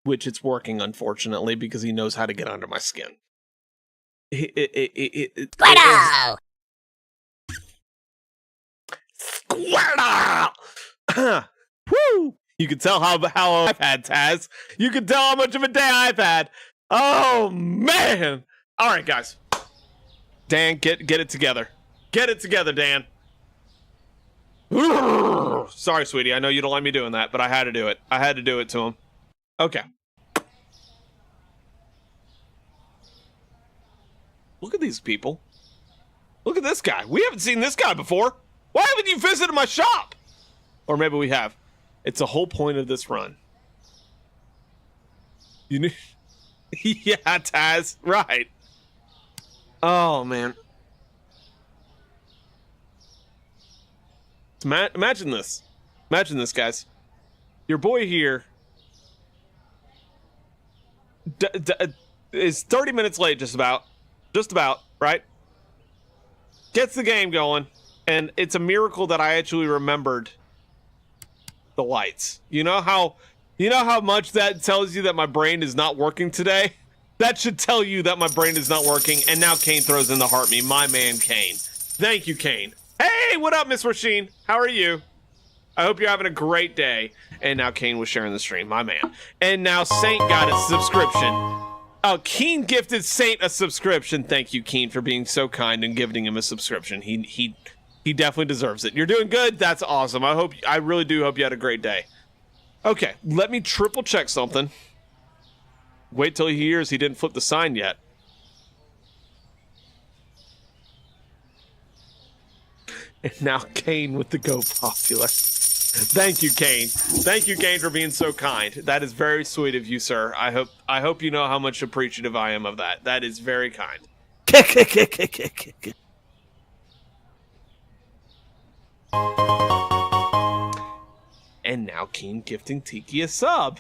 which it's working, unfortunately, because he knows how to get under my skin. Squirtle! Squirtle! Woo! You can tell how I've had, Taz. You can tell how much of a day I've had. Oh, man. All right, guys. Dan, get it together. Get it together, Dan. Sorry, sweetie. I know you don't like me doing that, but I had to do it. I had to do it to him. Okay. Look at these people. Look at this guy. We haven't seen this guy before. Why haven't you visited my shop? Or maybe we have. It's the whole point of this run. You knew? Yeah, Taz. Right. Oh, man. Imagine this. Imagine this, guys. Your boy here is 30 minutes late, just about. Just about, right? Gets the game going, and it's a miracle that I actually remembered the lights. You know how much that tells you that my brain is not working today? That should tell you that my brain is not working, and now Kane throws in the heart me. My man, Kane. Thank you, Kane. Hey, what up, Miss Rasheen? How are you? I hope you're having a great day. And now Kane was sharing the stream, my man. And now Saint got a subscription. Oh, Keen gifted Saint a subscription. Thank you, Keen, for being so kind and giving him a subscription. He definitely deserves it. You're doing good. That's awesome. I really do hope you had a great day. Okay, let me triple check something. Wait till he hears he didn't flip the sign yet. And now Kane with the Go Popular. Thank you, Kane. Thank you, Kane, for being so kind. That is very sweet of you, sir. I hope you know how much appreciative I am of that. That is very kind. And now Keen gifting Tiki a sub.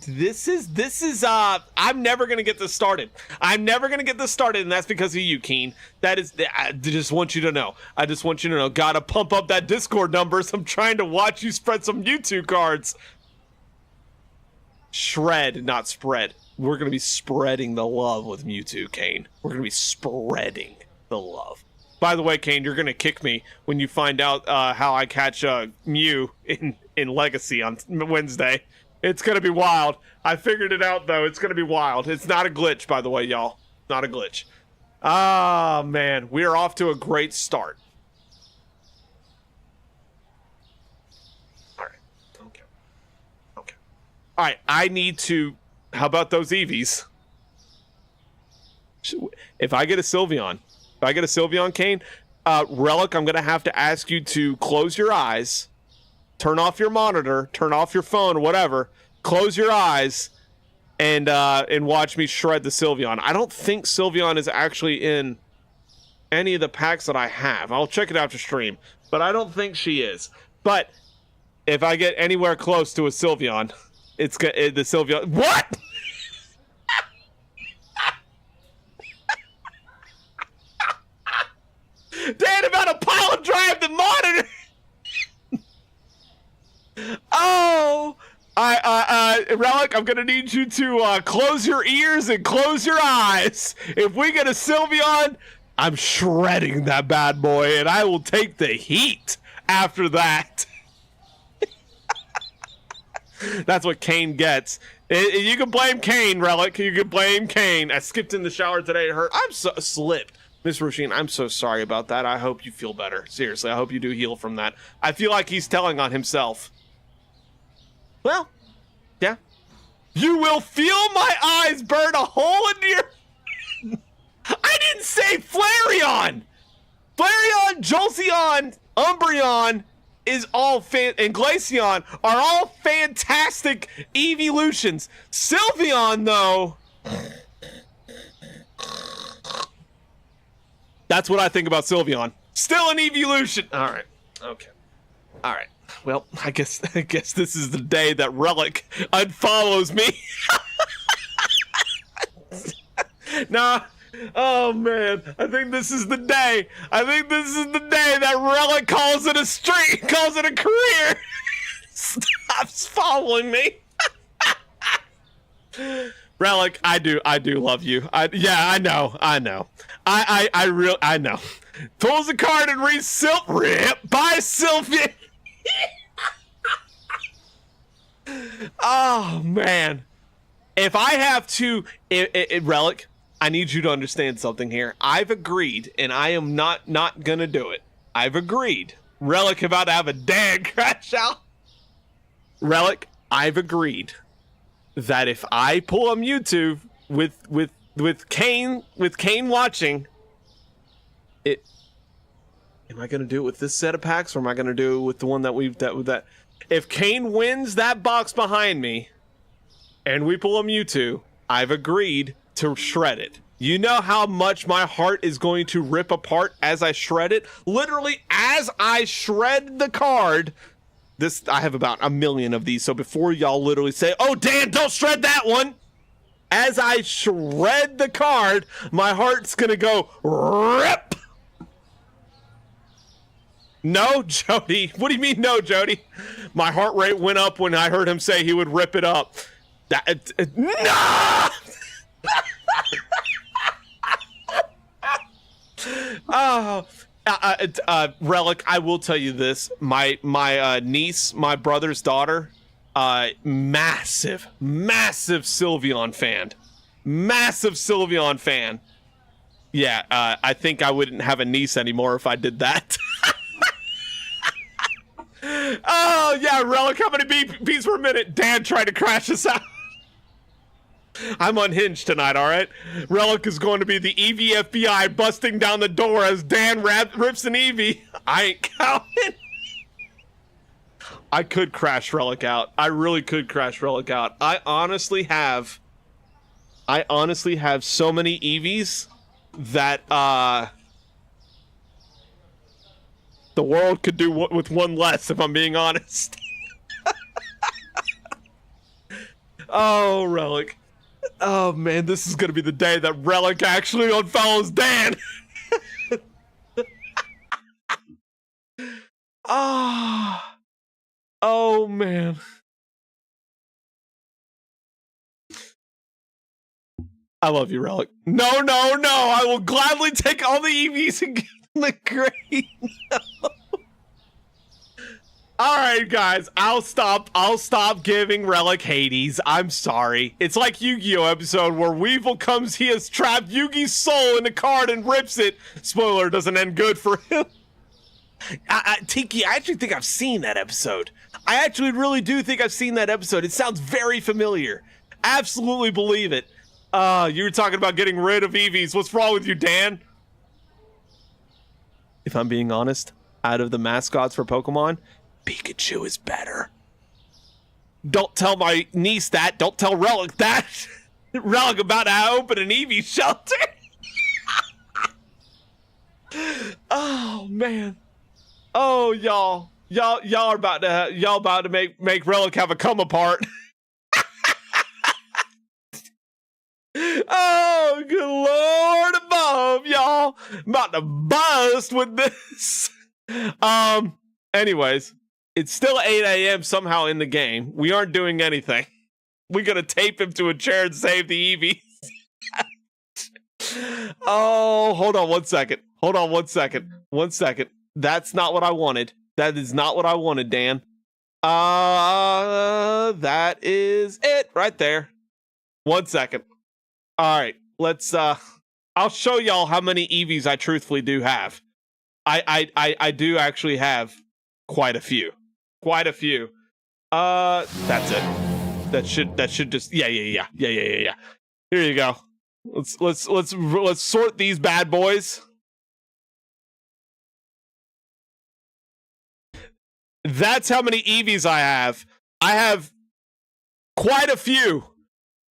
This is I'm never gonna get this started. I'm never gonna get this started, and that's because of you, Keen. I just want you to know. I just want you to know. Gotta pump up that Discord numbers. I'm trying to watch you spread some YouTube cards. Shred, not spread. We're gonna be spreading the love with Mewtwo, Kane. We're gonna be spreading the love. By the way, Kane, you're gonna kick me when you find out how I catch Mew in Legacy on Wednesday. It's going to be wild. I figured it out, though. It's going to be wild. It's not a glitch, by the way, y'all. Not a glitch. Ah, man. We are off to a great start. All right. Okay. Okay. All right. I need to... How about those Eevees? If I get a Sylveon, Kane, Relic, I'm going to have to ask you to close your eyes, turn off your monitor, turn off your phone, whatever. Close your eyes and watch me shred the Sylveon. I don't think Sylveon is actually in any of the packs that I have. I'll check it after stream, but I don't think she is. But if I get anywhere close to a Sylveon, the Sylveon. What? Dan about to pile drive the monitor. Oh, Relic, I'm gonna need you to close your ears and close your eyes. If we get a Sylveon, I'm shredding that bad boy, and I will take the heat after that. That's what Kane gets. You can blame Kane, Relic. You can blame Kane. I skipped in the shower today. It hurt. I'm so slipped. Miss Roisin, I'm so sorry about that. I hope you feel better. Seriously, I hope you do heal from that. I feel like he's telling on himself. Well, yeah. You will feel my eyes burn a hole into your... I didn't say Flareon! Flareon, Jolteon, Umbreon is all and Glaceon are all fantastic evolutions. Sylveon, though... That's what I think about Sylveon. Still an evolution. All right. Okay. All right. Well, I guess this is the day that Relic unfollows me. Nah. Oh man. I think this is the day. I think this is the day that Relic calls it a streak, calls it a career. Stops following me. Relic, I do love you. I know. I know. Pulls a card and reads rip by Sylvia. Oh man. If I have to, Relic, I need you to understand something here. I've agreed, and I am not gonna do it. I've agreed. Relic about to have a dad crash out. Relic, I've agreed that if I pull a Mewtwo with Kane watching it, am I gonna do it with this set of packs, or am I gonna do it with the one that if Kane wins that box behind me and we pull a Mewtwo, I've agreed to shred it. You know how much my heart is going to rip apart as I shred it? Literally, as I shred the card, I have about 1 million of these, so before y'all literally say, oh, Dan, don't shred that one, as I shred the card, my heart's gonna go, rip! No, Jody? What do you mean, no, Jody? My heart rate went up when I heard him say he would rip it up. No! Oh, Relic, I will tell you this. My niece, my brother's daughter, massive Sylveon fan. Massive Sylveon fan. Yeah, I think I wouldn't have a niece anymore if I did that. Oh, yeah, Relic, how many beats per minute? Dan tried to crash us out. I'm unhinged tonight, all right? Relic is going to be the Eevee FBI busting down the door as Dan rips an Eevee. I ain't counting. I could crash Relic out. I really could crash Relic out. I honestly have so many Eevees that the world could do with one less, if I'm being honest. Oh, Relic. Oh man, this is gonna be the day that Relic actually unfollows Dan. Oh man. I love you, Relic. No, I will gladly take all the EVs and get in the grave. All right, guys, I'll stop giving Relic Hades. I'm sorry. It's like Yu-Gi-Oh episode where Weevil comes, he has trapped Yugi's soul in the card and rips it. Spoiler, doesn't end good for him. Tiki, I actually think I've seen that episode. I actually really do think I've seen that episode. It sounds very familiar. Absolutely believe it. You were talking about getting rid of EVs. What's wrong with you, Dan? If I'm being honest, out of the mascots for Pokemon, Pikachu is better. Don't tell my niece that. Don't tell Relic that. Relic about to open an Eevee shelter. Oh man. Oh y'all are about to make Relic have a come apart. Oh good Lord above, y'all. I'm about to bust with this. Anyways. It's still 8 a.m. somehow in the game. We aren't doing anything. We're going to tape him to a chair and save the Eevee. Oh, hold on 1 second. One second. That's not what I wanted. That is not what I wanted, Dan. That is it right there. 1 second. All right, let's, I'll show y'all how many Eevees I truthfully do have. I do actually have quite a few. That's it. That should just yeah. Here you go. Let's sort these bad boys. That's how many Eevees I have. I have quite a few.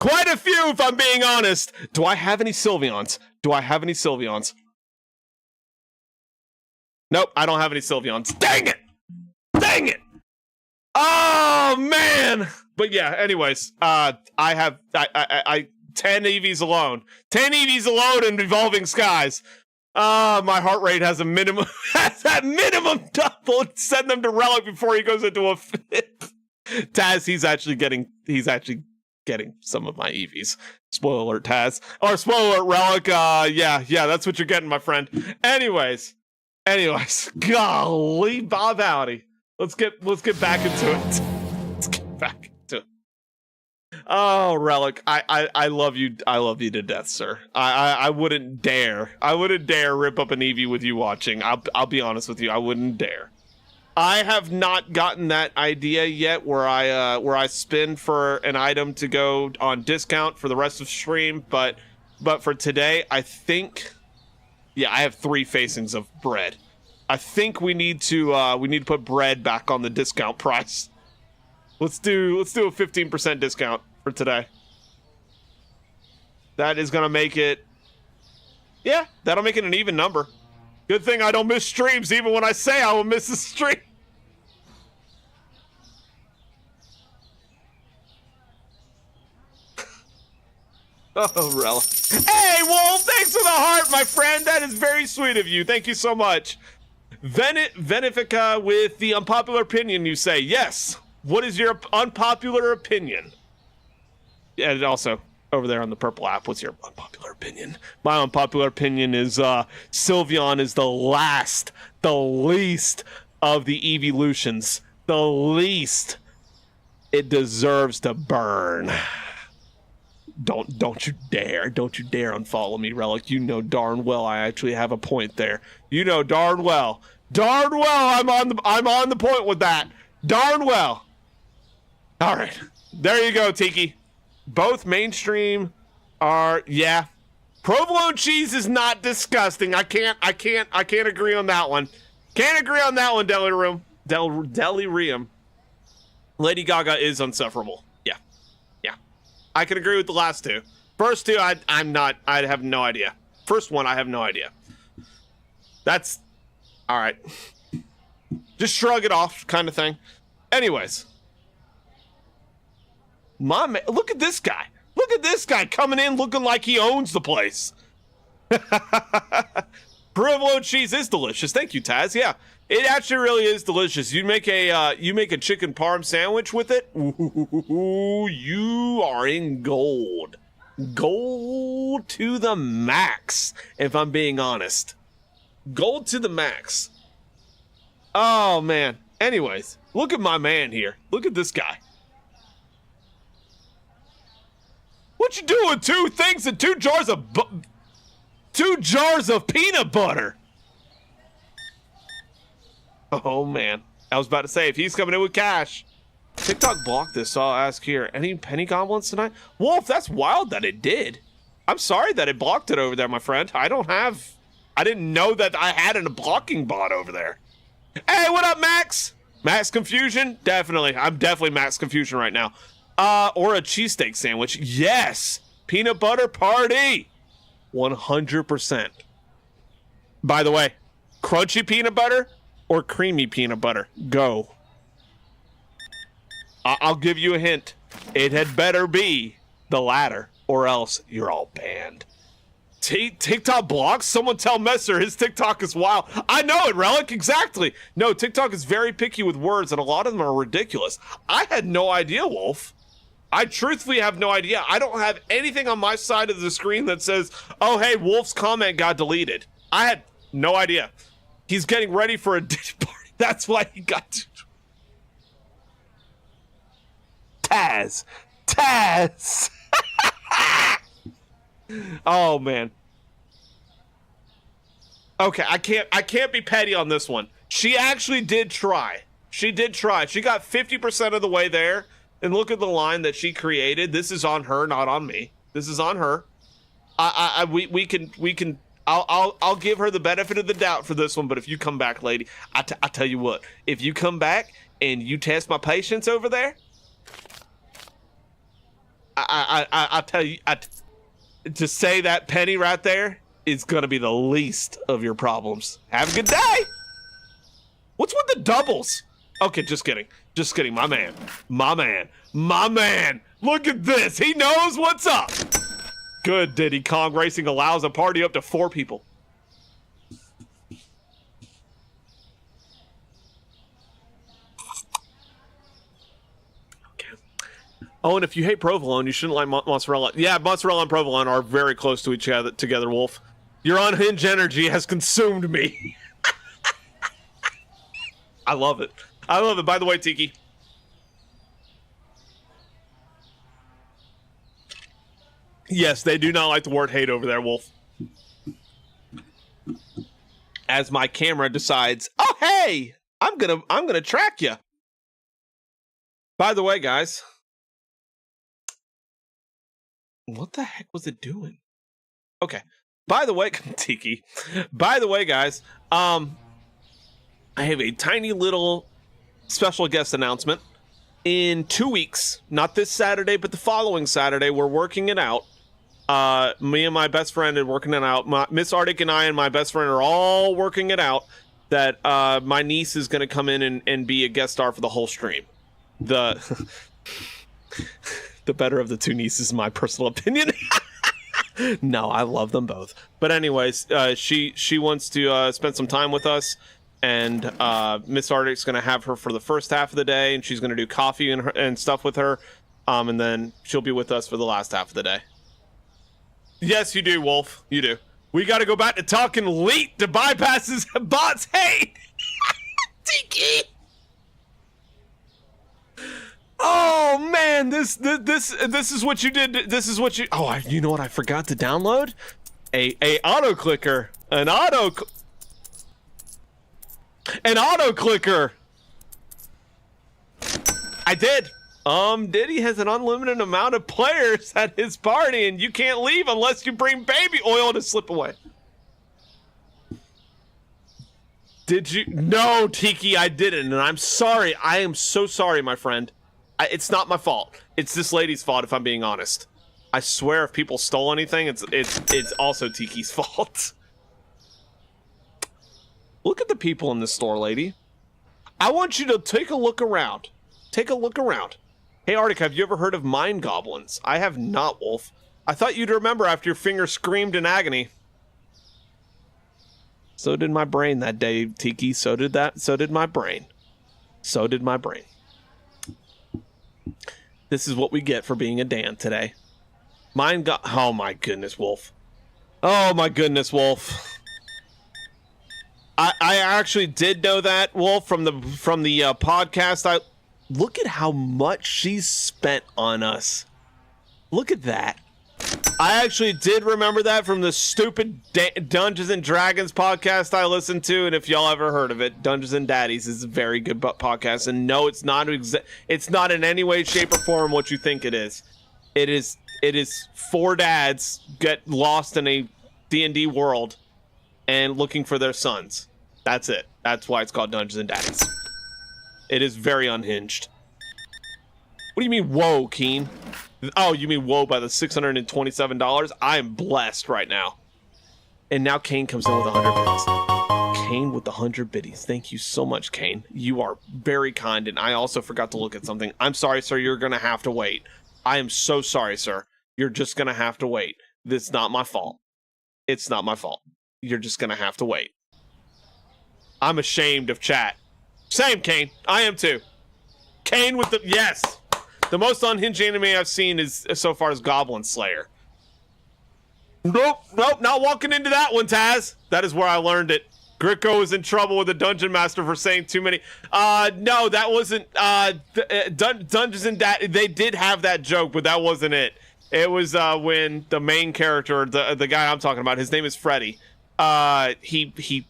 If I'm being honest. Do I have any Sylveons? Nope, I don't have any Sylveons. Dang it! Oh man! But yeah, anyways, I have 10 EVs alone. 10 EVs alone in Evolving Skies. My heart rate has a minimum doubled. Send them to Relic before he goes into a fit. Taz, he's actually getting some of my EVs. Spoiler alert, Taz. Or spoiler alert, Relic. Yeah, that's what you're getting, my friend. Anyways, golly, Bob Howdy. Let's get back into it. Let's get back into it. Oh, Relic, I love you. I love you to death, sir. I wouldn't dare. I wouldn't dare rip up an EV with you watching. I'll be honest with you. I wouldn't dare. I have not gotten that idea yet where I spin for an item to go on discount for the rest of stream, but for today, I think, yeah, I have 3 facings of bread. I think we need to put bread back on the discount price. Let's do a 15% discount for today. That is gonna make it, yeah, that'll make it an even number. Good thing I don't miss streams even when I say I will miss a stream. Oh, Rella. Hey, Wolf, thanks for the heart, my friend. That is very sweet of you. Thank you so much. Venifica with the unpopular opinion, you say. Yes. What is your unpopular opinion? Yeah, and also, over there on the purple app, what's your unpopular opinion? My unpopular opinion is Sylveon is the least of the evolutions. The least. It deserves to burn. Don't you dare unfollow me, Relic. You know darn well I actually have a point there. You know darn well I'm on the point with that. Darn well. All right, there you go, Tiki. Both mainstream are, yeah. Provolone cheese is not disgusting. I can't agree on that one. Can't agree on that one, Delirium. Lady Gaga is insufferable. I can agree with the last 2. First 2, I have no idea. First one, I have no idea. That's all right. Just shrug it off, kind of thing. Anyways, my man, look at this guy. Look at this guy coming in looking like he owns the place. Provolone cheese is delicious. Thank you, Taz. Yeah, it actually really is delicious. You make a chicken parm sandwich with it. Ooh, you are in gold. Gold to the max, if I'm being honest. Gold to the max. Oh, man. Anyways, look at my man here. Look at this guy. What you doing? 2 things and 2 jars of 2 jars of peanut butter. Oh, man. I was about to say, if he's coming in with cash. TikTok blocked this, so I'll ask here. Any penny goblins tonight? Wolf, that's wild that it did. I'm sorry that it blocked it over there, my friend. I didn't know that I had a blocking bot over there. Hey, what up, Max? Max Confusion? Definitely. I'm definitely Max Confusion right now. Or a cheesesteak sandwich. Yes. Peanut butter party. 100%. By the way, crunchy peanut butter or creamy peanut butter? Go. I'll give you a hint. It had better be the latter, or else you're all banned. TikTok blocks? Someone tell Messer his TikTok is wild. I know it, Relic, exactly. No, TikTok is very picky with words, and a lot of them are ridiculous. I had no idea, Wolf. I truthfully have no idea. I don't have anything on my side of the screen that says, oh, hey, Wolf's comment got deleted. I had no idea. He's getting ready for a dinner party. That's why he got to. Taz. Oh, man. Okay, I can't be petty on this one. She actually did try. She did try. She got 50% of the way there. And look at the line that she created. This is on her, not on me. This is on her. I'll give her the benefit of the doubt for this one. But if you come back, lady, I tell you what. If you come back and you test my patience over there, I'll tell you. To say that penny right there is gonna be the least of your problems. Have a good day. What's with the doubles? Okay, just kidding. Just kidding. My man. Look at this. He knows what's up. Good. Diddy Kong Racing allows a party up to 4 people. Okay. Oh, and if you hate provolone, you shouldn't like mozzarella. Yeah, mozzarella and provolone are very close to each other together, Wolf. Your unhinged energy has consumed me. I love it. I love it. By the way, Tiki. Yes, they do not like the word hate over there, Wolf. As my camera decides, oh hey, I'm gonna track you. By the way, guys, what the heck was it doing? Okay. By the way, Tiki. By the way, guys, I have a tiny little special guest announcement. In 2 weeks, not this Saturday, but the following Saturday, we're working it out. Me and my best friend are working it out. Miss Arctic and I and my best friend are all working it out that my niece is going to come in and be a guest star for the whole stream. The better of the two nieces, in my personal opinion. No, I love them both. But anyways, she wants to spend some time with us, and Miss Arctic's going to have her for the first half of the day, and she's going to do coffee and stuff with her, and then she'll be with us for the last half of the day. Yes, you do, Wolf. You do. We got to go back to talking leet to bypasses bots. Hey, Tiki. Oh man, this is what you did. This is what you. Oh, you know what? I forgot to download a auto clicker, an auto clicker. I did. Diddy has an unlimited amount of players at his party, and you can't leave unless you bring baby oil to slip away. Did you? No, Tiki, I didn't, and I'm sorry. I am so sorry, my friend. It's not my fault. It's this lady's fault, if I'm being honest. I swear, if people stole anything, it's also Tiki's fault. Look at the people in this store, lady. I want you to take a look around. Take a look around. Hey, Arctic, have you ever heard of mind goblins? I have not, Wolf. I thought you'd remember after your finger screamed in agony. So did my brain that day, Tiki. So did that. So did my brain. So did my brain. This is what we get for being a Dan today. Oh my goodness, Wolf. Oh my goodness, Wolf. I actually did know that, Wolf, from the podcast. Look at how much she's spent on us. Look at that. I actually did remember that from the stupid Dungeons and Dragons podcast I listened to, and if y'all ever heard of it, Dungeons and Daddies is a very good podcast. And no, it's not in any way, shape, or form what you think it is. It is four dads get lost in a D&D world and looking for their sons. That's it. That's why it's called Dungeons and Daddies. It is very unhinged. What do you mean, whoa, Keen? Oh, you mean whoa by the $627? I am blessed right now. And now Kane comes in with 100 biddies. Kane with the 100 biddies. Thank you so much, Kane. You are very kind, and I also forgot to look at something. I'm sorry, sir. You're going to have to wait. I am so sorry, sir. You're just going to have to wait. This is not my fault. It's not my fault. You're just going to have to wait. I'm ashamed of chat. Same, Kane. I am too. Kane with the... Yes! The most unhinged anime I've seen is so far is Goblin Slayer. Nope, not walking into that one, Taz. That is where I learned it. Gricko is in trouble with the Dungeon Master for saying too many. No, that wasn't... Dungeons and they did have that joke, but that wasn't it. It was when the main character, the guy I'm talking about, his name is Freddy. He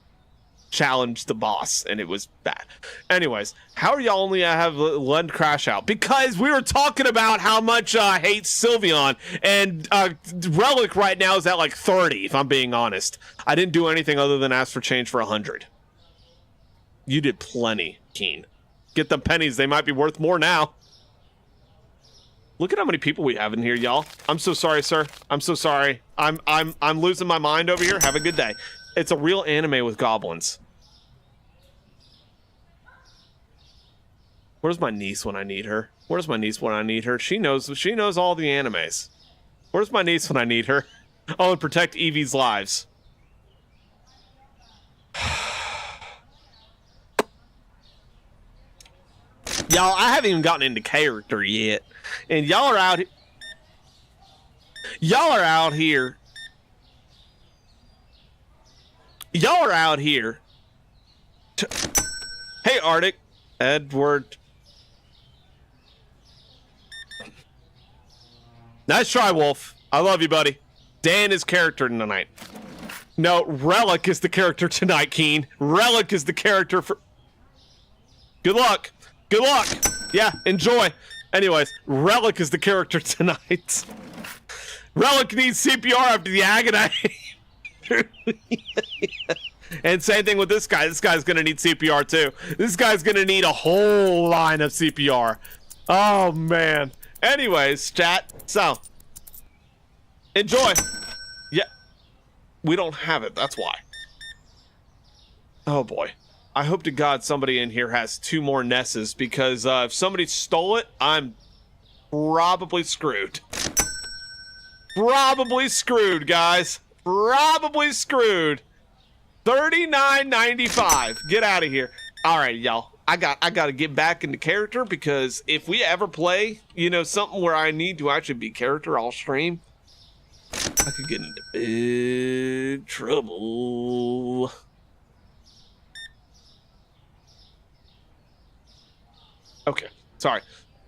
challenged the boss, and it was bad. Anyways, how are y'all only have Lend Crash out? Because we were talking about how much I hate Sylveon, and Relic right now is at like 30, if I'm being honest. I didn't do anything other than ask for change for 100. You did plenty, Keen. Get them pennies, they might be worth more now. Look at how many people we have in here, y'all. I'm so sorry, sir. I'm so sorry. I'm losing my mind over here. Have a good day. It's a real anime with goblins. Where's my niece when I need her? Where's my niece when I need her? She knows all the animes. Where's my niece when I need her? Oh, and protect Eevee's lives. Y'all, I haven't even gotten into character yet. And y'all are out here. Y'all are out here. Y'all are out here. Hey, Arctic. Edward. Nice try, Wolf. I love you, buddy. Dan is character tonight. No, Relic is the character tonight, Keen. Relic is the character for... Good luck. Good luck. Yeah, enjoy. Anyways, Relic is the character tonight. Relic needs CPR after the agony. And same thing with this guy. This guy's gonna need CPR too. This guy's gonna need a whole line of CPR. Oh, man. Anyways, chat. So, enjoy. Yeah. We don't have it. That's why. Oh, boy. I hope to God somebody in here has 2 more Nesses, because if somebody stole it, I'm probably screwed. Probably screwed, guys. Probably screwed. $39.95. Get out of here. All right, y'all. I got to get back into character, because if we ever play, you know, something where I need to actually be character all stream, I could get into big trouble. Okay, sorry.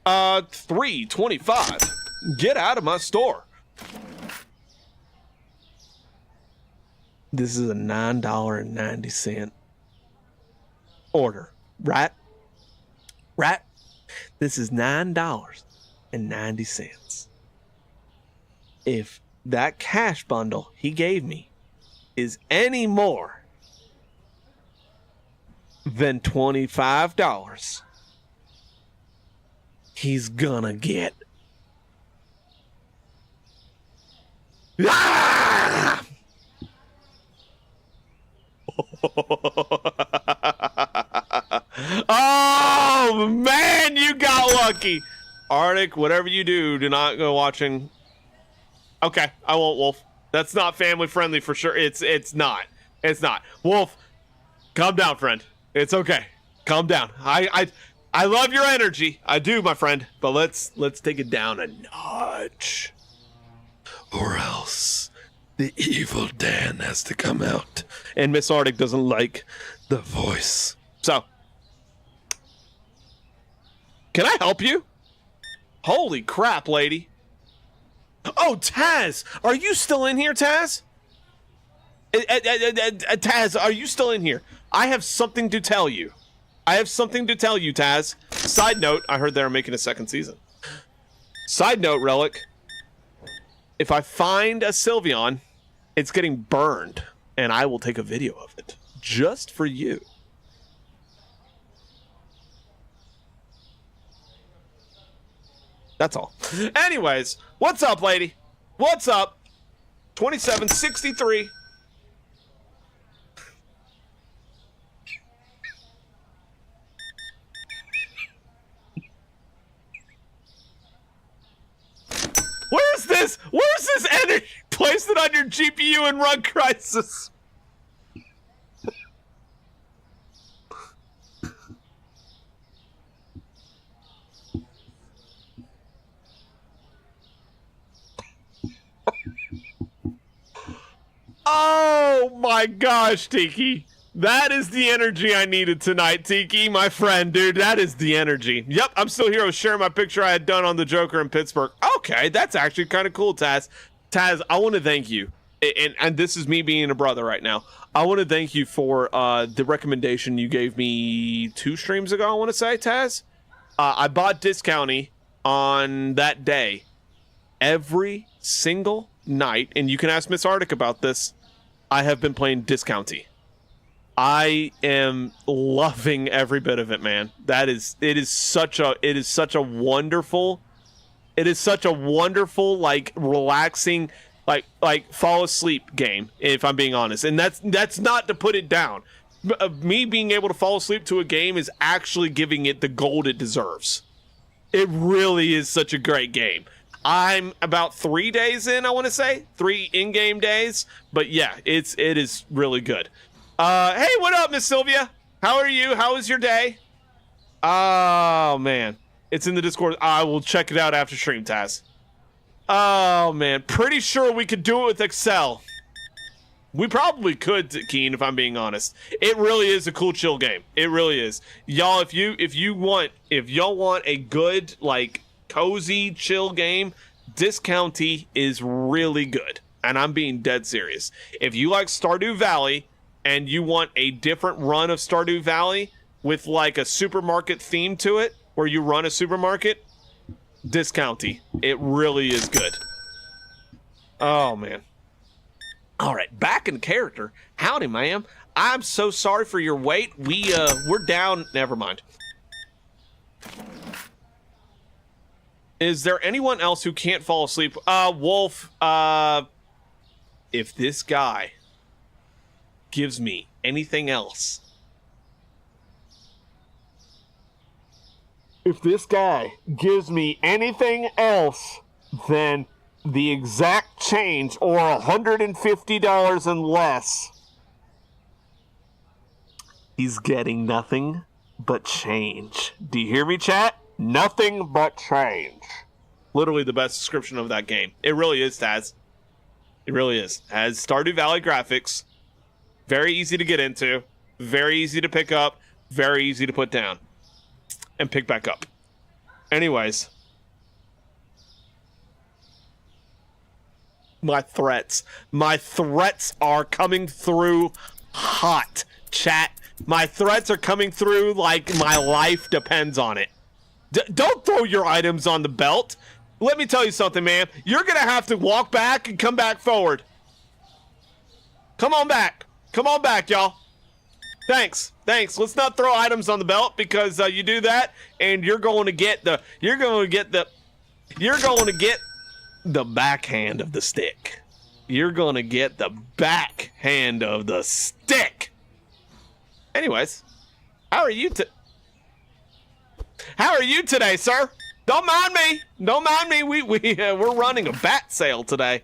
325. Get out of my store. This is a $9.90 order, right? Right? This is $9.90. If that cash bundle he gave me is any more than $25, he's gonna get... Ah! Oh, man, you got lucky. Arctic, whatever you do not go watching. Okay, I won't, Wolf. That's not family friendly for sure. It's not. It's not. Wolf, calm down, friend. It's okay. Calm down. I love your energy. I do, my friend. But let's take it down a notch. Or else the evil Dan has to come out. And Miss Arctic doesn't like the voice. So, can I help you? Holy crap, lady. Oh, Taz, are you still in here, Taz? Taz, are you still in here? I have something to tell you. I have something to tell you, Taz. Side note, I heard they're making a 2nd season. Side note, Relic. If I find a Sylveon, it's getting burned, and I will take a video of it. Just for you. That's all. Anyways, what's up, lady? What's up? 2763. Where's this? Where's this energy? Place it on your GPU and run Crisis. Oh my gosh, Tiki. That is the energy I needed tonight, Tiki, my friend, dude. That is the energy. Yep, I'm still here. I was sharing my picture I had done on the Joker in Pittsburgh. Okay, that's actually kind of cool, Taz. Taz, I want to thank you. And this is me being a brother right now. I want to thank you for the recommendation you gave me 2 streams ago, I want to say, Taz. I bought Discounty on that day. Every single night, and you can ask Miss Arctic about this, I have been playing Discounty. I am loving every bit of it, man. It is such a wonderful, like, relaxing, like fall asleep game, if I'm being honest. And that's not to put it down. Me being able to fall asleep to a game is actually giving it the gold it deserves. It really is such a great game. I'm about 3 days in, I want to say. 3 in-game days. But yeah, it is really good. Hey, what up, Miss Sylvia? How are you? How was your day? Oh, man. It's in the Discord. I will check it out after stream, Taz. Oh, man. Pretty sure we could do it with Excel. We probably could, Keen, if I'm being honest. It really is a cool chill game. It really is. Y'all, if y'all want a good, like, cozy chill game, Discounty is really good. And I'm being dead serious. If you like Stardew Valley and you want a different run of Stardew Valley with like a supermarket theme to it, where you run a supermarket, Discounty. It really is good. Oh, man. All right, back in character. Howdy, ma'am. I'm so sorry for your wait. We're down. Never mind. Is there anyone else who can't fall asleep? Wolf, if this guy gives me anything else. If this guy gives me anything else than the exact change or $150 and less, he's getting nothing but change. Do you hear me, chat? Nothing but change. Literally the best description of that game. It really is, Taz. It really is. Has Stardew Valley graphics. Very easy to get into. Very easy to pick up. Very easy to put down. And pick back up. Anyways. My threats are coming through hot, chat. My threats are coming through like my life depends on it. Don't throw your items on the belt. Let me tell you something, man. You're gonna have to walk back and come back forward. Come on back, y'all. Thanks. Let's not throw items on the belt, because you do that and you're going to get the backhand of the stick. You're going to get the backhand of the stick. Anyways, how are you today, sir? Don't mind me. We're running a bat sale today.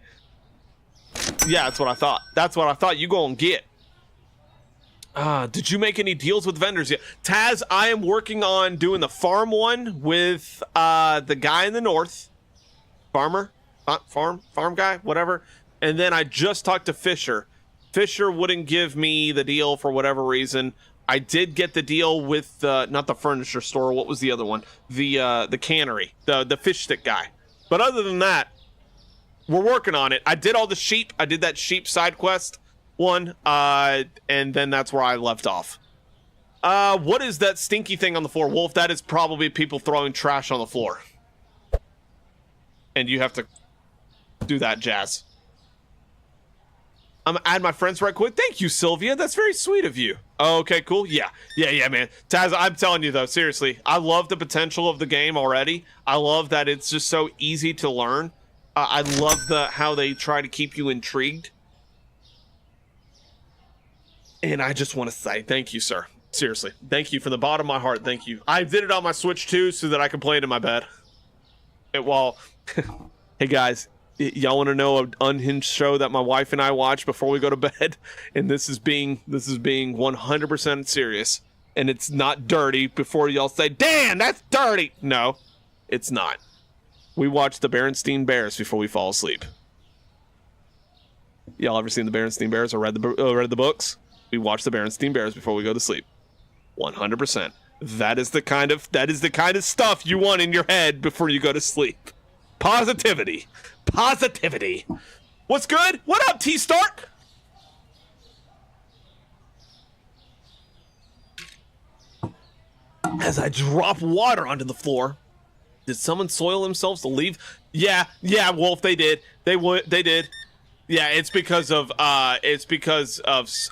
Yeah, that's what I thought. You go and get. Did you make any deals with vendors yet? Taz, I am working on doing the farm one with the guy in the north. Farmer? Not farm guy? Whatever. And then I just talked to Fisher. Fisher wouldn't give me the deal for whatever reason. I did get the deal with not the furniture store. What was the other one? The cannery. The fish stick guy. But other than that, we're working on it. I did all the sheep. I did that sheep side quest one, and then that's where I left off. What is that stinky thing on the floor, Wolf? That is probably people throwing trash on the floor. And you have to do that, Jazz. I'm gonna add my friends right quick. Thank you, Sylvia. That's very sweet of you. Okay, cool. Yeah, man. Taz, I'm telling you though, seriously, I love the potential of the game already. I love that it's just so easy to learn. I love how they try to keep you intrigued. And I just want to say thank you, sir. Seriously, thank you from the bottom of my heart. Thank you. I did it on my Switch too, so that I can play it in my bed. Hey guys, y'all want to know an unhinged show that my wife and I watch before we go to bed? And this is being 100% serious, and it's not dirty. Before y'all say, "Dan, that's dirty." No, it's not. We watch the Berenstein Bears before we fall asleep. Y'all ever seen the Berenstein Bears or read the books? We watch the Berenstein Bears before we go to sleep. 100%. That is the kind of stuff you want in your head before you go to sleep. Positivity. What's good? What up, T Stark? As I drop water onto the floor, did someone soil themselves to leave? Yeah, Wolf, they did. They did. Yeah, it's because of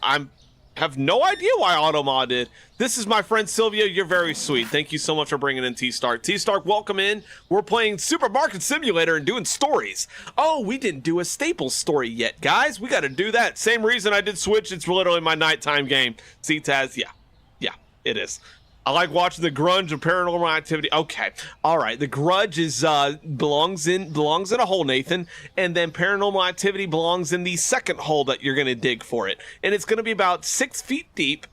I'm have no idea why Automod did. This is my friend Sylvia. You're very sweet. Thank you so much for bringing in T Stark. T Stark, welcome in. We're playing Supermarket Simulator and doing stories. Oh, we didn't do a Staples story yet, guys. We got to do that. Same reason I did Switch. It's literally my nighttime game. See, Taz? Yeah, it is. I like watching The Grudge and Paranormal Activity. Okay, all right. The Grudge is belongs in a hole, Nathan, and then Paranormal Activity belongs in the second hole that you're gonna dig for it, and it's gonna be about 6 feet deep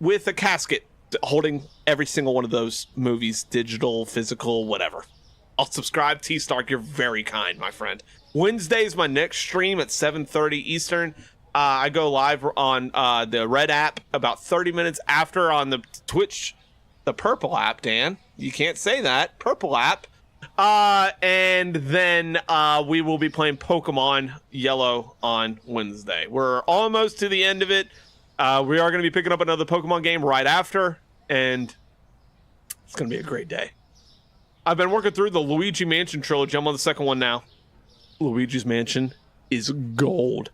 with a casket holding every single one of those movies, digital, physical, whatever. I'll subscribe. T Stark, you're very kind, my friend. Wednesday's my next stream at 7:30 Eastern. I go live on the Red app about 30 minutes after on the Twitch, the Purple app, Dan. You can't say that. Purple app. And then we will be playing Pokemon Yellow on Wednesday. We're almost to the end of it. We are going to be picking up another Pokemon game right after, and it's going to be a great day. I've been working through the Luigi Mansion trilogy. I'm on the second one now. Luigi's Mansion is gold.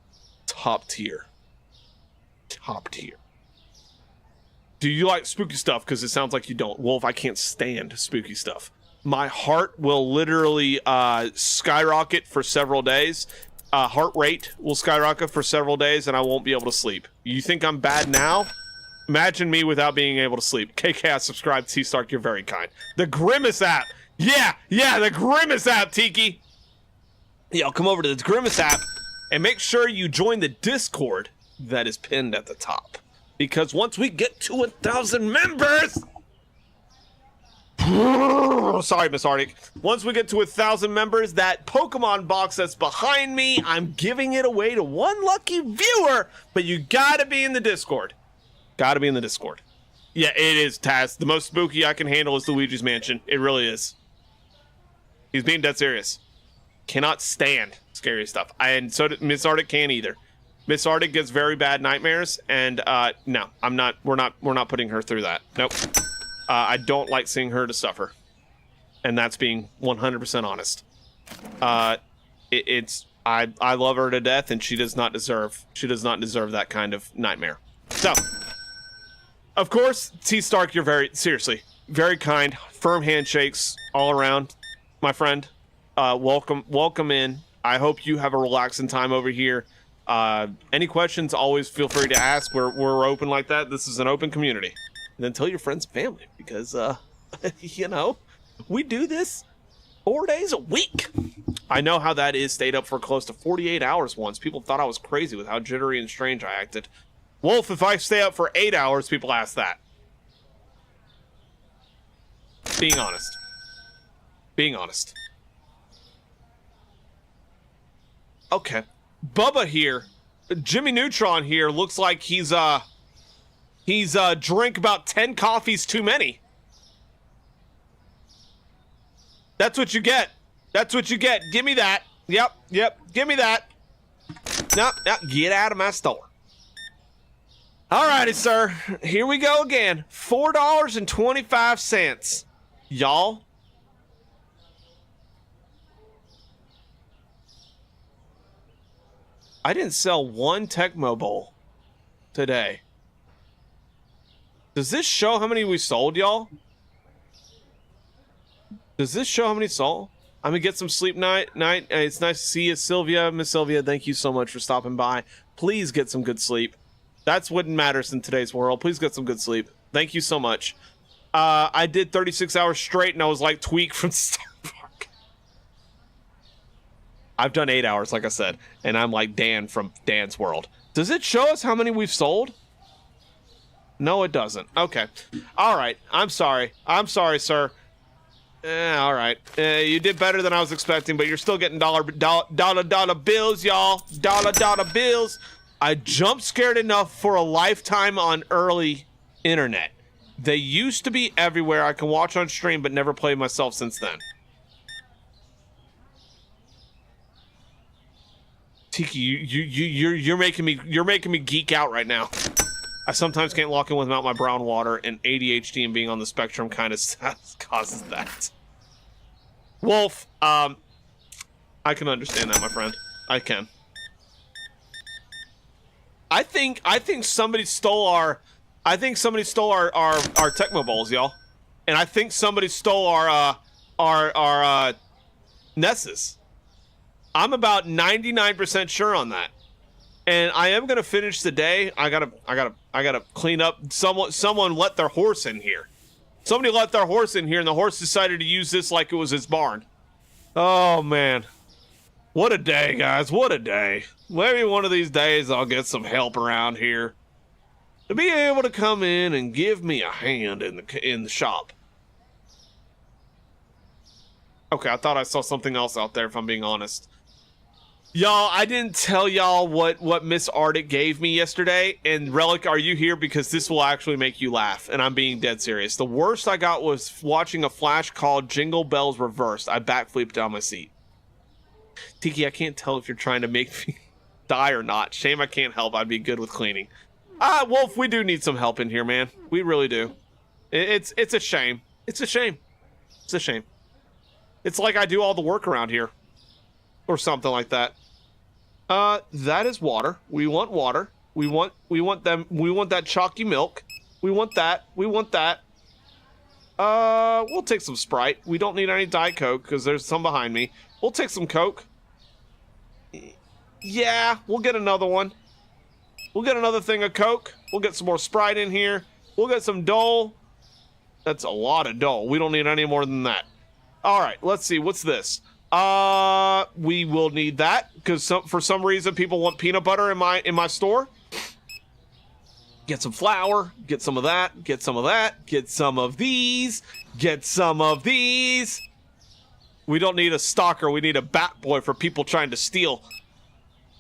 Top tier. Top tier. Do you like spooky stuff? Because it sounds like you don't. Wolf, I can't stand spooky stuff. My heart will literally skyrocket for several days. Heart rate will skyrocket for several days, and I won't be able to sleep. You think I'm bad now? Imagine me without being able to sleep. KK, subscribe. T Stark, you're very kind. The Grimace app. Yeah, the Grimace app, Tiki. Yo, come over to the Grimace app and make sure you join the Discord that is pinned at the top. Because once we get to 1,000 members... Sorry, Miss Arctic. Once we get to 1,000 members, that Pokemon box that's behind me, I'm giving it away to one lucky viewer, but you gotta be in the Discord. Gotta be in the Discord. Yeah, it is, Taz. The most spooky I can handle is Luigi's Mansion. It really is. He's being dead serious. Cannot stand scary stuff. And so Miss Arctic can't either. Miss Arctic gets very bad nightmares, and no, I'm not. We're not putting her through that. Nope. I don't like seeing her to suffer, and that's being 100% honest. I love her to death, and she does not deserve that kind of nightmare. So, of course, T Stark, you're seriously very kind. Firm handshakes all around, my friend. Welcome in. I hope you have a relaxing time over here. Any questions, always feel free to ask. We're open like that. This is an open community. And then tell your friends and family, because, you know, we do this 4 days a week. I know how that is. Stayed up for close to 48 hours once. People thought I was crazy with how jittery and strange I acted. Wolf, if I stay up for 8 hours, people ask that. Being honest. Being honest. Okay. Bubba here, Jimmy Neutron here, looks like he's drank about 10 coffees too many. That's what you get. That's what you get. Give me that. Yep. Give me that. No, get out of my store. Alrighty, sir. Here we go again. $4.25. Y'all. I didn't sell one Tecmo Bowl today. Does this show how many we sold, y'all? Does this show how many sold? I'm gonna get some sleep night. It's nice to see you, Sylvia. Miss Sylvia, thank you so much for stopping by. Please get some good sleep. That's what matters in today's world. Please get some good sleep. Thank you so much. I did 36 hours straight, and I was like Tweak from Star Park. I've done 8 hours, like I said, and I'm like Dan from Dan's World. Does it show us how many we've sold? No, it doesn't. Okay. All right. I'm sorry. I'm sorry, sir. All right. You did better than I was expecting, but you're still getting dollar bills, y'all. Dollar bills. I jump scared enough for a lifetime on early internet. They used to be everywhere. I can watch on stream, but never play myself since then. Tiki, you're making me geek out right now. I sometimes can't lock in without my brown water, and ADHD and being on the spectrum kind of causes that. Wolf, I can understand that, my friend. I can. I think somebody stole our Tecmo Bowls, y'all, and I think somebody stole our Nesses. I'm about 99% sure on that. And I am gonna finish the day. I gotta clean up. Someone let their horse in here. Somebody let their horse in here, and the horse decided to use this like it was his barn. Oh man, what a day, guys! What a day. Maybe one of these days I'll get some help around here. to be able to come in and give me a hand in the shop. Okay, I thought I saw something else out there, if I'm being honest. Y'all, I didn't tell y'all what Miss Arctic gave me yesterday. And Relic, are you here? Because this will actually make you laugh. And I'm being dead serious. The worst I got was watching a flash called Jingle Bells Reversed. I backflipped down my seat. Tiki, I can't tell if you're trying to make me die or not. Shame I can't help. I'd be good with cleaning. Wolf, we do need some help in here, man. We really do. It's a shame. It's a shame. It's a shame. It's like I do all the work around here. Or something like that. That is water. We want water. We want that chalky milk. We want that. We want that. We'll take some Sprite. We don't need any Diet Coke because there's some behind me. We'll take some Coke. Yeah, we'll get another one. We'll get another thing of Coke. We'll get some more Sprite in here. We'll get some Dole. That's a lot of Dole. We don't need any more than that. All right, let's see. What's this? We will need that because for some reason people want peanut butter in my store. Get some flour, get some of that, get some of that, get some of these, get some of these. We don't need a stalker, we need a bat boy for people trying to steal.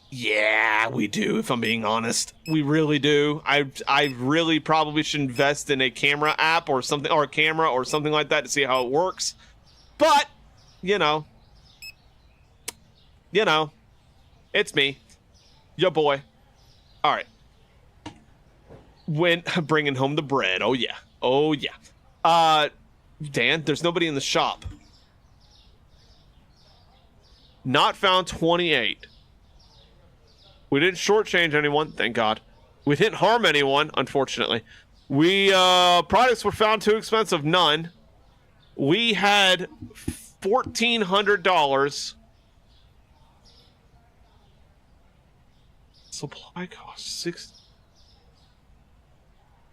Yeah, we do, if I'm being honest. We really do. I really probably should invest in a camera app or something, or a camera or something like that to see how it works. But, you know, it's me, your boy. All right. When bringing home the bread. Oh yeah. Oh yeah. Dan, there's nobody in the shop. Not found 28. We didn't shortchange anyone, thank God. We didn't harm anyone, unfortunately. We products were found too expensive, none. We had $1,400. Supply cost 6.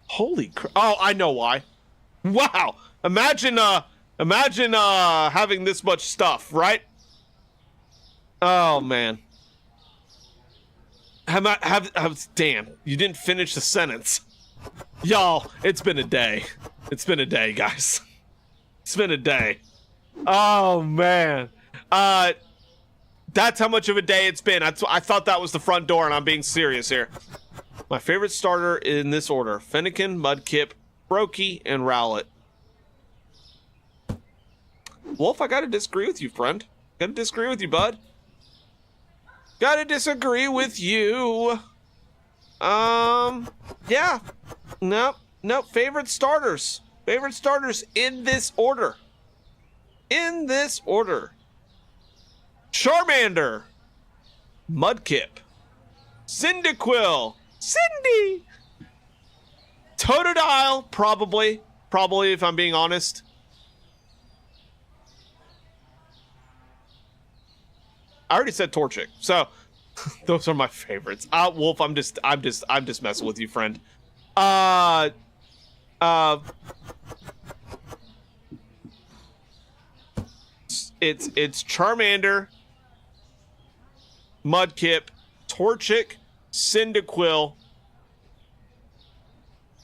Holy crap. Oh, I know why. Wow. Imagine having this much stuff, right? Oh man. Damn, you didn't finish the sentence. Y'all, it's been a day. It's been a day, guys. It's been a day. Oh man. That's how much of a day it's been. I thought that was the front door, and I'm being serious here. My favorite starter in this order: Fennekin, Mudkip, Brokey, and Rowlet. Wolf, I gotta disagree with you, friend. Gotta disagree with you, bud. Gotta disagree with you. Yeah. Nope. Favorite starters. Favorite starters in this order. In this order. Charmander, Mudkip, Cyndaquil, Cindy, Totodile, probably if I'm being honest. I already said Torchic, so those are my favorites. Wolf, I'm just messing with you, friend. It's Charmander, Mudkip, Torchic, Cyndaquil,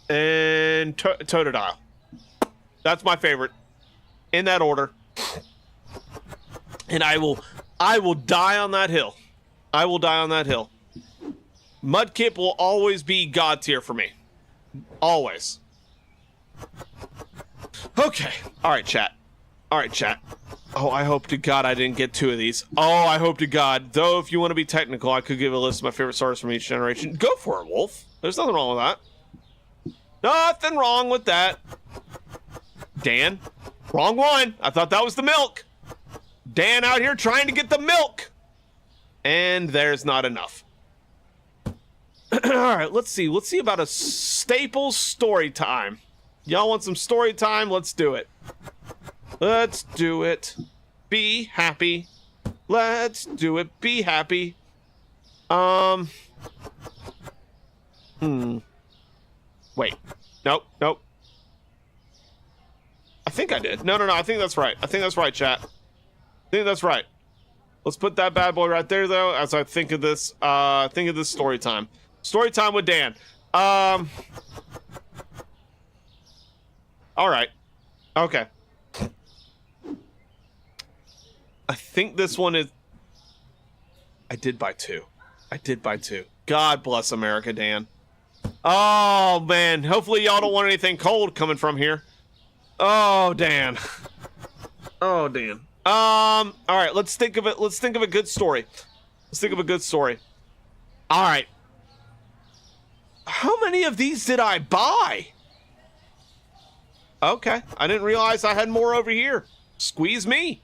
and Totodile. That's my favorite, in that order. And I will die on that hill. I will die on that hill. Mudkip will always be God tier for me. Always. Okay. All right, chat. Oh, I hope to God I didn't get 2 of these. Oh, I hope to God. Though, if you want to be technical, I could give a list of my favorite starters from each generation. Go for it, Wolf. There's nothing wrong with that. Nothing wrong with that. Dan, wrong one. I thought that was the milk. Dan out here trying to get the milk. And there's not enough. All right, let's see. Let's see about a Staples story time. Y'all want some story time? Let's do it. Let's do it. Be happy. Let's do it. Be happy. Wait. Nope. I think I did. No. I think that's right. Chat. I think that's right. Let's put that bad boy right there, though, as I think of this story time. Story time with Dan. All right. Okay. I think this one is... I did buy two. God bless America, Dan. Oh, man. Hopefully y'all don't want anything cold coming from here. Oh, Dan. Oh, Dan. All right. Let's think of it. Let's think of a good story. All right. How many of these did I buy? Okay. I didn't realize I had more over here. Squeeze me.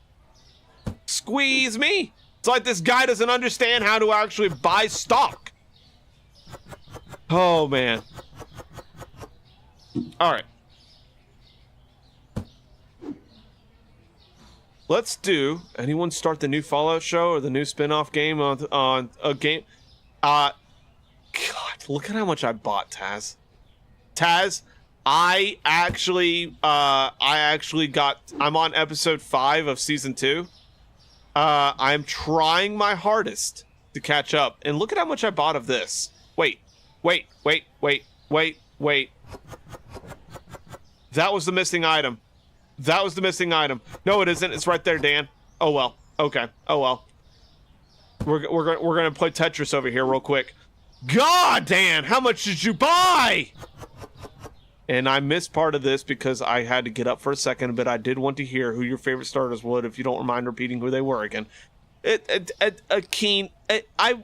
It's like this guy doesn't understand how to actually buy stock. Oh, man. All right. Let's do... Anyone start the new Fallout show or the new spin-off game on a game? God, look at how much I bought, Taz. I actually got... I'm on episode 5 of season 2. I'm trying my hardest to catch up. And look at how much I bought of this. Wait. That was the missing item. No, it isn't. It's right there, Dan. Oh, well. Okay. Oh, well. We're gonna play Tetris over here real quick. God, Dan, how much did you buy? And I missed part of this because I had to get up for a second, but I did want to hear who your favorite starters would, if you don't mind repeating who they were again. Keen, I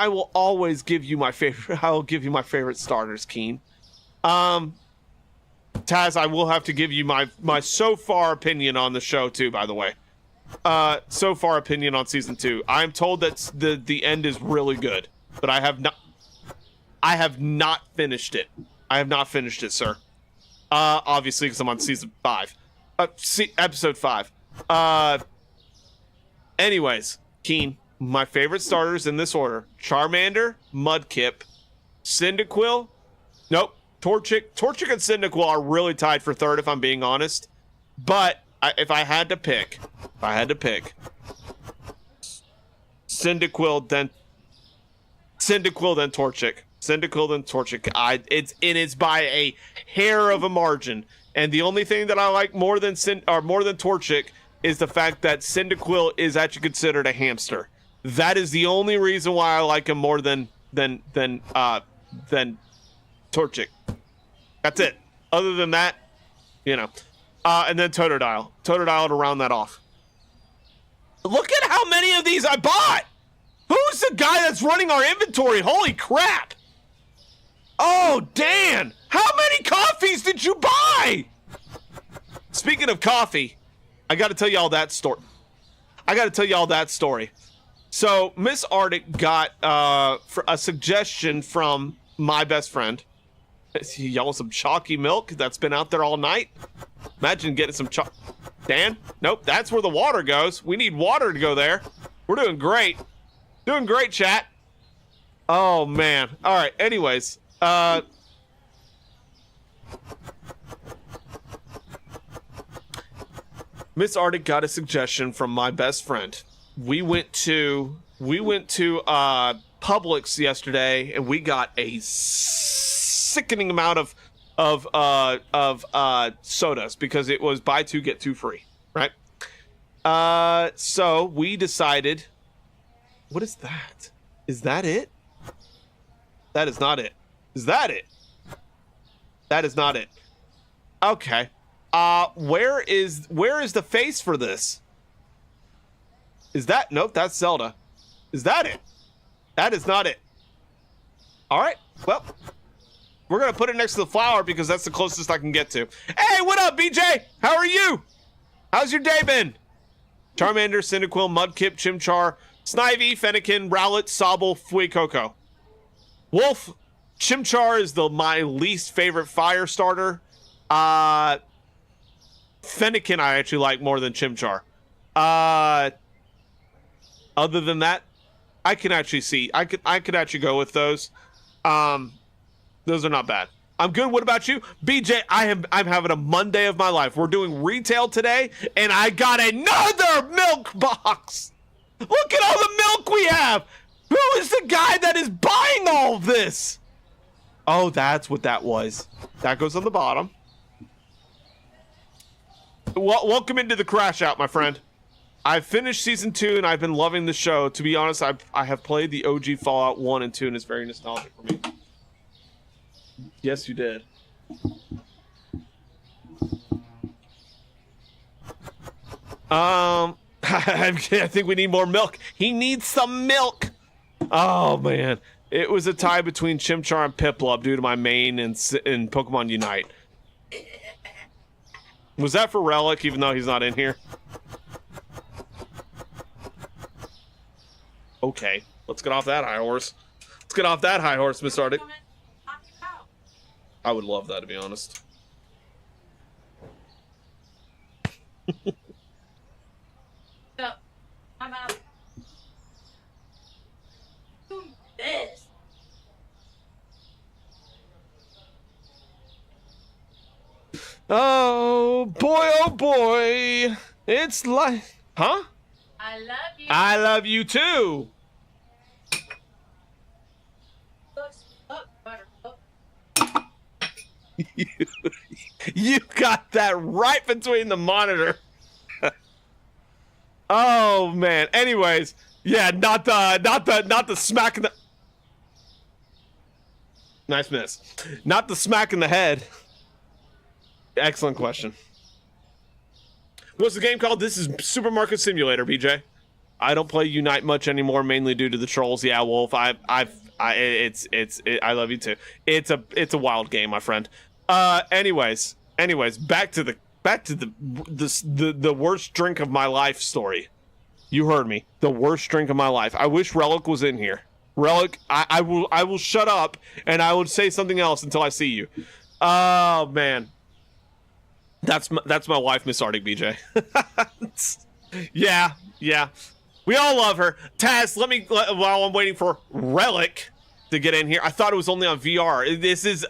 will always give you my favorite. I will give you my favorite starters, Keen. Taz, I will have to give you my so far opinion on the show too, by the way. So far opinion on season 2. I'm told that the end is really good, but I have not finished it. I have not finished it, sir. Obviously, because I'm on season 5. Episode 5. Anyways, Keen, my favorite starters in this order: Charmander, Mudkip, Cyndaquil. Nope. Torchic and Cyndaquil are really tied for third, if I'm being honest. But if I had to pick, Cyndaquil, then Torchic. It's by a hair of a margin. And the only thing that I like more than Torchic is the fact that Cyndaquil is actually considered a hamster. That is the only reason why I like him more than Torchic. That's it. Other than that, and then Totodile to round that off. Look at how many of these I bought. Who's the guy that's running our inventory? Holy crap. Oh, Dan, how many coffees did you buy? Speaking of coffee, I got to tell you all that story. So Miss Arctic got a suggestion from my best friend. Y'all want some chalky milk that's been out there all night? Imagine getting some Dan? Nope, that's where the water goes. We need water to go there. We're doing great. Doing great, chat. Oh, man. All right, anyways. Miss Arctic got a suggestion from my best friend. We went to Publix yesterday, and we got a sickening amount of sodas because it was buy two get two free, right? So we decided. What is that? Is that it? That is not it. Is that it? That is not it. Okay. Where is the face for this? Is that... Nope, that's Zelda. Is that it? That is not it. All right. Well, we're going to put it next to the flower because that's the closest I can get to. Hey, what up, BJ? How are you? How's your day been? Charmander, Cyndaquil, Mudkip, Chimchar, Snivy, Fennekin, Rowlet, Sobble, Fuecoco. Wolf, Chimchar is my least favorite fire starter. Fennekin I actually like more than Chimchar. Other than that, I can actually see. I could actually go with those. Those are not bad. I'm good. What about you? BJ, I'm having a Monday of my life. We're doing retail today, and I got another milk box. Look at all the milk we have. Who is the guy that is buying all of this? Oh, that's what that was. That goes on the bottom. Welcome into the crash out, my friend. I've finished season 2 and I've been loving the show. To be honest, I have played the OG Fallout 1 and 2 and it's very nostalgic for me. Yes, you did. I think we need more milk. He needs some milk. Oh man, it was a tie between Chimchar and Piplup due to my main in Pokemon Unite. Was that for Relic, even though he's not in here? Okay, let's get off that high horse. Let's get off that high horse, Miss Arctic. I would love that, to be honest. So, I'm out. Do this. Oh boy, it's like, huh? I love you. I love you too. You got that right between the monitor. Oh man. Anyways, yeah, not the smack in the. Nice miss. Not the smack in the head. Excellent question. What's the game called? This is Supermarket Simulator, BJ. I don't play Unite much anymore, mainly due to the trolls. Yeah, Wolf. I love you too. It's a wild game, my friend. Anyways, back to the worst drink of my life story. You heard me. The worst drink of my life. I wish Relic was in here. Relic, I will shut up and I will say something else until I see you. Oh man. That's my wife, Miss Arctic BJ. Yeah. We all love her. Taz, while I'm waiting for Relic to get in here. I thought it was only on VR. This is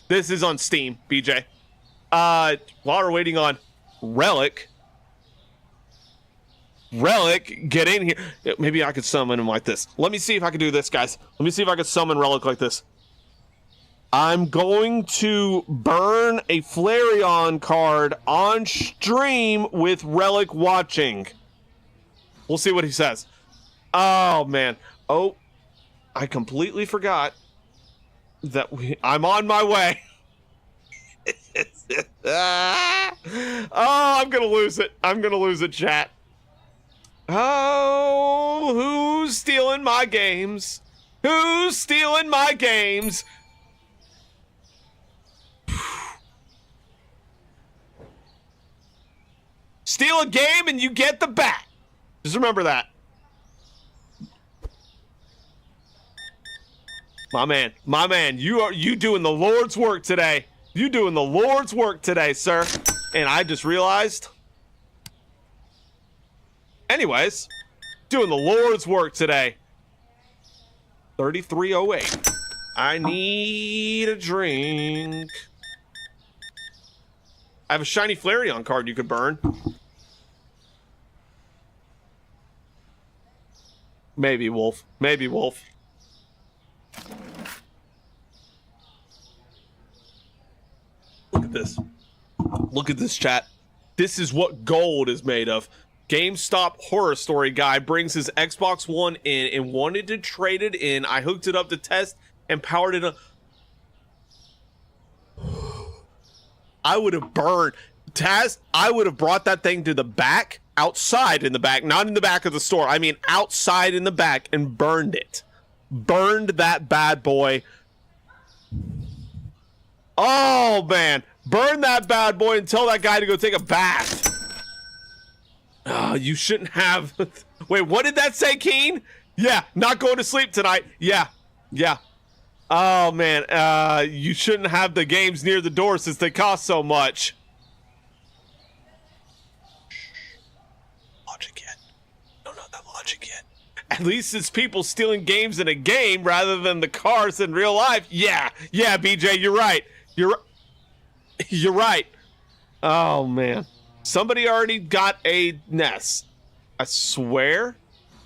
this is on Steam, BJ. While we're waiting on Relic, get in here. Maybe I could summon him like this. Let me see if I can do this, guys. Let me see if I can summon Relic like this. I'm going to burn a Flareon card on stream with Relic watching. We'll see what he says. Oh, man. Oh, I completely forgot that I'm on my way. Oh, I'm going to lose it. I'm going to lose it, chat. Oh, who's stealing my games? Who's stealing my games? Steal a game and you get the bat. Just remember that. My man, you doing the Lord's work today. You doing the Lord's work today, sir. And I just realized. Anyways, doing the Lord's work today. 3308. I need a drink. I have a shiny Flareon card you could burn. Maybe, Wolf. Maybe, Wolf. Look at this. Look at this, chat. This is what gold is made of. GameStop horror story guy brings his Xbox One in and wanted to trade it in. I hooked it up to test and powered it up. I would have burned. Taz, I would have brought that thing to the back, outside in the back, not in the back of the store. I mean, outside in the back and burned it. Burned that bad boy. Oh, man. Burn that bad boy and tell that guy to go take a bath. Oh, you shouldn't have. Wait, what did that say, Keen? Yeah, not going to sleep tonight. Yeah. Oh, man. You shouldn't have the games near the door since they cost so much. Logic yet. No, not that logic yet. At least it's people stealing games in a game rather than the cars in real life. Yeah, BJ, you're right. You're right. Oh, man. Somebody already got a nest. I swear.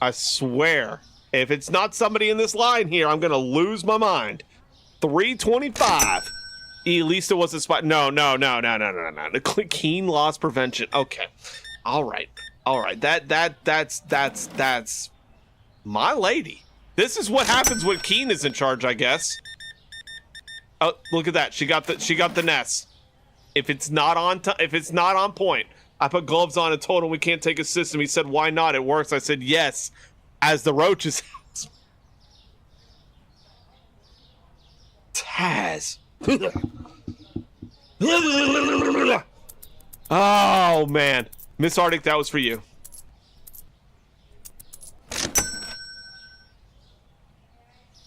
If it's not somebody in this line here, I'm going to lose my mind. $3.25. At least it was a spot. No. The keen loss prevention. Okay. All right. That's my lady. This is what happens when Keen is in charge, I guess. Oh, look at that. She got the nest. If it's not on point, I put gloves on and told him we can't take a system. He said, "Why not? It works." I said, "Yes," as the roaches. Taz. Oh man, Miss Arctic, that was for you.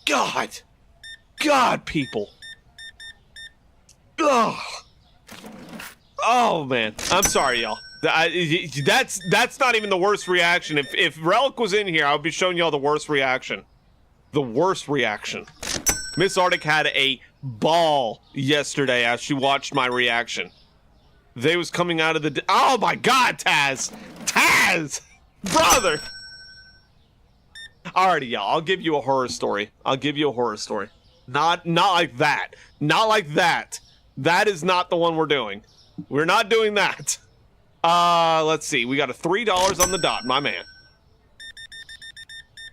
God, people. Oh man, I'm sorry, y'all. That's not even the worst reaction. If Relic was in here, I would be showing y'all the worst reaction. The worst reaction. Miss Arctic had a ball yesterday as she watched my reaction. They was coming out of the... Oh my God, Taz! Taz! Brother! Alrighty, y'all. I'll give you a horror story. Not like that. Not like that. That is not the one we're doing. We're not doing that. Let's see. We got a $3 on the dot, my man.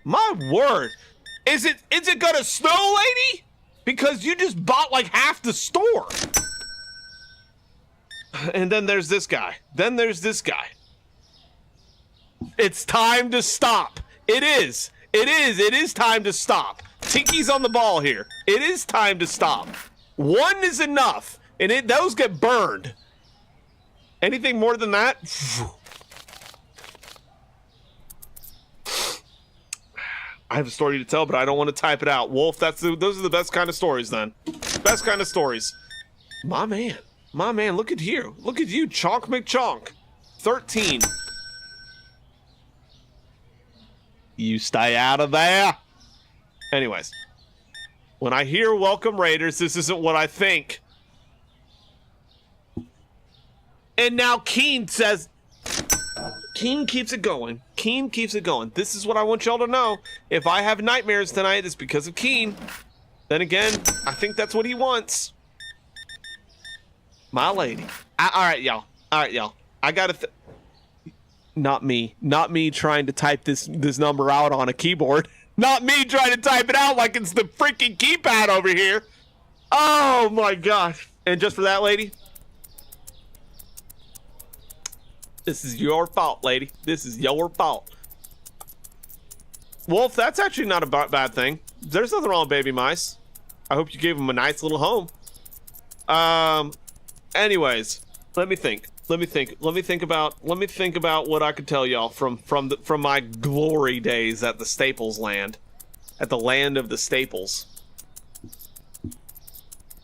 My word. Is it gonna snow, lady? Because you just bought like half the store. And then there's this guy. It's time to stop. It is time to stop. Tinky's on the ball here. It is time to stop. One is enough, and those get burned. Anything more than that? I have a story to tell, but I don't want to type it out. Wolf, those are the best kind of stories then. Best kind of stories. My man, look at you. Look at you, Chonk McChonk. 13. You stay out of there. Anyways, when I hear Welcome Raiders, this isn't what I think. And now Keen says, Keen keeps it going. This is what I want y'all to know. If I have nightmares tonight, it's because of Keen. Then again, I think that's what he wants. My lady. All right, y'all. I gotta... Not me trying to type this number out on a keyboard. Not me trying to type it out like it's the freaking keypad over here. Oh my gosh. And just for that, lady, this is your fault, lady. This is your fault. Wolf, that's actually not a bad thing. There's nothing wrong with baby mice. I hope you gave them a nice little home. Anyways, let me think about what I could tell y'all from my glory days at the Staples land, at the land of the Staples.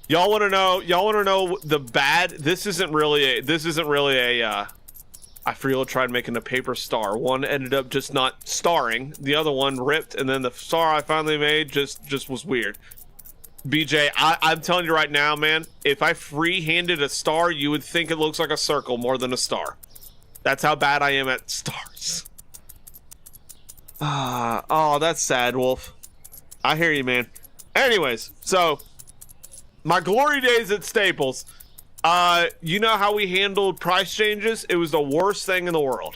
Y'all want to know the bad? This isn't really a I tried making a paper star. One ended up just not starring. The other one ripped, and then the star I finally made just was weird. BJ, I'm telling you right now, man, if I free-handed a star, you would think it looks like a circle more than a star. That's how bad I am at stars. Oh, that's sad, Wolf. I hear you, man. Anyways, so my glory days at Staples. You know how we handled price changes? It was the worst thing in the world.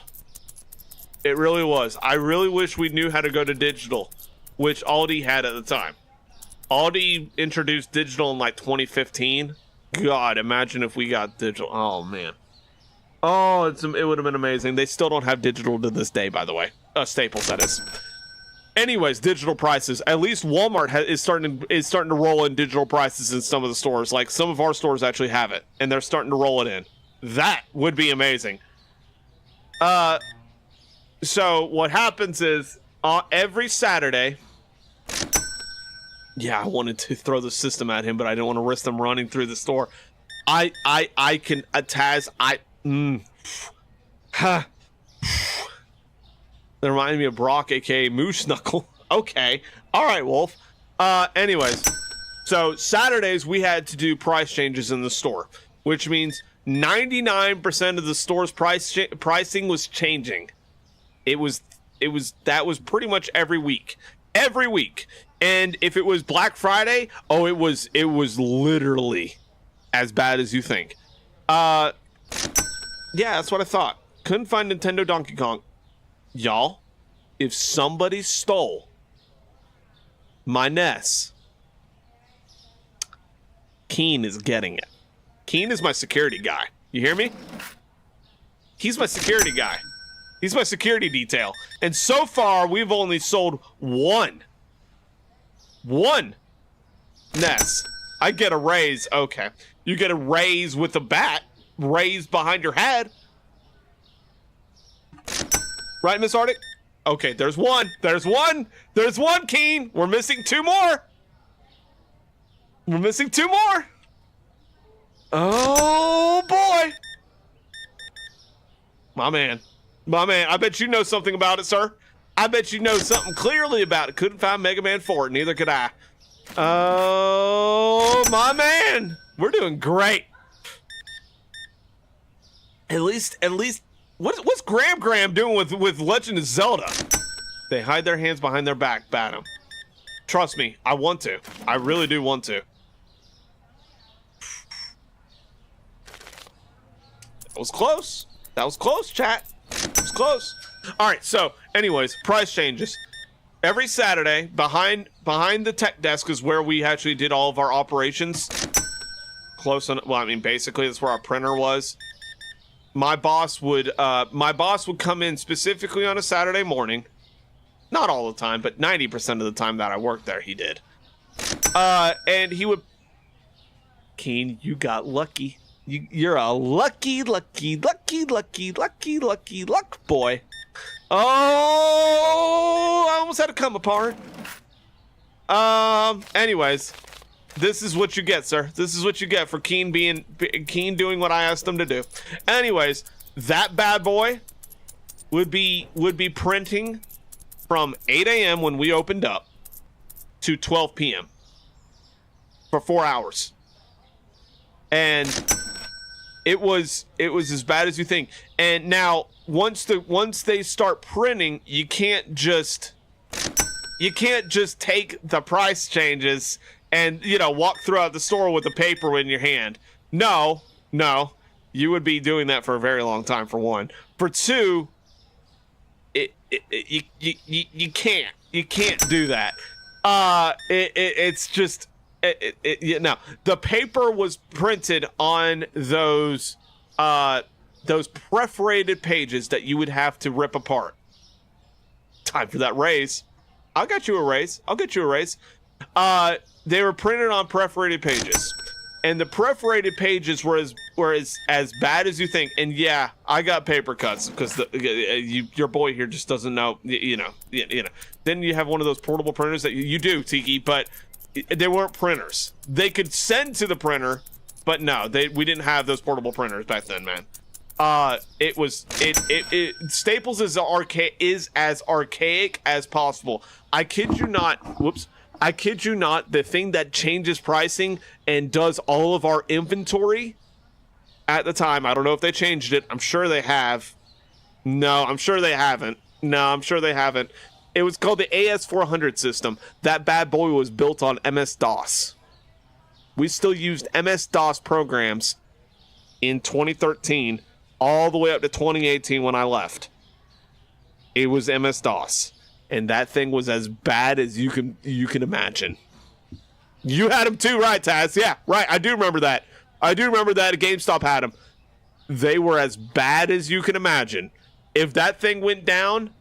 It really was. I really wish we knew how to go to digital, which Aldi had at the time. Aldi introduced digital in like 2015. God, imagine if we got digital. Oh man. Oh, it would have been amazing. They still don't have digital to this day, by the way. Staples, that is. Anyways, digital prices. At least Walmart is starting to roll in digital prices in some of the stores. Like some of our stores actually have it, and they're starting to roll it in. That would be amazing. So what happens is every Saturday. Yeah, I wanted to throw the system at him, but I didn't want to risk them running through the store. I can Taz. That reminded me of Brock, aka Moose Knuckle. Okay. All right, Wolf. Anyways, so Saturdays we had to do price changes in the store, which means 99% of the store's pricing was changing. That was pretty much every week. every week. And if it was Black Friday, oh, it was literally as bad as you think. Yeah, that's what I thought. Couldn't find Nintendo Donkey Kong. Y'all, if somebody stole my NES, Keen is getting it. Keen is my security guy. You hear me? He's my security guy. He's my security detail. And so far, we've only sold one NES. I get a raise. Okay. You get a raise with a bat raised behind your head. Right, Miss Arctic? Okay, there's one. There's one, Keen. We're missing two more. We're missing two more. Oh, boy. My man. I bet you know something about it, sir. I bet you know something clearly about it. Couldn't find Mega Man 4. Neither could I. Oh, my man. We're doing great. At least, what's Graham doing with Legend of Zelda? They hide their hands behind their back, bat him. Trust me, I want to. I really do want to. That was close. That was close, chat. It was close. All right, so anyways, price changes. Every Saturday, behind the tech desk is where we actually did all of our operations. Close on, well, I mean, basically that's where our printer was. My boss would come in specifically on a Saturday morning. Not all the time, but 90% of the time that I worked there, he did. And he would... Keen, you got lucky. You're a lucky luck boy. Oh, I almost had to come apart. Anyways, this is what you get, sir. This is what you get for Keen doing what I asked him to do. Anyways, that bad boy would be printing from 8 a.m. when we opened up to 12 p.m. for 4 hours. And it was as bad as you think. And now once they start printing, you can't just take the price changes and, you know, walk throughout the store with the paper in your hand. No, you would be doing that for a very long time, for one. For two, you can't do that. It's just, no. The paper was printed on those perforated pages that you would have to rip apart. Time for that raise. I'll get you a raise. They were printed on perforated pages, and the perforated pages were as bad as you think. And yeah, I got paper cuts because your boy here just doesn't know. You know. Then you have one of those portable printers that you do, Tiki, but they weren't printers. They could send to the printer, but no, we didn't have those portable printers back then, man. Staples is as archaic as possible. I kid you not. Whoops. I kid you not. The thing that changes pricing and does all of our inventory at the time, I don't know if they changed it. I'm sure they have. No, I'm sure they haven't. It was called the AS400 system. That bad boy was built on MS-DOS. We still used MS-DOS programs in 2013 all the way up to 2018 when I left. It was MS-DOS. And that thing was as bad as you can imagine. You had them too, right, Taz? Yeah, right. I do remember that. GameStop had them. They were as bad as you can imagine. If that thing went down,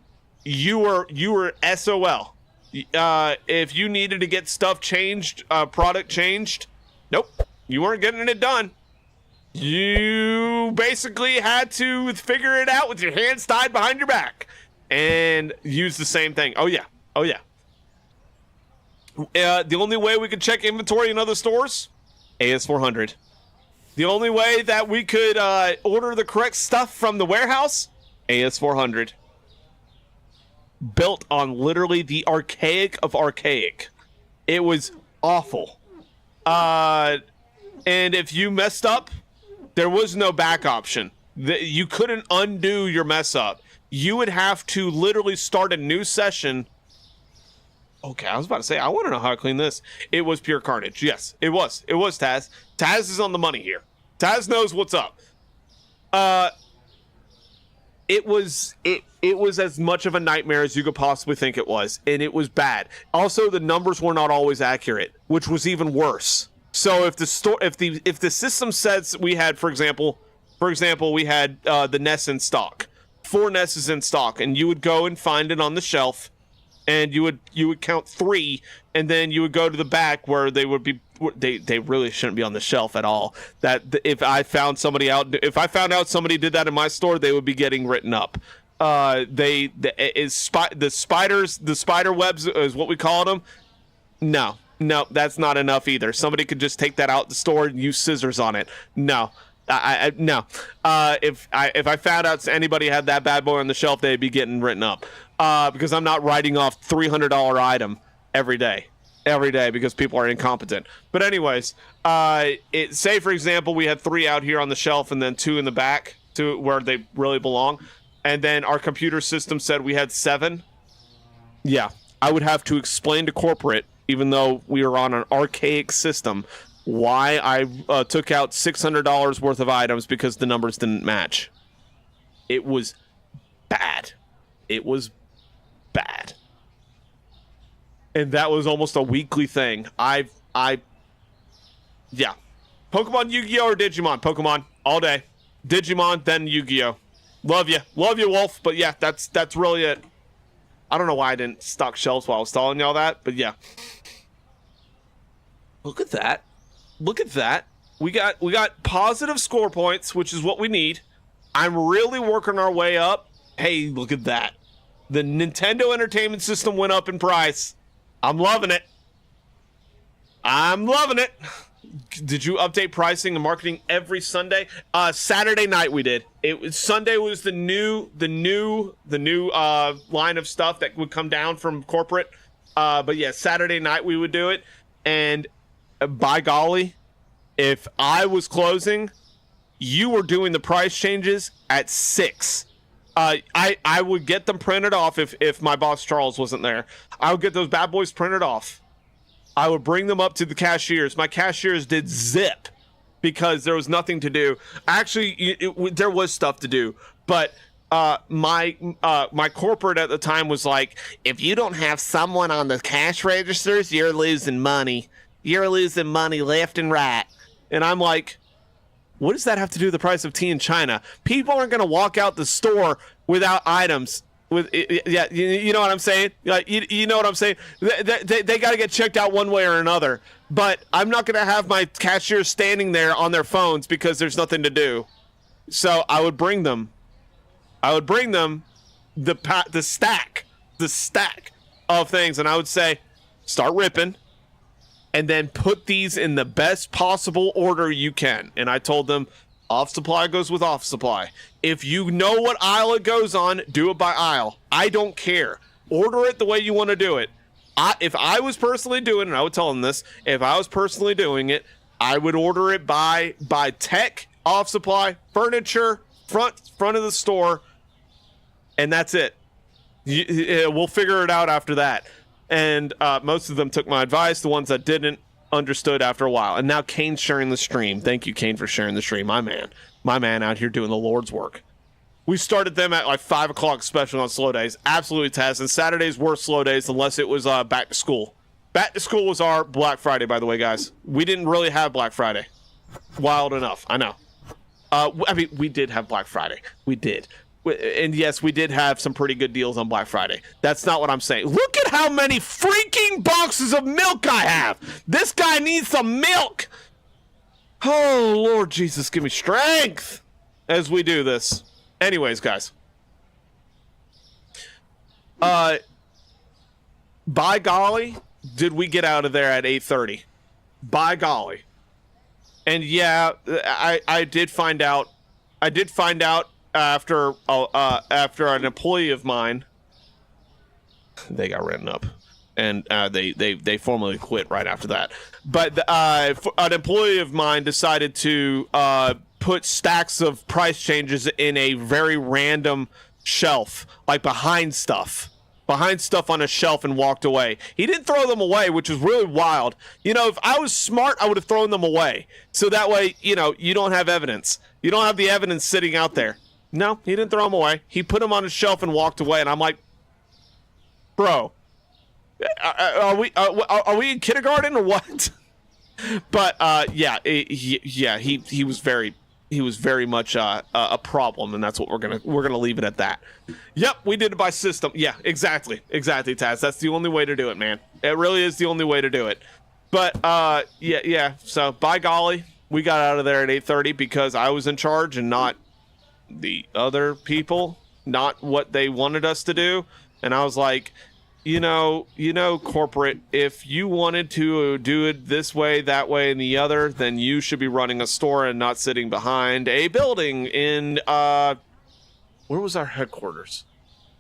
you were SOL. If you needed to get stuff changed, product changed, nope, you weren't getting it done. You basically had to figure it out with your hands tied behind your back and use the same thing. Oh yeah. The only way we could check inventory in other stores, AS400. The only way that we could order the correct stuff from the warehouse, AS400. Built on literally the archaic of archaic. It was awful. And if you messed up, there was no back option. You couldn't undo your mess up. You would have to literally start a new session Okay, I was about to say, I want to know how I clean this. It was pure carnage. Yes, it was. It was Taz. Taz is on the money here. Taz knows what's up. It was as much of a nightmare as you could possibly think it was, and it was bad. Also, the numbers were not always accurate, which was even worse. So if the system says we had, for example, we had the Ness in stock, 4 Nesses in stock, and you would go and find it on the shelf, and you would count 3, and then you would go to the back where they would be. They really shouldn't be on the shelf at all. That if I found out somebody did that in my store, they would be getting written up. The spider webs is what we call them. No, that's not enough either. Somebody could just take that out the store and use scissors on it. No. No. If I found out anybody had that bad boy on the shelf, they'd be getting written up. Because I'm not writing off $300 item every day because people are incompetent. But anyways, say for example we had 3 out here on the shelf and then 2 in the back to where they really belong, and then our computer system said we had 7. Yeah, I would have to explain to corporate, even though we were on an archaic system, why I took out $600 worth of items because the numbers didn't match. It was bad. It was bad. And that was almost a weekly thing. Yeah. Pokemon, Yu-Gi-Oh, or Digimon? Pokemon, all day. Digimon, then Yu-Gi-Oh. Love you, Wolf. But yeah, that's really it. I don't know why I didn't stock shelves while I was telling y'all that, but yeah. Look at that. We got positive score points, which is what we need. I'm really working our way up. Hey, look at that. The Nintendo Entertainment System went up in price. I'm loving it. Did you update pricing and marketing every Sunday? Saturday night we did. Sunday was the new line of stuff that would come down from corporate. But yeah, Saturday night we would do it. And by golly, if I was closing, you were doing the price changes at 6. I would get them printed off if my boss Charles wasn't there. I would get those bad boys printed off. I would bring them up to the cashiers. My cashiers did zip because there was nothing to do. Actually, there was stuff to do, but my corporate at the time was like, if you don't have someone on the cash registers, you're losing money. You're losing money left and right. And I'm like, what does that have to do with the price of tea in China? People aren't going to walk out the store without items. Yeah, you know what I'm saying? You know what I'm saying? They got to get checked out one way or another. But I'm not going to have my cashiers standing there on their phones because there's nothing to do. So I would bring them the stack of things, and I would say, start ripping. And then put these in the best possible order you can. And I told them, off supply goes with off supply. If you know what aisle it goes on, do it by aisle. I don't care. Order it the way you want to do it. If I was personally doing it, and I would tell them this, if I was personally doing it, I would order it by tech, off supply, furniture, front of the store, and that's it. We'll figure it out after that. And most of them took my advice. The ones that didn't understood after a while. And now Kane's sharing the stream. Thank you, Kane, for sharing the stream. My man out here doing the Lord's work. We started them at like 5 o'clock, especially on slow days. Absolutely, Taz. And Saturdays were slow days unless it was back to school. Back to school was our Black Friday, by the way, guys. We didn't really have Black Friday. Wild enough, I know. I mean, we did have Black Friday. We did. And yes, we did have some pretty good deals on Black Friday. That's not what I'm saying. Look at how many freaking boxes of milk I have. This guy needs some milk. Oh, Lord Jesus, give me strength as we do this. Anyways, guys. By golly, did we get out of there at 8:30? By golly. And yeah, I did find out. After an employee of mine, they got written up, and they formally quit right after that. But an employee of mine decided to put stacks of price changes in a very random shelf, like behind stuff. behind stuff on a shelf and walked away. He didn't throw them away, which was really wild. You know, if I was smart, I would have thrown them away. So that way, you know, you don't have evidence. You don't have the evidence sitting out there. No, he didn't throw them away. He put them on a shelf and walked away. And I'm like, bro, are we in kindergarten or what? But he was very much a problem, and that's what we're gonna leave it at that. Yep, we did it by system. Yeah, exactly, Taz. That's the only way to do it, man. It really is the only way to do it. But yeah. So by golly, we got out of there at 8:30 because I was in charge and not the other people, not what they wanted us to do. And I was like, you know, corporate, if you wanted to do it this way, that way, and the other, then you should be running a store and not sitting behind a building in, where was our headquarters?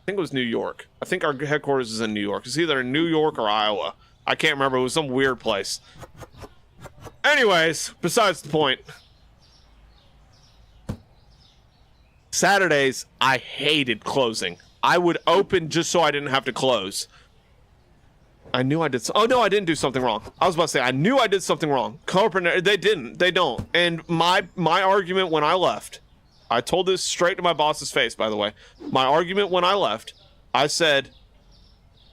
I think it was New York. I think our headquarters is in New York. It's either in New York or Iowa. I can't remember. It was some weird place. Anyways, besides the point. Saturdays, I hated closing. I would open just so I didn't have to close. I knew I did. Oh no, I didn't do something wrong. I was about to say I knew I did something wrong. Corporate, they didn't. They don't. And my argument when I left, I told this straight to my boss's face. By the way, my argument when I left, I said,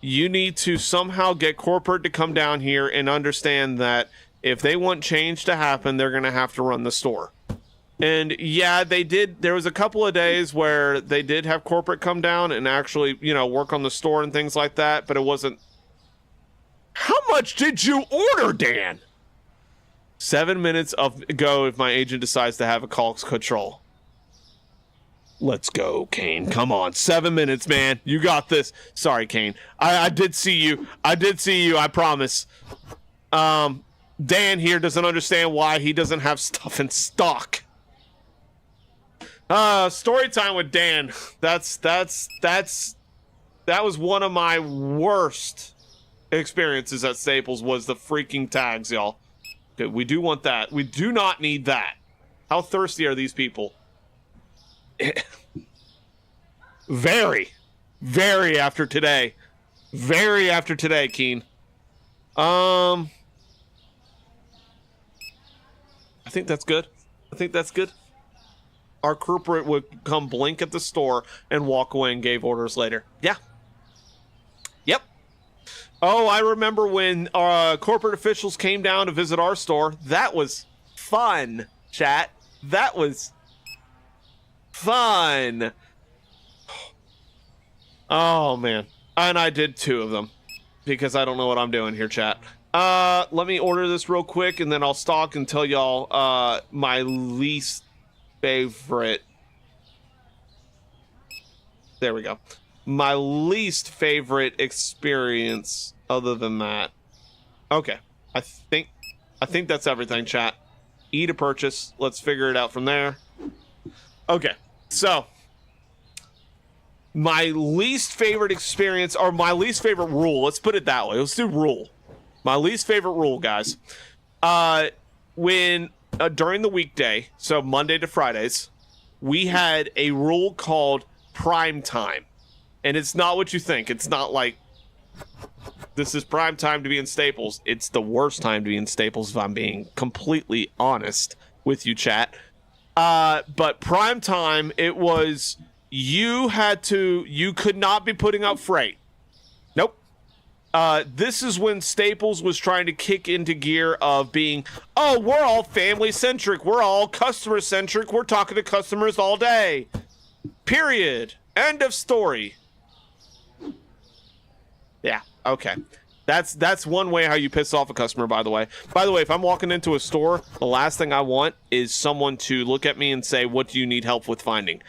you need to somehow get corporate to come down here and understand that if they want change to happen, they're going to have to run the store. And yeah, they did. There was a couple of days where they did have corporate come down and actually, you know, work on the store and things like that. But it wasn't. How much did you order, Dan? 7 minutes ago if my agent decides to have a call control. Let's go, Kane. Come on. 7 minutes, man. You got this. Sorry, Kane. I did see you. I promise. Dan here doesn't understand why he doesn't have stuff in stock. Story time with Dan. That was one of my worst experiences at Staples was the freaking tags, y'all. Okay, we do want that. We do not need that. How thirsty are these people? Very after today. Very after today, Keen. I think that's good. Our corporate would come blink at the store and walk away and gave orders later. Yeah. Yep. Oh, I remember when corporate officials came down to visit our store. That was fun, chat. That was fun. Oh, man. And I did 2 of them because I don't know what I'm doing here, chat. Let me order this real quick and then I'll stalk and tell y'all my least favorite. There we go. My least favorite experience other than that. Okay. I think that's everything, chat. E to purchase. Let's figure it out from there. Okay. So, my least favorite experience, or my least favorite rule, let's put it that way. Let's do rule. My least favorite rule, guys. When during the weekday, so Monday to Fridays, we had a rule called prime time. And it's not what you think. It's not like this is prime time to be in Staples. It's the worst time to be in Staples, if I'm being completely honest with you, chat. But prime time, it was you could not be putting up freight. Nope. This is when Staples was trying to kick into gear of being, oh, we're all family-centric. We're all customer-centric. We're talking to customers all day. Period. End of story. Yeah, okay. That's one way how you piss off a customer, by the way. By the way, if I'm walking into a store, the last thing I want is someone to look at me and say, what do you need help with finding?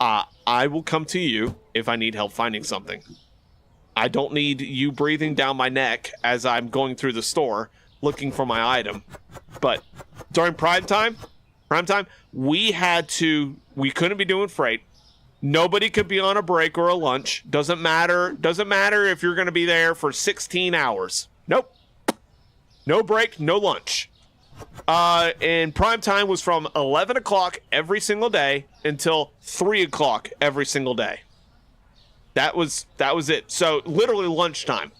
I will come to you if I need help finding something. I don't need you breathing down my neck as I'm going through the store looking for my item. But during prime time, we couldn't be doing freight. Nobody could be on a break or a lunch. Doesn't matter if you're going to be there for 16 hours. Nope. No break, no lunch. And prime time was from 11 o'clock every single day until 3 o'clock every single day. That was it. So literally lunchtime.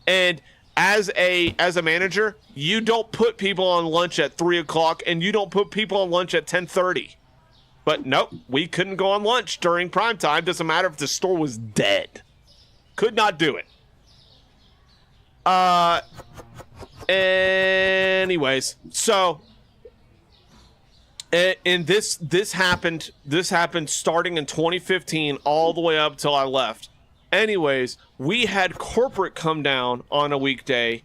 And as a manager, you don't put people on lunch at 3 o'clock, and you don't put people on lunch at 10:30. But nope, we couldn't go on lunch during prime time. Doesn't matter if the store was dead. Could not do it. Anyways, so and this happened starting in 2015 all the way up till I left. Anyways, we had corporate come down on a weekday,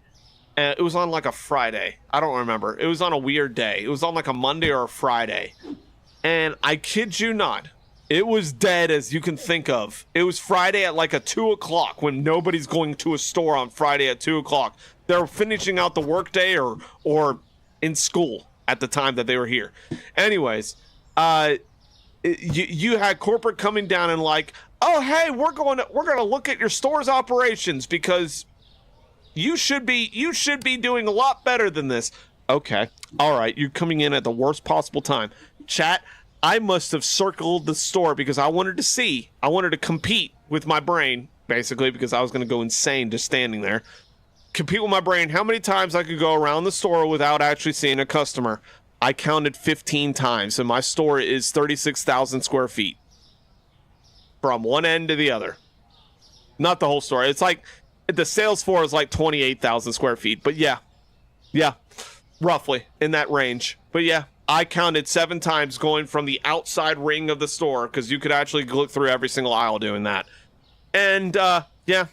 and it was on like a Friday. I don't remember. It was on a weird day. It was on like a Monday or a Friday. And I kid you not, it was dead as you can think of. It was Friday at like a 2 o'clock when nobody's going to a store on Friday at 2 o'clock. They're finishing out the workday or in school at the time that they were here. Anyways, you had corporate coming down and like, oh hey, we're gonna look at your store's operations because you should be doing a lot better than this. Okay, all right, you're coming in at the worst possible time. Chat, I must have circled the store because I wanted to compete with my brain, basically, because I was going to go insane just standing there. Compete with my brain, how many times I could go around the store without actually seeing a customer. I counted 15 times, and my store is 36,000 square feet. From one end to the other. Not the whole store. It's like, the sales floor is like 28,000 square feet, but yeah, roughly in that range. But yeah, I counted 7 times going from the outside ring of the store, because you could actually look through every single aisle doing that. And yeah,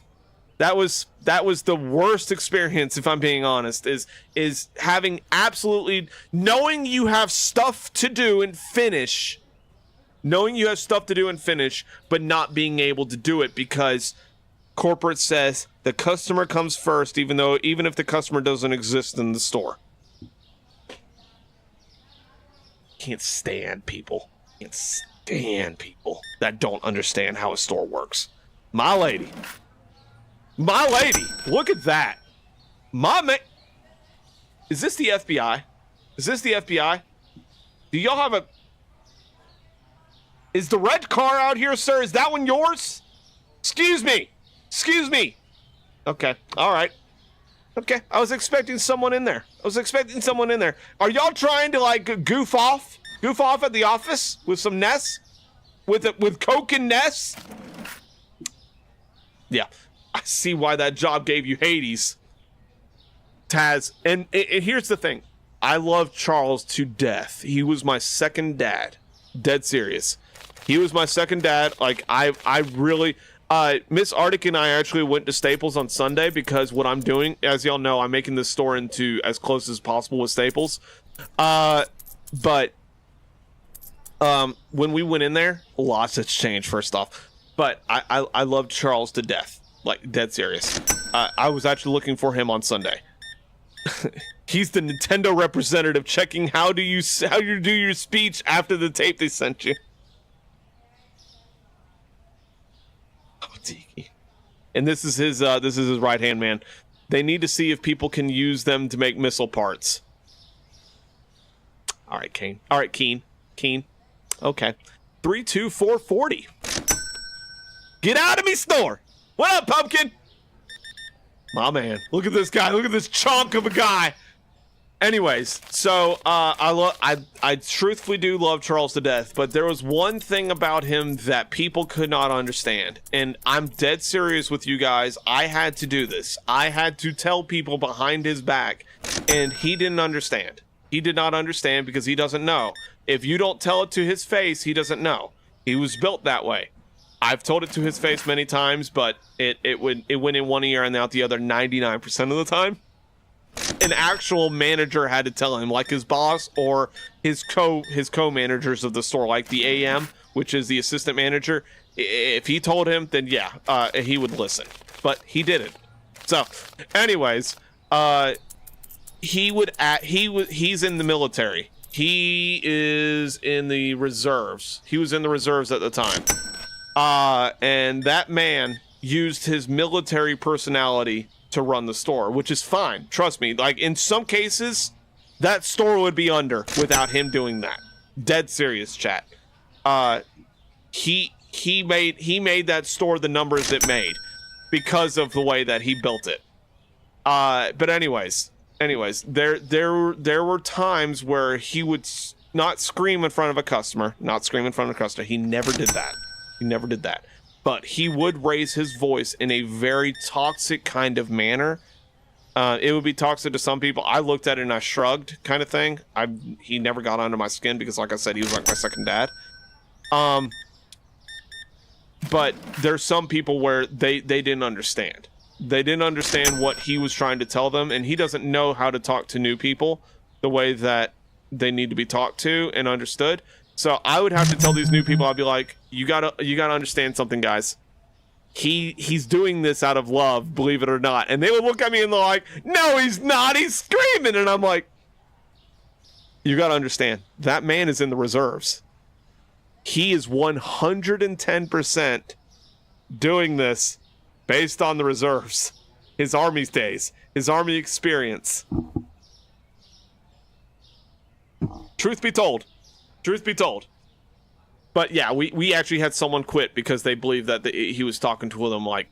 that was the worst experience, if I'm being honest, is having absolutely knowing you have stuff to do and finish, but not being able to do it because corporate says the customer comes first, even if the customer doesn't exist in the store. Can't stand people that don't understand how a store works. My lady, look at that. Is this the FBI? Do y'all have is the red car out here, sir? Is that one yours? Excuse me. Okay, all right. Okay, I was expecting someone in there. Are y'all trying to like goof off at the office with some Ness? With Coke and Ness? Yeah, I see why that job gave you Hades, Taz. And here's the thing. I love Charles to death. He was my second dad. Dead serious. He was my second dad. Like, I really... Miss Arctic and I actually went to Staples on Sunday because what I'm doing, as y'all know, I'm making this store into as close as possible with Staples. But when we went in there, lots has changed, first off. But I love Charles to death. Like, dead serious. I was actually looking for him on Sunday. He's the Nintendo representative checking how you do your speech after the tape they sent you. And this is his right hand man. They need to see if people can use them to make missile parts. All right, Kane. All right, Keen. Okay. 32440. Get out of me store. What up, pumpkin? My man. Look at this guy. Look at this chunk of a guy. Anyways, so I truthfully do love Charles to death, but there was one thing about him that people could not understand, and I'm dead serious with you guys. I had to do this. I had to tell people behind his back, and he didn't understand. He did not understand because he doesn't know. If you don't tell it to his face, he doesn't know. He was built that way. I've told it to his face many times, but it went in one ear and out the other 99% of the time. An actual manager had to tell him, like his boss or his co-managers of the store, like the AM, which is the assistant manager. If he told him, then yeah, he would listen. But he didn't. So, anyways, he's in the military. He is in the reserves. He was in the reserves at the time. And that man used his military personality to run the store, which is fine. Trust me. Like, in some cases, that store would be under without him doing that. Dead serious, chat. He he made that store the numbers it made because of the way that he built it. But anyways, there were times where he would not scream in front of a customer, He never did that. But he would raise his voice in a very toxic kind of manner. It would be toxic to some people. I looked at it and I shrugged, kind of thing. He never got under my skin because, like I said, he was like my second dad. But there's some people where they didn't understand. They didn't understand what he was trying to tell them, and he doesn't know how to talk to new people the way that they need to be talked to and understood. So I would have to tell these new people, I'd be like, you gotta understand something, guys. He's doing this out of love, believe it or not. And they would look at me and they're like, no, he's not, he's screaming. And I'm like, you gotta understand, that man is in the reserves. He is 110% doing this based on the reserves, his army days, his army experience. Truth be told. But yeah, we actually had someone quit because they believed that he was talking to them like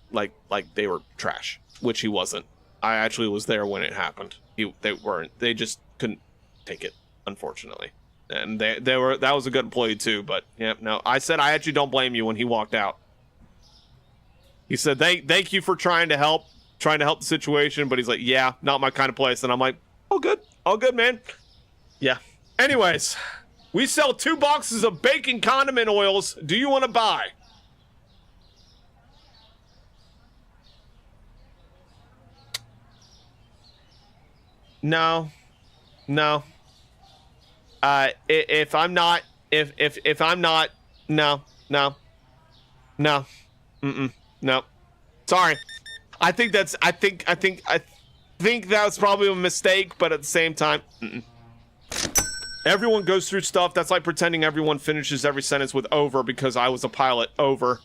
they were trash, which he wasn't. I actually was there when it happened. They just couldn't take it, unfortunately. And that was a good employee too, but yeah, no. I said I actually don't blame you when he walked out. He said, thank you for trying to help the situation, but he's like, yeah, not my kind of place. And I'm like, all good, man. Yeah. Anyways, we sell 2 boxes of bacon condiment oils. Do you want to buy? No. If I'm not, no. No. Sorry. I think that was probably a mistake, but at the same time, everyone goes through stuff. That's like pretending everyone finishes every sentence with over because I was a pilot. Over.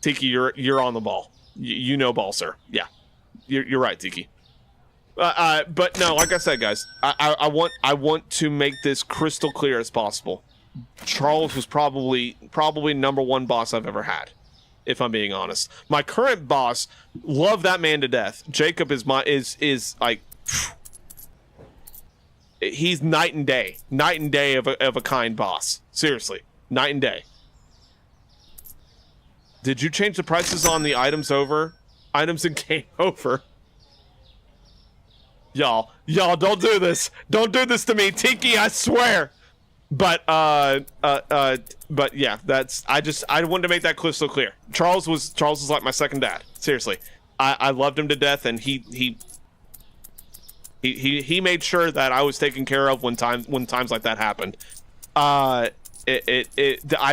Tiki, you're on the ball. You know ball, sir. Yeah. You're right, Tiki. But no, like I said, guys, I want to make this crystal clear as possible. Charles was probably number 1 boss I've ever had, if I'm being honest. My current boss, love that man to death. Jacob is like, he's night and day of a kind boss. Seriously, night and day. Did you change the prices on the items in game over? Y'all, don't do this. Don't do this to me, Tiki, I swear. But yeah, I wanted to make that crystal clear. Charles was like my second dad. Seriously. I loved him to death, and he made sure that I was taken care of when times like that happened. I've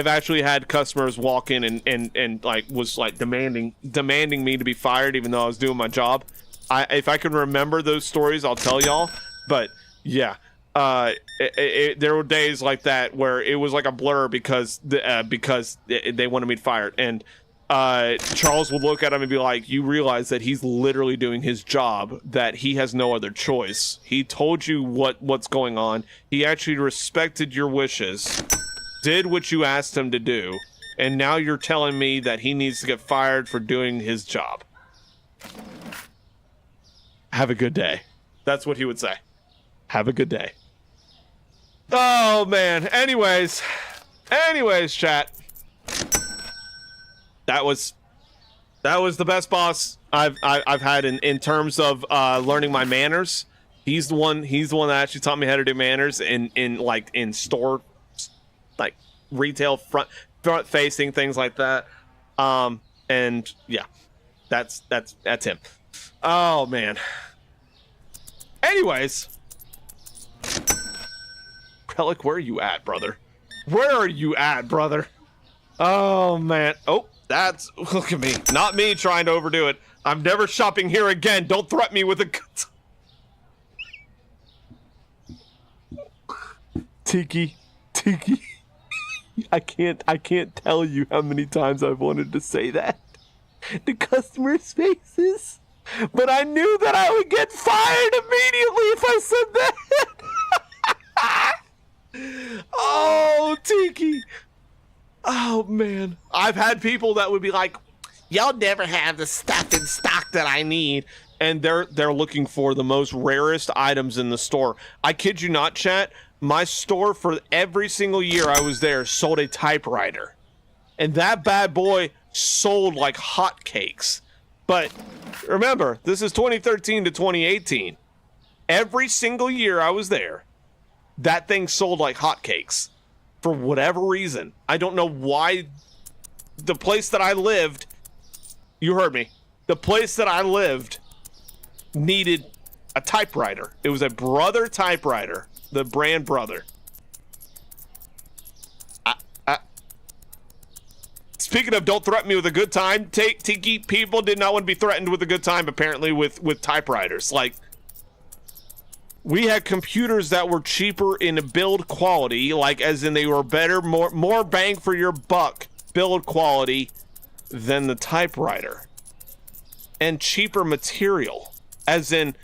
actually had customers walk in and like was like demanding me to be fired even though I was doing my job. If I can remember those stories, I'll tell y'all. But yeah, there were days like that where it was like a blur because they wanted me fired. And Charles would look at him and be like, "You realize that he's literally doing his job. That he has no other choice. He told you what's going on. He actually respected your wishes, did what you asked him to do, and now you're telling me that he needs to get fired for doing his job. Have a good day." That's what he would say. Have a good day. Oh man. Anyways, chat. That was the best boss I've had in terms of learning my manners. He's the one that actually taught me how to do manners in store, like retail front facing things like that. And yeah, that's him. Oh man. Anyways, Relic, where are you at, brother? Where are you at, brother? Oh man. Oh, look at me. Not me trying to overdo it. I'm never shopping here again. Don't threaten me with a Tiki. I can't tell you how many times I've wanted to say that to customers' faces, but I knew that I would get fired immediately if I said that. Oh, Tiki. Oh man, I've had people that would be like, y'all never have the stuff in stock that I need, and they're looking for the most rarest items in the store. I kid you not, chat, my store for every single year I was there sold a typewriter, and that bad boy sold like hotcakes. But remember, this is 2013 to 2018. Every single year I was there, that thing sold like hotcakes. For whatever reason. I don't know why. The place that I lived, you heard me, the place that I lived needed a typewriter. It was a Brother typewriter, the brand Brother. Speaking of don't threaten me with a good time, Tiki, people did not want to be threatened with a good time apparently with typewriters. Like, we had computers that were cheaper in build quality, like as in they were better, more bang for your buck build quality than the typewriter. And cheaper material, as in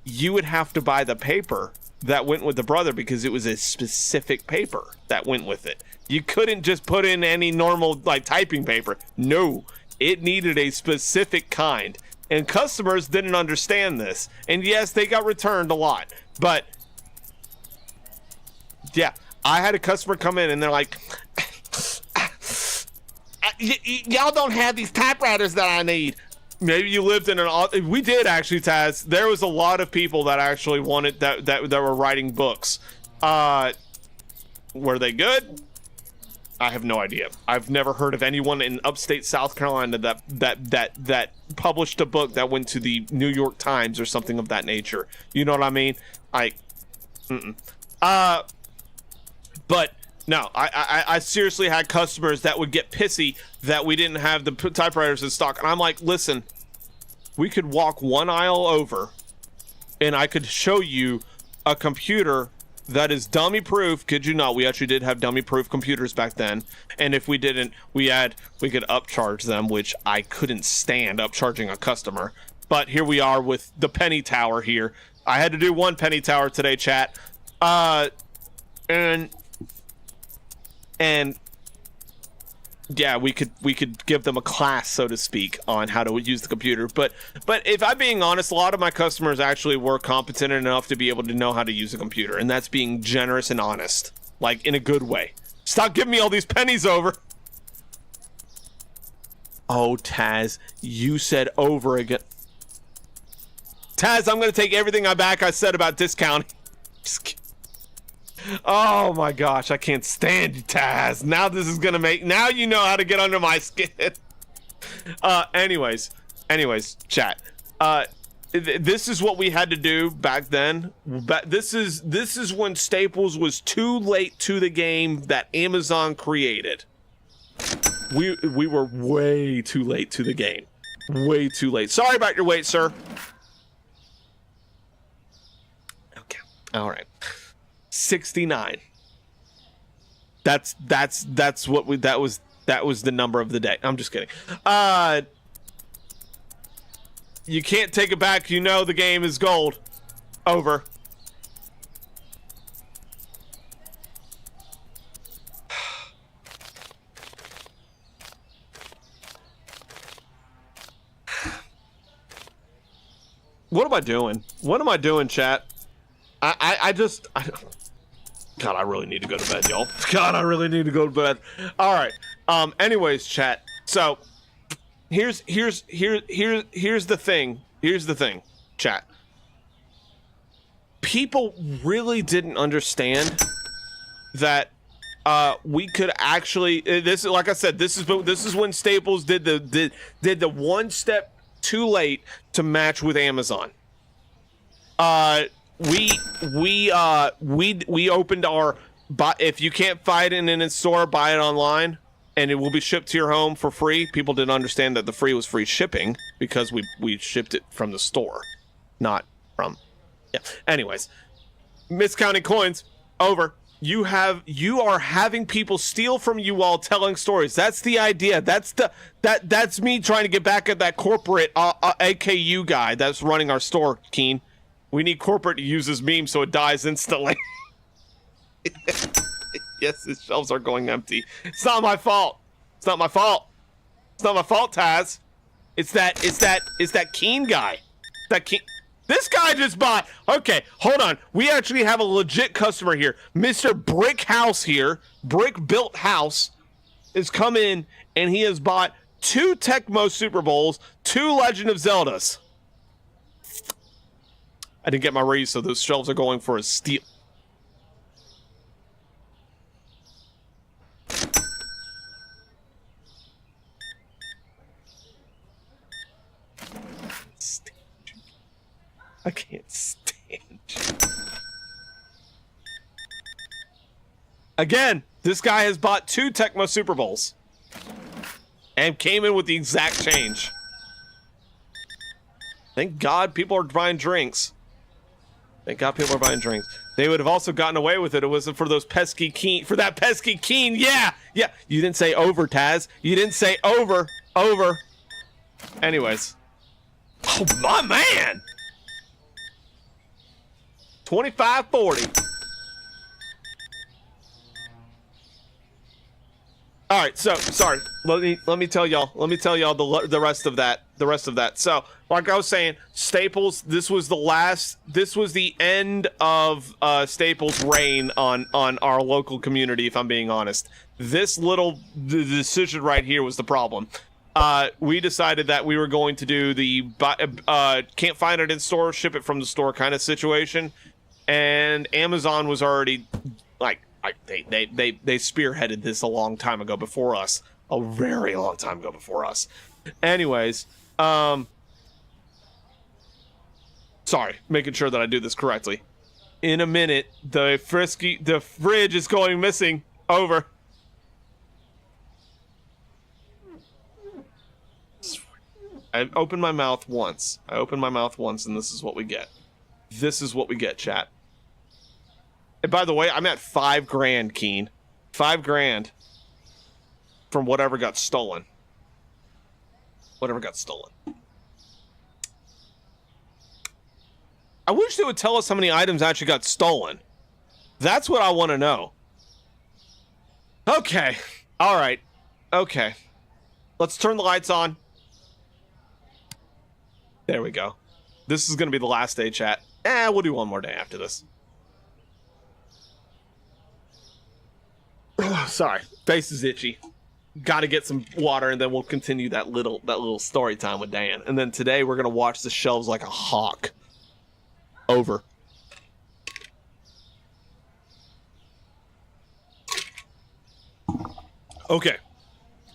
you would have to buy the paper that went with the Brother because it was a specific paper that went with it. You couldn't just put in any normal like typing paper. No, it needed a specific kind. And customers didn't understand this. And yes, they got returned a lot. But yeah, I had a customer come in and they're like, y'all don't have these typewriters that I need. Maybe you lived in an... We did actually, Taz. There was a lot of people that actually wanted that were writing books. Were they good? I have no idea. I've never heard of anyone in upstate South Carolina that published a book that went to the New York Times or something of that nature. You know what I mean? But no, I seriously had customers that would get pissy that we didn't have the typewriters in stock, and I'm like, listen, we could walk one aisle over, and I could show you a computer that is dummy proof. Kid you not, we actually did have dummy proof computers back then, and if we didn't, we could upcharge them, which I couldn't stand upcharging a customer. But here we are with the penny tower here. I had to do one penny tower today, chat. And yeah, we could give them a class, so to speak, on how to use the computer. But if I'm being honest, a lot of my customers actually were competent enough to be able to know how to use a computer, and that's being generous and honest, like in a good way. Stop giving me all these pennies over. Oh, Taz, you said over again. Taz, I'm gonna take everything I said about discounting. Just kidding. Oh my gosh, I can't stand you, Taz. Now this is gonna now you know how to get under my skin. Anyways, chat. This is what we had to do back then. This is when Staples was too late to the game that Amazon created. We were way too late to the game. Way too late. Sorry about your wait, sir. Okay. All right. 69. That's what that was the number of the day. I'm just kidding. You can't take it back. You know the game is gold. Over. What am I doing? What am I doing, chat? God, I really need to go to bed, y'all. God, I really need to go to bed. All right. Anyways, chat. So here's the thing. Here's the thing, chat. People really didn't understand that we could actually. This is, like I said, this is when Staples did the one step too late to match with Amazon. We opened our if you can't find it in a store, buy it online and it will be shipped to your home for free. People didn't understand that the free was free shipping because we shipped it from the store, not from anyways. Miscounting coins, over. You are having people steal from you while telling stories. That's the idea. That's me trying to get back at that corporate AKU guy that's running our store, Keen. We need corporate to use this meme so it dies instantly. Yes, his shelves are going empty. It's not my fault. It's not my fault. It's not my fault, Taz. It's that Keen guy. That Keen. This guy just bought. Okay, hold on. We actually have a legit customer here. Mr. Brick House here. Brick Built House has come in and he has bought 2 Tecmo Super Bowls, 2 Legend of Zeldas. I didn't get my raise, so those shelves are going for a steal. I can't stand you. Again, this guy has bought 2 Tecmo Super Bowls and came in with the exact change. Thank God people are buying drinks. Thank God people are buying drinks. They would have also gotten away with it. It wasn't for those pesky Keen. For that pesky Keen. Yeah. Yeah. You didn't say over, Taz. You didn't say over. Over. Anyways. Oh, my man. 25-40. All right, so sorry. Let me tell y'all the rest of that. So, like I was saying, Staples. This was the end of Staples' reign on our local community. If I'm being honest, this little decision right here was the problem. We decided that we were going to do the can't find it in store, ship it from the store kind of situation, and Amazon was already like. They spearheaded this a long time ago before us. A very long time ago before us. Anyways, sorry, making sure that I do this correctly. In a minute, the fridge is going missing. Over. I opened my mouth once. And this is what we get. This is what we get, chat. And by the way, I'm at $5,000, Keen. $5,000 from whatever got stolen. Whatever got stolen. I wish they would tell us how many items actually got stolen. That's what I want to know. Okay. All right. Okay. Let's turn the lights on. There we go. This is going to be the last day, chat. We'll do one more day after this. Sorry, face is itchy. Got to get some water, and then we'll continue that little story time with Dan. And then today we're gonna watch the shelves like a hawk. Over. Okay.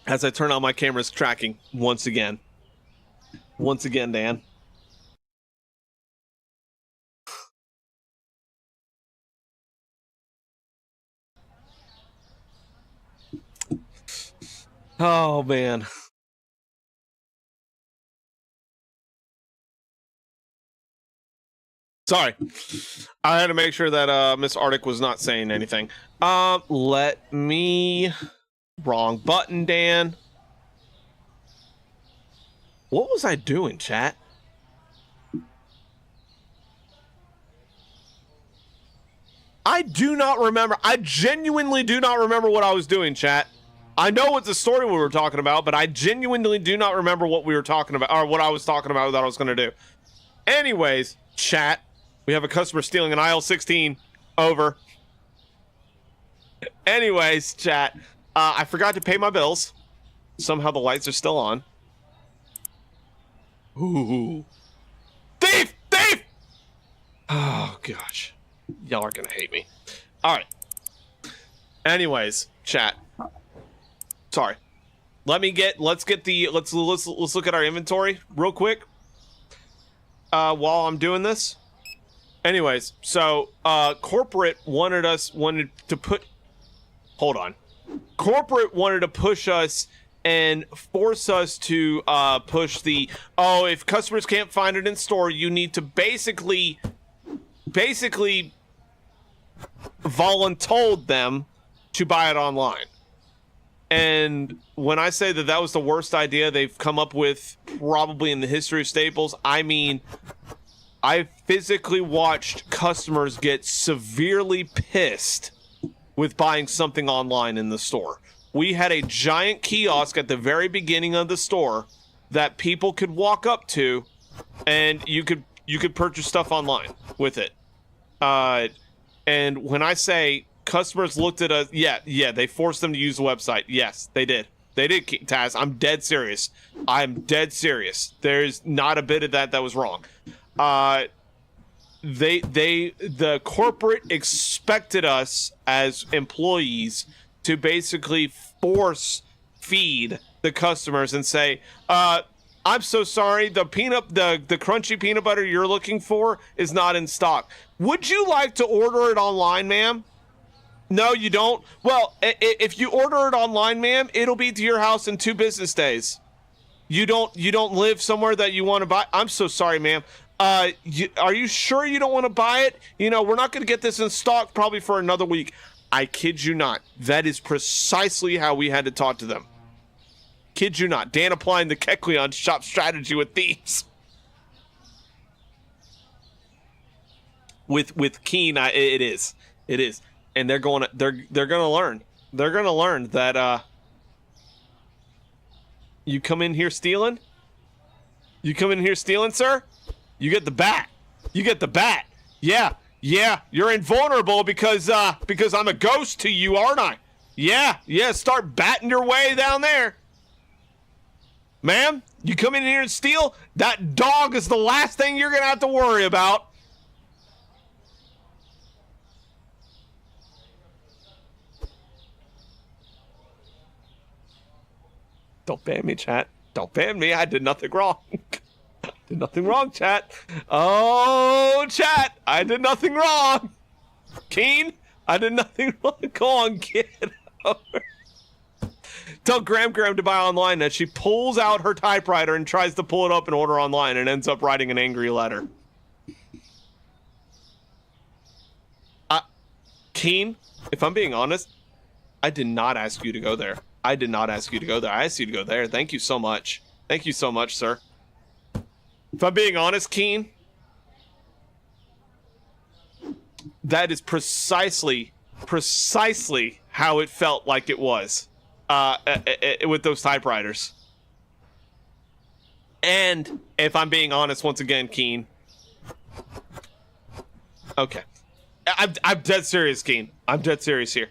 As I turn on my camera's tracking once again. Once again, Dan. Oh, man. Sorry. I had to make sure that Miss Arctic was not saying anything. Let me... Wrong button, Dan. What was I doing, chat? I do not remember. I genuinely do not remember what I was doing, chat. I know what the story we were talking about, but I genuinely do not remember what we were talking about, or what I was talking about that I was going to do. Anyways, chat, we have a customer stealing an aisle 16. Over. Anyways, chat, I forgot to pay my bills. Somehow the lights are still on. Ooh. Thief! Thief! Oh, gosh. Y'all are going to hate me. All right. Anyways, chat. Sorry. Let's look at our inventory real quick. While I'm doing this. Anyways, so corporate wanted to put hold on. Corporate wanted to push us and force us to push the if customers can't find it in store, you need to basically voluntold them to buy it online. And when I say that was the worst idea they've come up with probably in the history of Staples, I mean, I physically watched customers get severely pissed with buying something online in the store. We had a giant kiosk at the very beginning of the store that people could walk up to, and you could purchase stuff online with it. And when I say customers looked at us, yeah, they forced them to use the website. Yes, they did. They did, Taz. I'm dead serious. I'm dead serious. There's not a bit of that was wrong. The corporate expected us as employees to basically force feed the customers and say, I'm so sorry, the crunchy peanut butter you're looking for is not in stock. Would you like to order it online, ma'am? No, you don't? Well, if you order it online, ma'am, it'll be to your house in 2 business days. You don't live somewhere that you want to buy? I'm so sorry, ma'am. Are you sure you don't want to buy it? You know, we're not going to get this in stock probably for another week. I kid you not. That is precisely how we had to talk to them. Kid you not. Dan applying the Kekleon shop strategy with thieves. With Keen, it is. And they're going to learn. They're going to learn that you come in here stealing? You come in here stealing, sir? You get the bat. You get the bat. Yeah, you're invulnerable because I'm a ghost to you, aren't I? Yeah, start batting your way down there. Ma'am, you come in here and steal? That dog is the last thing you're going to have to worry about. Don't ban me, chat. Don't ban me. I did nothing wrong. Did nothing wrong, chat. Oh, chat. I did nothing wrong. Keen, I did nothing wrong. Go on, get over. Tell Graham to buy online that she pulls out her typewriter and tries to pull it up and order online and ends up writing an angry letter. Keen, if I'm being honest, I did not ask you to go there. I did not ask you to go there. I asked you to go there. Thank you so much. Thank you so much, sir. If I'm being honest, Keen, that is precisely how it felt like it was with those typewriters. And if I'm being honest, once again, Keen. Okay. I'm dead serious, Keen. I'm dead serious here.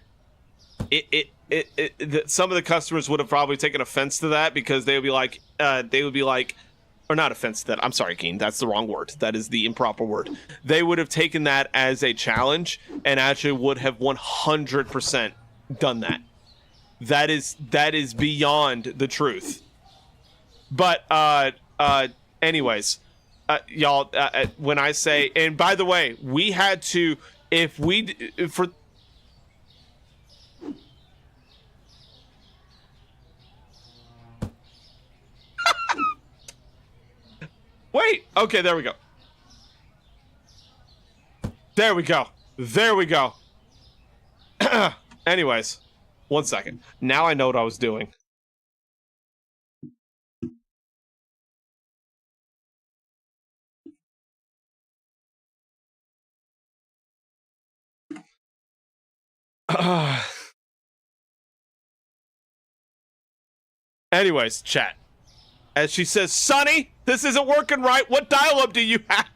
Some of the customers would have probably taken offense to that because they would be like, or not offense to that. I'm sorry, Keen. That's the wrong word. That is the improper word. They would have taken that as a challenge and actually would have 100% done that. That is beyond the truth. But anyways, y'all, when I say, and by the way, we had to, wait, okay, there we go. There we go. Anyways, 1 second. Now I know what I was doing. Anyways, chat. As she says, Sonny, this isn't working right. What dial-up do you have?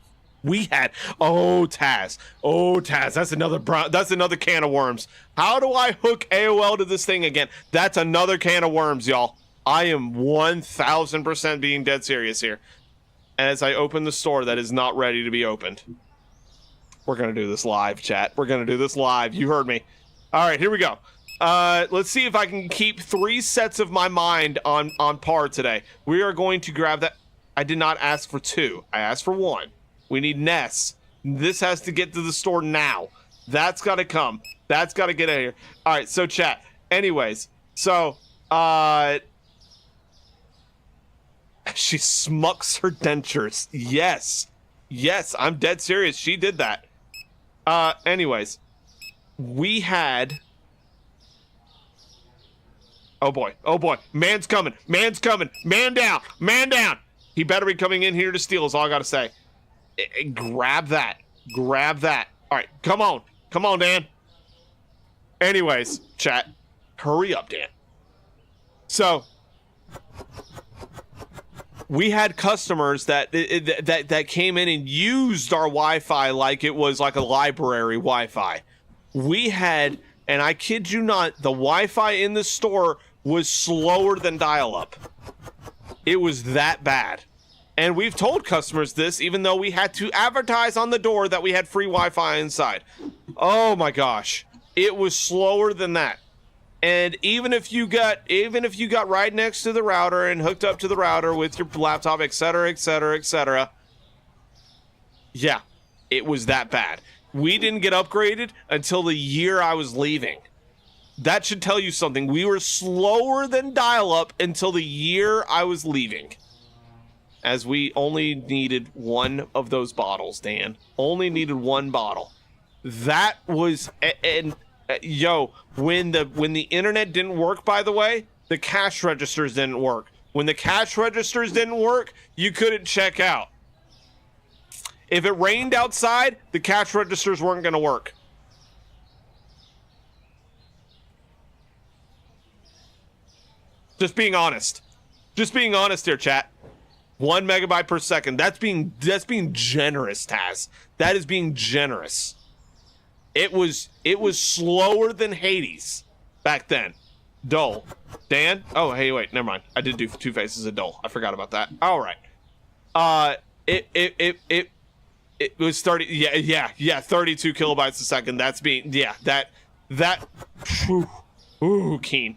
We had, Taz, that's another can of worms. How do I hook AOL to this thing again? That's another can of worms, y'all. I am 1000% being dead serious here. As I open the store that is not ready to be opened. We're gonna do this live, chat. We're gonna do this live. You heard me. All right, here we go. Let's see if I can keep 3 sets of my mind on par today. We are going to grab that. I did not ask for 2. I asked for 1. We need Ness. This has to get to the store now. That's got to come. That's got to get out of here. All right, so chat. Anyways, so she smucks her dentures. Yes, I'm dead serious. She did that. Anyways, we had. Oh boy. Man's coming. Man down. He better be coming in here to steal is all I gotta say. Grab that. All right, come on, Dan. Anyways, chat, hurry up, Dan. So we had customers that came in and used our Wi-Fi like it was like a library Wi-Fi. We had, and I kid you not, the Wi-Fi in the store was slower than dial-up. It was that bad. And we've told customers this, even though we had to advertise on the door that we had free Wi-Fi inside. Oh my gosh. It was slower than that. And even if you got right next to the router and hooked up to the router with your laptop, etc., etc., etc., yeah, it was that bad. We didn't get upgraded until the year I was leaving. That should tell you something. We were slower than dial-up until the year I was leaving. As we only needed one of those bottles, Dan. Only needed one bottle. That was... And yo, when the internet didn't work, by the way, the cash registers didn't work. When the cash registers didn't work, you couldn't check out. If it rained outside, the cash registers weren't going to work. Just being honest. Just being honest here, chat. 1 megabyte per second. That's being generous, Taz. That is being generous. It was slower than Hades back then. Dole. Dan? Oh, hey, wait, never mind. I did do 2 faces of Dole. I forgot about that. All right. It was 30. Yeah. 32 kilobytes a second. That's being that. Whew, ooh, Keen.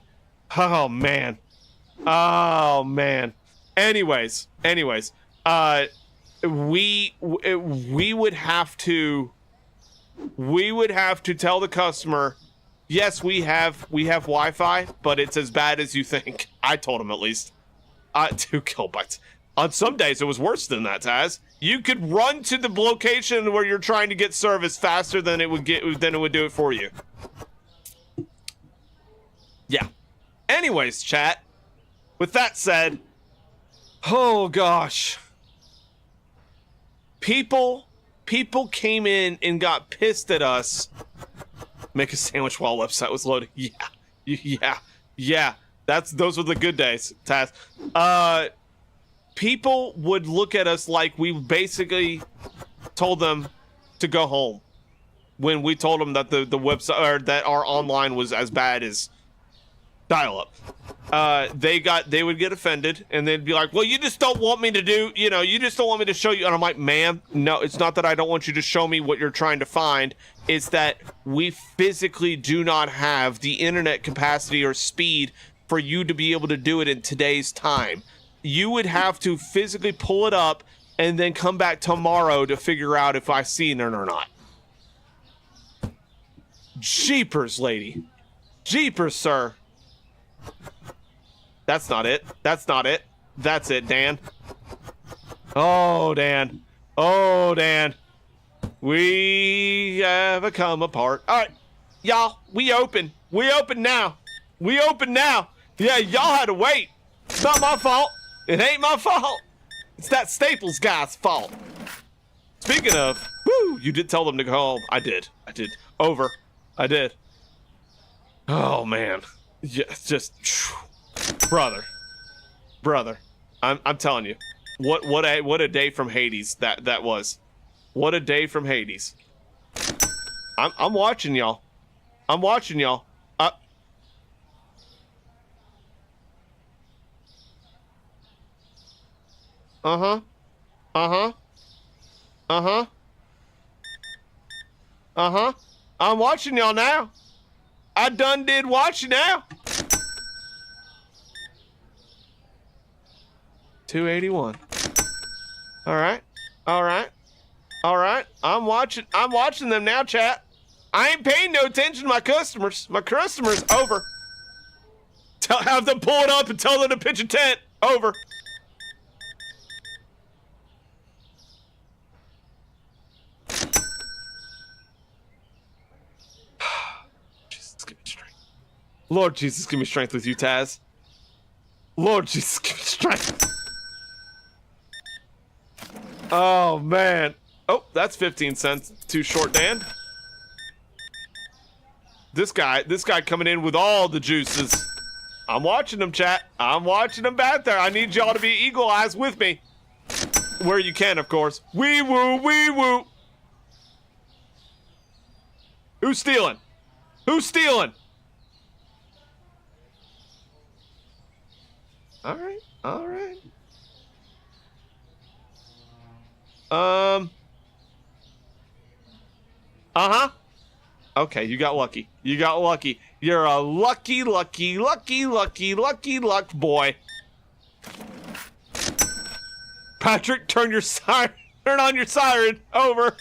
Oh man. Anyways, we would have to tell the customer, yes, we have Wi-Fi, but it's as bad as you think. I told him, at least 2 kilobytes. On some days it was worse than that, Taz. You could run to the location where you're trying to get service faster than it would do it for you. Yeah. Anyways, chat. With that said, oh gosh. People came in and got pissed at us. Make a sandwich while website was loading. Yeah. Those were the good days, Taz. People would look at us like we basically told them to go home when we told them that the website, or that our online was as bad as dial-up. They would get offended and they'd be like, well, you just don't want me to do, you just don't want me to show you. And I'm like, ma'am, no, it's not that I don't want you to show me what you're trying to find. It's that we physically do not have the internet capacity or speed for you to be able to do it in today's time. You would have to physically pull it up and then come back tomorrow to figure out if I seen it or not. Jeepers, lady. Jeepers, sir. That's not it. That's it, Dan. Oh, Dan. We have come apart. All right, y'all, we open now. Yeah, y'all had to wait. It's not my fault. It ain't my fault. It's that Staples guy's fault. Speaking of, you did tell them to go home. I did. Over. I did. Oh, man. Yeah, just, brother. I'm telling you, what a day from Hades that was. What a day from Hades. I'm watching y'all. I'm watching y'all now. I done did watch you now. 281. All right. I'm watching them now, chat. I ain't paying no attention to my customers. My customers, over. Have them pull it up and tell them to pitch a tent. Over. Lord Jesus, give me strength with you, Taz. Lord Jesus, give me strength. Oh, man. Oh, that's 15 cents. Too short, Dan. This guy coming in with all the juices. I'm watching him, chat. I'm watching him back there. I need y'all to be eagle eyes with me. Where you can, of course. Wee woo, wee woo. Who's stealing? Who's stealing? All right, all right. Uh-huh. Okay, you got lucky. You got lucky. You're a lucky luck boy. Patrick, turn on your siren. Over.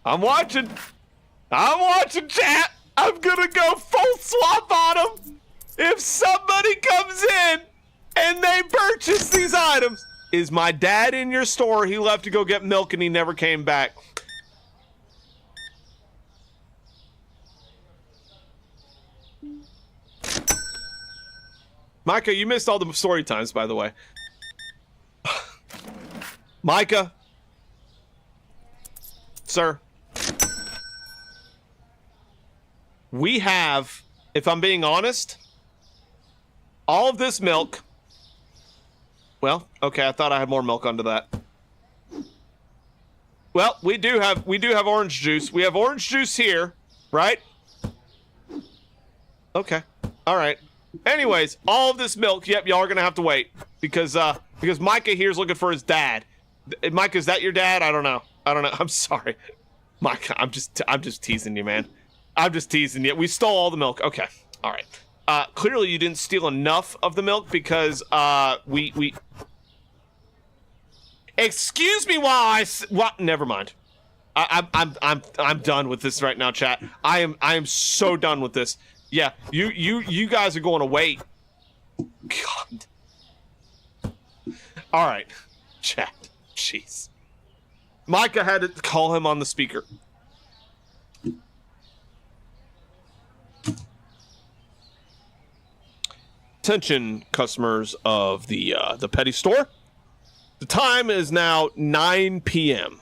I'm watching, chat. I'm gonna go full swap on them. If somebody comes in and they purchase these items, is my dad in your store? He left to go get milk and he never came back. Micah, you missed all the story times, by the way. Micah. Sir. We have, if I'm being honest, all of this milk. Well, okay, I thought I had more milk under that. Well, we do have orange juice. We have orange juice here, right? Okay. All right. Anyways, all of this milk, yep, y'all are gonna have to wait. Because Micah here's looking for his dad. Micah, is that your dad? I don't know. I'm sorry. Micah, I'm just teasing you, man. I'm just teasing you. We stole all the milk. Okay. All right. Clearly you didn't steal enough of the milk because we excuse me while never mind. I'm done with this right now, chat. I am so done with this. Yeah, you guys are going to wait. God. All right, chat. Jeez. Micah had to call him on the speaker. Attention, customers of the petty store. The time is now 9 p.m.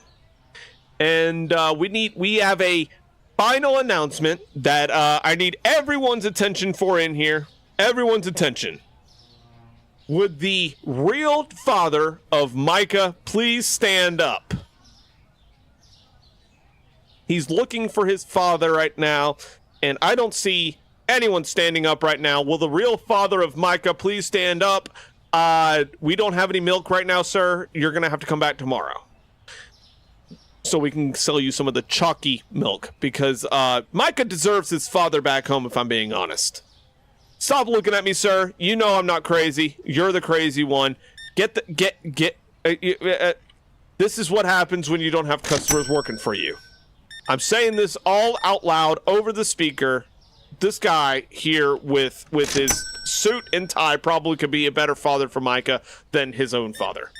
and we have a final announcement that I need everyone's attention for in here. Everyone's attention. Would the real father of Micah please stand up? He's looking for his father right now, and I don't see anyone standing up right now. Will the real father of Micah please stand up? We don't have any milk right now, sir. You're gonna have to come back tomorrow so we can sell you some of the chalky milk, because Micah deserves his father back home, if I'm being honest. Stop looking at me, sir. You know I'm not crazy. You're the crazy one. This is what happens when you don't have customers working for you. I'm saying this all out loud over the speaker. This guy here with his suit and tie probably could be a better father for Micah than his own father.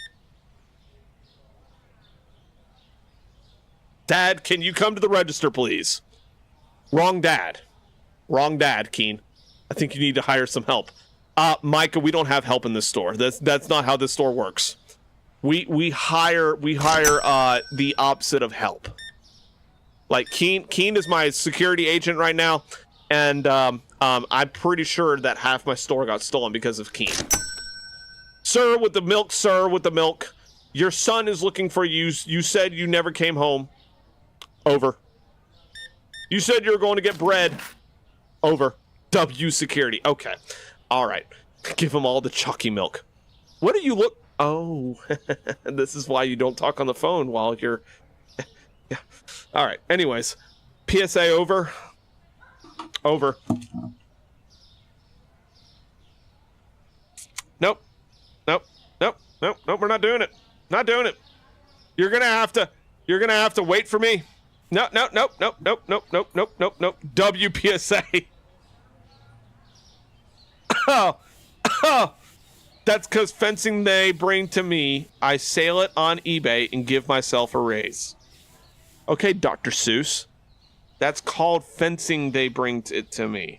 Dad, can you come to the register, please? Wrong dad, Keen. I think you need to hire some help. Micah, we don't have help in this store. That's not how this store works. We hire the opposite of help. Like Keen is my security agent right now, and I'm pretty sure that half my store got stolen because of Keen. Sir, with the milk, sir, with the milk. Your son is looking for you. You said you never came home. Over. You said you were going to get bread. Over. W security. Okay. All right. Give him all the chalky milk. What do you look? Oh, this is why you don't talk on the phone while you're. Yeah. All right. Anyways, PSA over. Over. Nope. Nope. We're not doing it. Not doing it. You're gonna have to wait for me. Nope. WPSA. Oh. That's because fencing they bring to me, I sell it on eBay and give myself a raise. Okay, Dr. Seuss. That's called fencing they bring it to me.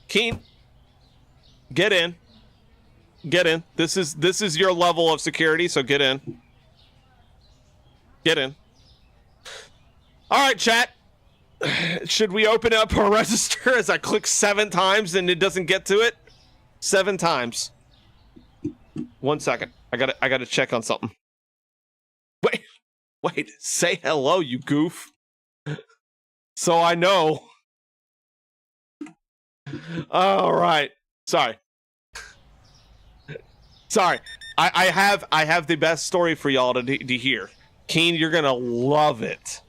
Keen, get in. Get in. This is your level of security, so get in. Get in. All right, chat. Should we open up our register as I click 7 times and it doesn't get to it? 7 times. 1 second. I gotta check on something. Wait. Say hello, you goof. So I know. All right. Sorry. I have the best story for y'all to hear. Keen, you're gonna love it.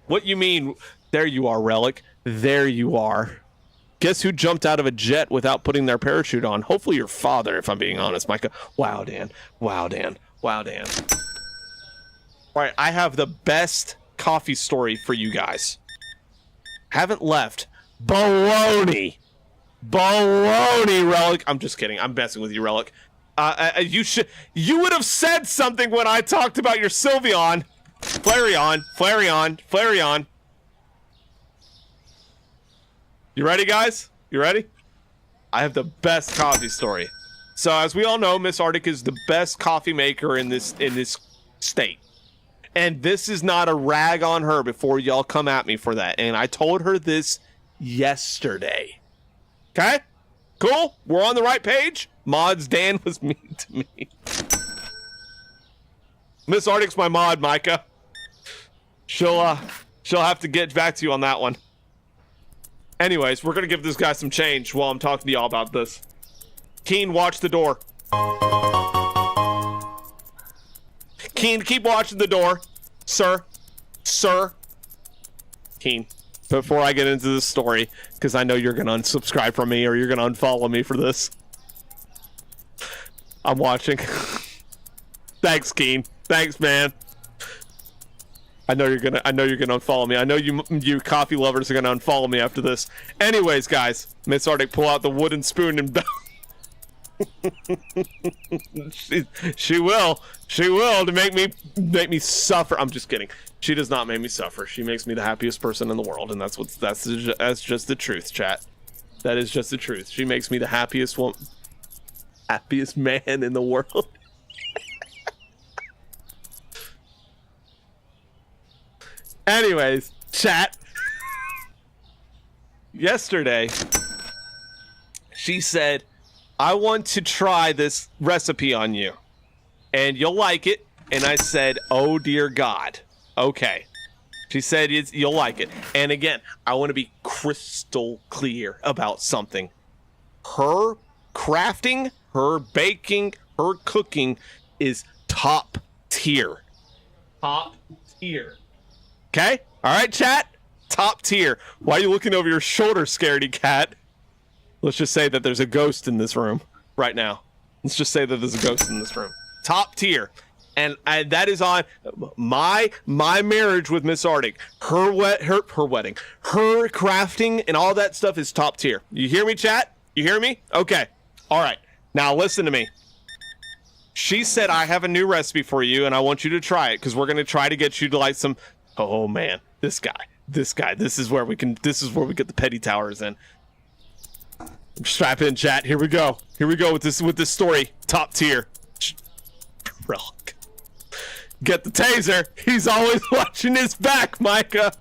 What you mean? There you are, Relic. There you are. Guess who jumped out of a jet without putting their parachute on? Hopefully your father, if I'm being honest, Micah. Wow, Dan. All right, I have the best coffee story for you guys. Haven't left. Baloney, Relic. I'm just kidding. I'm messing with you, Relic. You would have said something when I talked about your Sylveon. Flareon. You ready, guys? You ready? I have the best coffee story. So, as we all know, Miss Arctic is the best coffee maker in this state. And this is not a rag on her before y'all come at me for that. And I told her this yesterday. Okay? Cool? We're on the right page? Mods, Dan was mean to me. Miss Arctic's my mod, Micah. She'll have to get back to you on that one. Anyways, we're gonna give this guy some change while I'm talking to y'all about this. Keen, watch the door. Keen, keep watching the door. Sir. Keen, before I get into this story, because I know you're gonna unsubscribe from me or you're gonna unfollow me for this. I'm watching. Thanks, Keen. Thanks, man. I know you're gonna unfollow me. I know you coffee lovers are gonna unfollow me after this. Anyways, guys, Miss Arctic, pull out the wooden spoon and she will to make me suffer. I'm just kidding. She does not make me suffer. She makes me the happiest person in the world, and that's just the truth, chat. That is just the truth. She makes me the happiest man in the world. Anyways, chat. Yesterday, she said, I want to try this recipe on you, and you'll like it. And I said, oh, dear God. Okay. She said, you'll like it. And again, I want to be crystal clear about something. Her crafting, her baking, her cooking is top tier. Top tier. Okay? All right, chat? Top tier. Why are you looking over your shoulder, scaredy cat? Let's just say that there's a ghost in this room right now. Let's just say that there's a ghost in this room. Top tier. And that is on my marriage with Miss Arctic. Her wedding, her crafting and all that stuff is top tier. You hear me, chat? You hear me? Okay. All right. Now listen to me. She said, I have a new recipe for you and I want you to try it because we're going to try to get you to like some. Oh man, this guy. This is where we get the petty towers in. Strap in, chat. Here we go with this story. Top tier. Relic. Get the taser. He's always watching his back, Micah.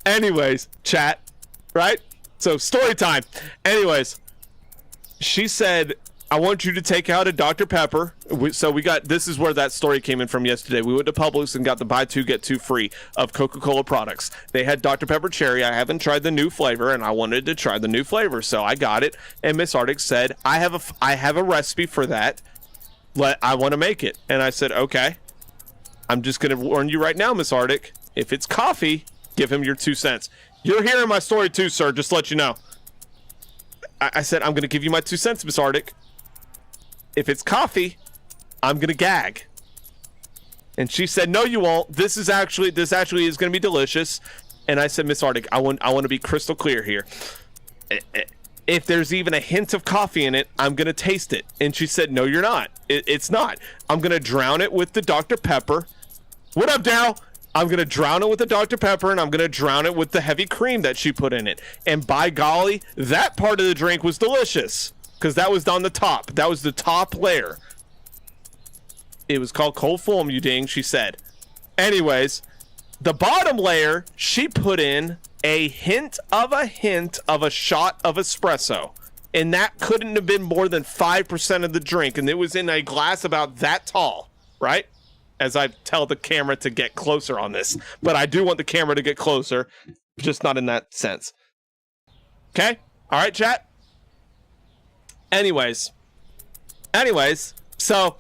Anyways, chat. Right? So story time. Anyways, she said, I want you to take out a Dr. Pepper. This is where that story came in from yesterday. We went to Publix and got the buy two, get two free of Coca-Cola products. They had Dr. Pepper Cherry. I haven't tried the new flavor and I wanted to try the new flavor. So I got it. And Miss Arctic said, I have a recipe for that. I want to make it. And I said, okay. I'm just going to warn you right now, Miss Arctic. If it's coffee, give him your 2 cents. You're hearing my story too, sir. Just to let you know. I said, I'm going to give you my 2 cents, Miss Arctic. If it's coffee, I'm gonna gag. And she said, no, you won't. This actually is gonna be delicious. And I said, Miss Arctic, I want to be crystal clear here. If there's even a hint of coffee in it, I'm gonna taste it. And she said, no, you're not. It's not. I'm gonna drown it with the Dr. Pepper. What up, Daryl? I'm gonna drown it with the Dr. Pepper, and I'm gonna drown it with the heavy cream that she put in it. And by golly, that part of the drink was delicious. because that was on the top. That was the top layer. It was called cold foam, you ding, she said. Anyways, the bottom layer, she put in a hint of a shot of espresso. And that couldn't have been more than 5% of the drink. And it was in a glass about that tall, right? As I tell the camera to get closer on this. But I do want the camera to get closer, just not in that sense. Okay? All right, chat? Anyways, so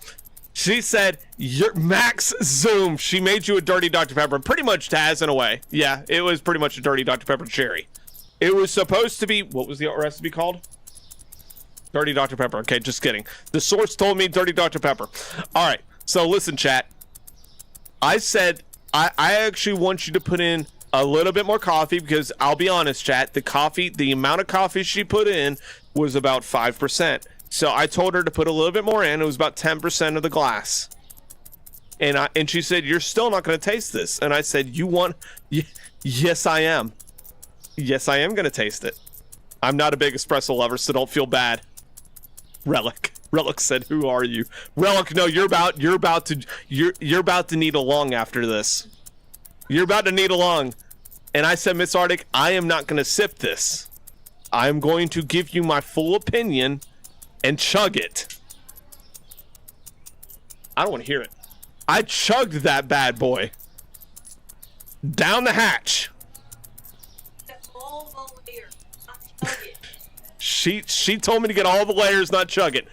she said, your max zoom. She made you a dirty Dr. Pepper. Pretty much Taz in a way. Yeah, it was pretty much a dirty Dr. Pepper cherry. It was supposed to be, what was the recipe called? Dirty Dr. Pepper. Okay, just kidding. The source told me dirty Dr. Pepper. All right, so listen, chat. I said, I actually want you to put in a little bit more coffee because I'll be honest, chat, the amount of coffee she put in was about 5%. So I told her to put a little bit more in. It was about 10% of the glass. And she said, you're still not going to taste this. And I said, yes, I am. Yes, I am going to taste it. I'm not a big espresso lover, so don't feel bad. Relic said, who are you? Relic, no, you're about to need a lung after this. You're about to need a lung. And I said, Miss Arctic, I am not going to sip this. I'm going to give you my full opinion and chug it. I don't want to hear it. I chugged that bad boy. Down the hatch. She told me to get all the layers, not chug it.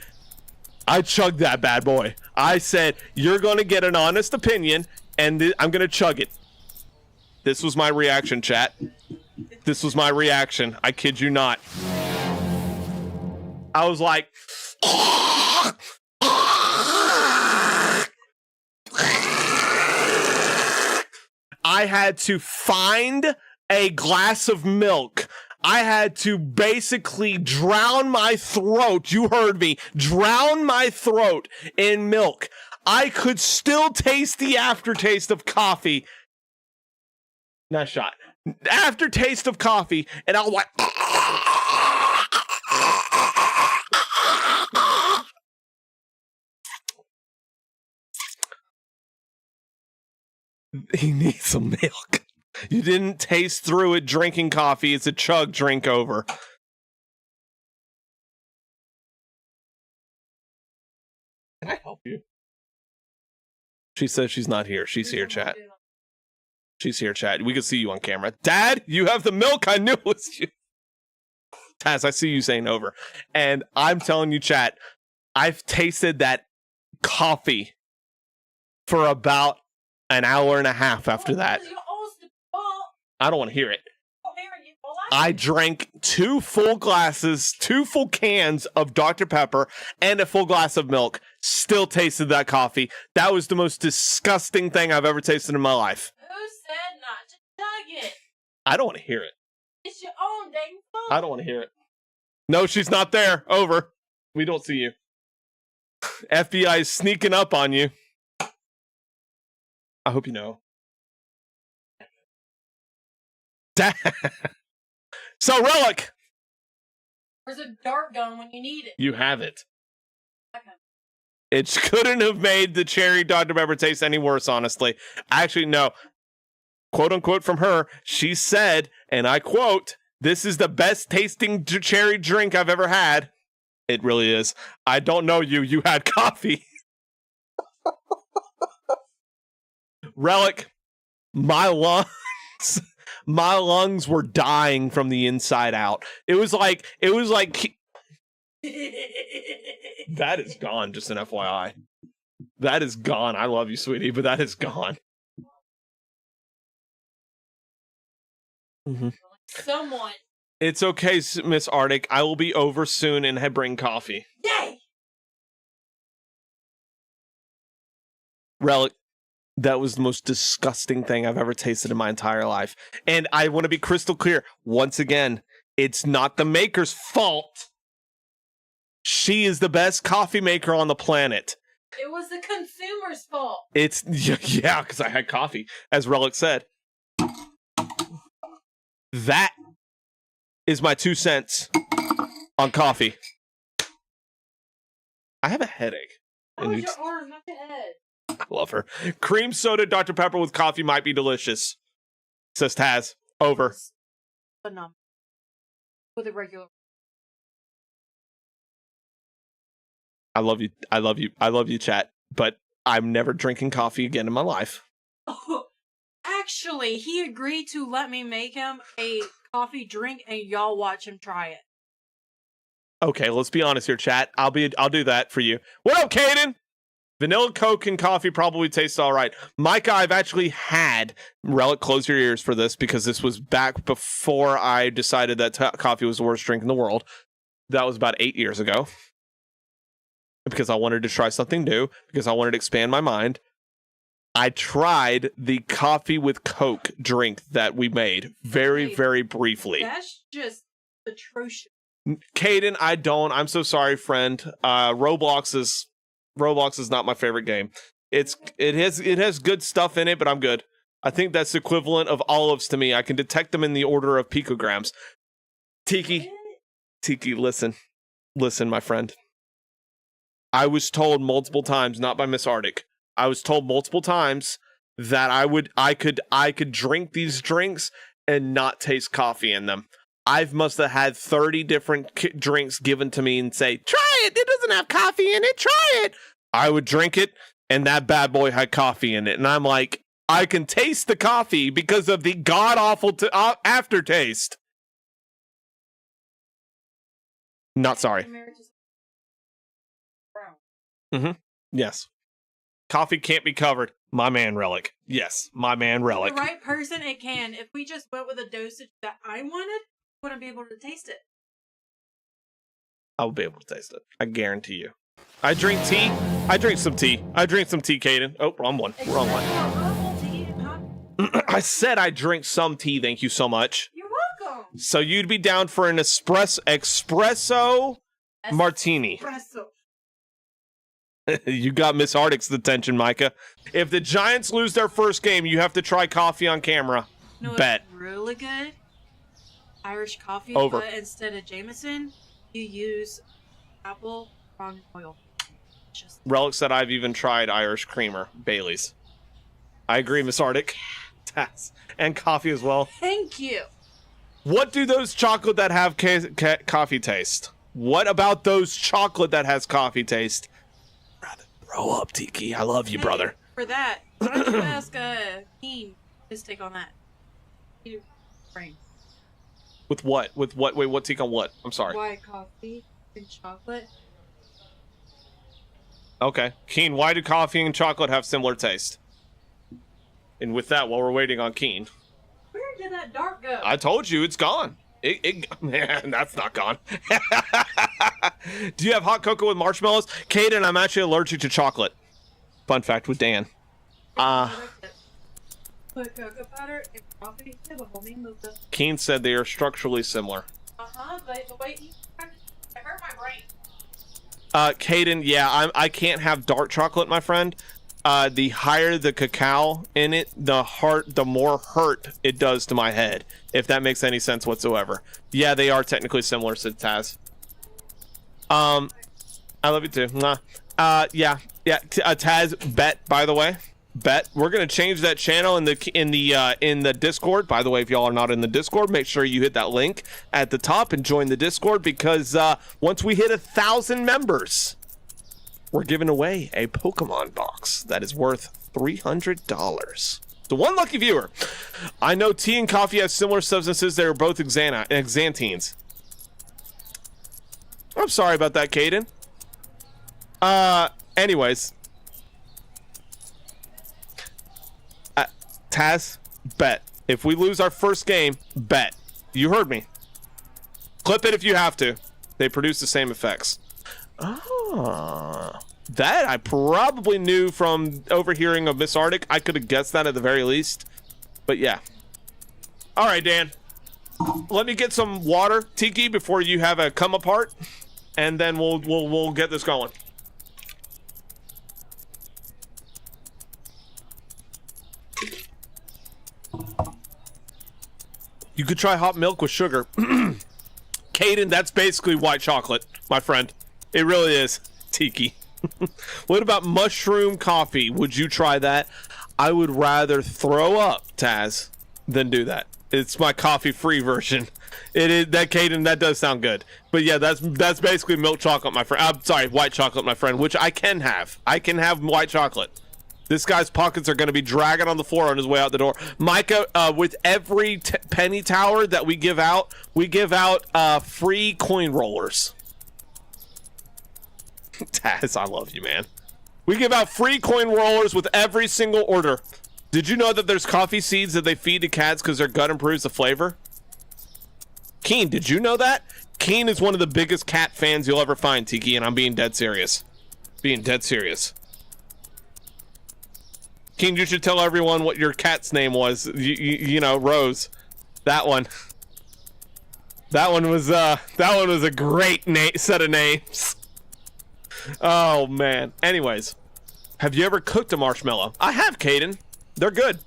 I chugged that bad boy. I said, you're going to get an honest opinion, and I'm going to chug it. This was my reaction, chat. This was my reaction. I kid you not. I was like... I had to find a glass of milk. I had to basically drown my throat. You heard me. Drown my throat in milk. I could still taste the aftertaste of coffee. Nice shot. Aftertaste of coffee. And I was like... He needs some milk. You didn't taste through it drinking coffee. It's a chug drink over. Can I help you? She says she's not here. She's here, chat. She's here, chat. We can see you on camera. Dad, you have the milk. I knew it was you. Taz, I see you saying over. And I'm telling you, chat, I've tasted that coffee for about an hour and a half after that. I don't want to hear it. I drank 2 full cans of Dr. Pepper and a full glass of milk. Still tasted that coffee. That was the most disgusting thing I've ever tasted in my life. Who said not to chug it? I don't want to hear it. It's your own dang fault. I don't want to hear it. No, she's not there. Over. We don't see you. FBI is sneaking up on you. I hope you know. So, Relic. Where's a dart gun when you need it? You have it. Okay. It couldn't have made the cherry Dr. Pepper taste any worse, honestly. Actually, no. Quote unquote from her, she said, and I quote, "This is the best tasting cherry drink I've ever had." It really is. I don't know you. You had coffee. Relic, my lungs were dying from the inside out. It was like that is gone, just an FYI. That is gone. I love you, sweetie, but that is gone. Mm-hmm. Someone. It's okay, Miss Arctic. I will be over soon and bring coffee. Yay! Relic, that was the most disgusting thing I've ever tasted in my entire life. And I want to be crystal clear. Once again, it's not the maker's fault. She is the best coffee maker on the planet. It was the consumer's fault. It's, yeah, because I had coffee, as Relic said. That is my 2 cents on coffee. I have a headache. That was your arm, not your head. I love her. Cream soda Dr. Pepper with coffee might be delicious, says Taz. Over. Phenomenal. With a regular. I love you. I love you. I love you, chat. But I'm never drinking coffee again in my life. Oh, actually, he agreed to let me make him a coffee drink, and y'all watch him try it. Okay, let's be honest here, chat. I'll do that for you. What up, Caden? Vanilla Coke and coffee probably taste all right. Micah, I've actually had Relic. Close your ears for this because this was back before I decided that coffee was the worst drink in the world. That was about 8 years ago. Because I wanted to try something new, because I wanted to expand my mind. I tried the coffee with Coke drink that we made very, very briefly. That's just atrocious. Caden, I don't. I'm so sorry, friend. Roblox is not my favorite game. It has good stuff in it, but I'm good. I think that's the equivalent of olives to me. I can detect them in the order of picograms. Tiki, listen, my friend. I was told multiple times, not by Miss Arctic. I was told multiple times that I could drink these drinks and not taste coffee in them. I must have had 30 different drinks given to me and say, try it. It doesn't have coffee in it. Try it. I would drink it, and that bad boy had coffee in it. And I'm like, I can taste the coffee because of the god-awful aftertaste. Not sorry. Mm-hmm. Yes. Coffee can't be covered. My man, Relic. Yes, my man, Relic. The right person, it can. If we just went with a dosage that I wanted, wouldn't be able to taste it. I will be able to taste it. I guarantee you. I drink tea. I drink some tea. Caden. Oh, wrong one. Wrong one. I said I drink some tea. Thank you so much. You're welcome. So you'd be down for an espresso martini. Espresso. You got Miss Arctic's attention, Micah. If the Giants lose their first game, you have to try coffee on camera. No, bet. It's really good. Irish coffee, Over. but instead of Jameson, you use apple palm oil. Relic said I've even tried Irish creamer, Bailey's. I agree, Miss Arctic. And coffee as well. Thank you. What do those chocolate that have coffee taste? What about those chocolate that has coffee taste? Grow up, Tiki. I love you, brother. For that, why don't you ask Keen his take on that? Brain. With what? With what? Wait, what take on what? I'm sorry. Why coffee and chocolate? Okay. Keen, why do coffee and chocolate have similar taste? And with that, while we're waiting on Keen. Where did that dart go? I told you, it's gone. Man, that's not gone. Do you have hot cocoa with marshmallows? Caden, I'm actually allergic to chocolate. Fun fact with Dan. Put cocoa powder and coffee in a homemade mocha. Keen said they are structurally similar. But the way it hurt my brain. Caden, yeah, I can't have dark chocolate, my friend. The higher the cacao in it, the more hurt it does to my head. If that makes any sense whatsoever. Yeah, they are technically similar, said Taz. I love you too. Yeah. Taz, bet, by the way. Bet. We're gonna change that channel in the Discord. By the way, if y'all are not in the Discord, make sure you hit that link at the top and join the Discord, because once we hit 1,000 members, we're giving away a Pokemon box that is worth $300. So one lucky viewer. I know tea and coffee have similar substances. They are both xanthines. I'm sorry about that, Caden. Anyways. Taz, bet. If we lose our first game, bet. You heard me. Clip it if you have to. They produce the same effects. That I probably knew from overhearing of Miss Arctic. I could have guessed that at the very least. But yeah. All right, Dan. Let me get some water, Tiki, before you have a come apart, and then we'll get this going. You could try hot milk with sugar. Caden, that's basically white chocolate, my friend. It really is. Tiki. What about mushroom coffee? Would you try that? I would rather throw up, Taz, than do that. It's my coffee-free version. It is that, Caden. That does sound good. But yeah, that's basically milk chocolate, my friend. I'm sorry, white chocolate, my friend, which I can have. I can have white chocolate. This guy's pockets are going to be dragging on the floor on his way out the door. Micah, with every penny tower that we give out free coin rollers. Taz, I love you, man. We give out free coin rollers with every single order. Did you know that there's coffee seeds that they feed to cats because their gut improves the flavor? Keen, did you know that? Keen is one of the biggest cat fans you'll ever find, Tiki, and I'm being dead serious. Being dead serious. Keen, you should tell everyone what your cat's name was. You know, Rose. That one. That one was a great set of names. Oh man. Anyways, have you ever cooked a marshmallow? I have, Caden. They're good.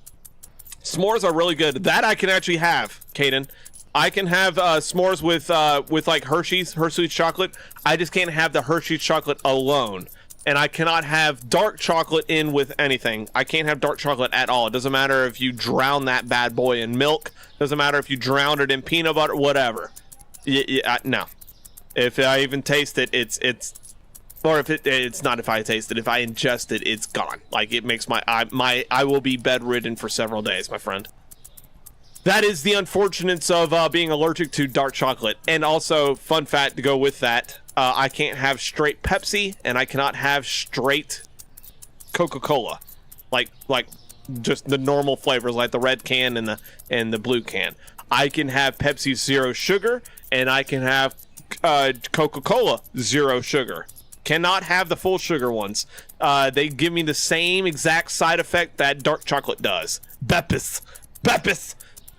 S'mores are really good. That I can actually have, Caden. I can have s'mores with like Hershey's chocolate. I just can't have the Hershey's chocolate alone. And I cannot have dark chocolate in with anything. I can't have dark chocolate at all. It doesn't matter if you drown that bad boy in milk. Doesn't matter if you drown it in peanut butter, whatever. No. If I even taste it, or if it's not if I taste it. If I ingest it, it's gone. Like it makes I will be bedridden for several days, my friend. That is the unfortunates of being allergic to dark chocolate. And also, fun fact to go with that, I can't have straight Pepsi, and I cannot have straight Coca-Cola, like just the normal flavors, like the red can and the blue can. I can have Pepsi Zero Sugar, and I can have Coca-Cola Zero Sugar. Cannot have the full sugar ones. They give me the same exact side effect that dark chocolate does. Bepis.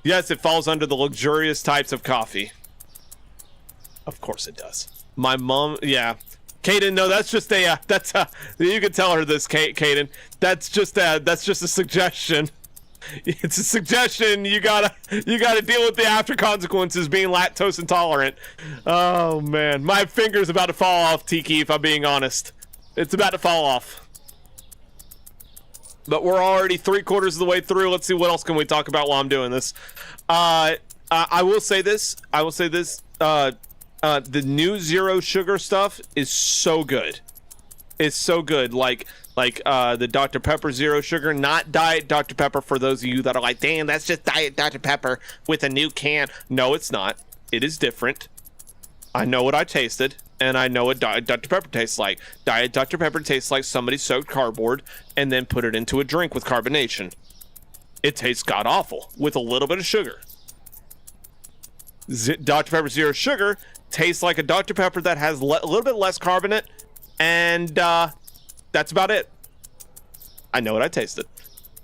Yes, it falls under the luxurious types of coffee. Of course it does. My mom, yeah. Caden, no, that's just you can tell her this, Caden. That's just a suggestion. It's a suggestion. You gotta deal with the after consequences being lactose intolerant. Oh man, my finger's about to fall off, Tiki, if I'm being honest. It's about to fall off. But we're already 3/4 of the way through. Let's see what else can we talk about while I'm doing this. I will say this. The new Zero Sugar stuff is so good. It's so good. Like the Dr. Pepper Zero Sugar, not Diet Dr. Pepper, for those of you that are like, damn, that's just Diet Dr. Pepper with a new can. No, it's not. It is different. I know what I tasted, and I know what Diet Dr. Pepper tastes like. Diet Dr. Pepper tastes like somebody soaked cardboard and then put it into a drink with carbonation. It tastes god-awful with a little bit of sugar. Dr. Pepper Zero Sugar tastes like a Dr. Pepper that has a little bit less carbonate, and that's about it. I know what I tasted.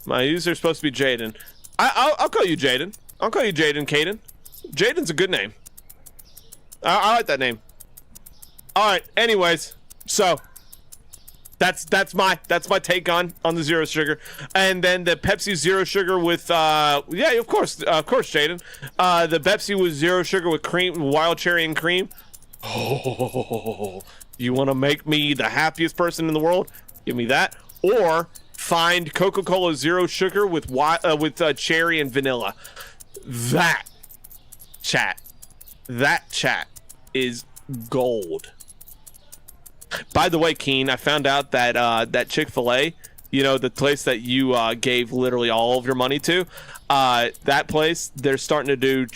My user is supposed to be Jaden. I'll call you Jaden. I'll call you Jaden, Caden. Jaden's a good name. I like that name. All right. Anyways, so that's my take on the Zero Sugar, and then the Pepsi Zero Sugar with yeah, of course, Jaden. The Pepsi with Zero Sugar with cream, wild cherry and cream. Oh, you want to make me the happiest person in the world? Give me that, or find Coca-Cola Zero Sugar with cherry and vanilla. That chat is gold. By the way, Keen, I found out that that Chick-fil-A, you know, the place that you gave literally all of your money to, that place, they're starting to do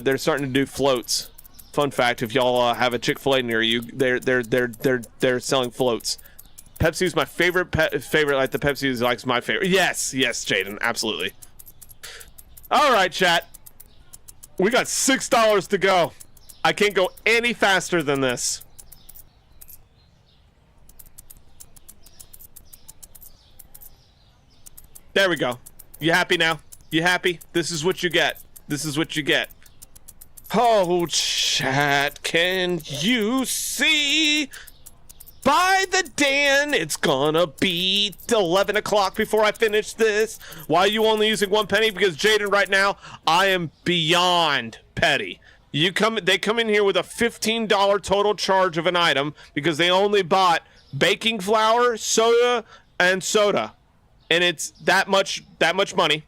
they're starting to do floats. Fun fact: if y'all have a Chick-fil-A near you, they're selling floats. Pepsi is my favorite. Like the Pepsi is like my favorite. Yes, Jaden, absolutely. All right, chat. We got $6 to go. I can't go any faster than this. There we go. You happy now? You happy? This is what you get. This is what you get. Oh, chat, can you see? By the Dan, it's gonna be 11 o'clock before I finish this. Why are you only using 1 penny? Because Jaden, right now, I am beyond petty. They come in here with a $15 total charge of an item because they only bought baking flour, soda, and soda. And it's that much money.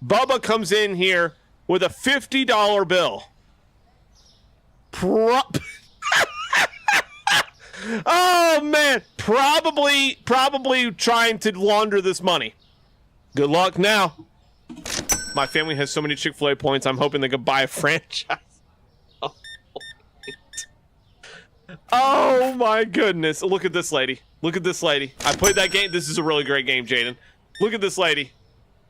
Bubba comes in here with a $50 bill. Oh man, probably trying to launder this money. Good luck now. My family has so many Chick-fil-A points, I'm hoping they could buy a franchise. Oh my goodness. Look at this lady. Look at this lady. I played that game. This is a really great game, Jaden. Look at this lady.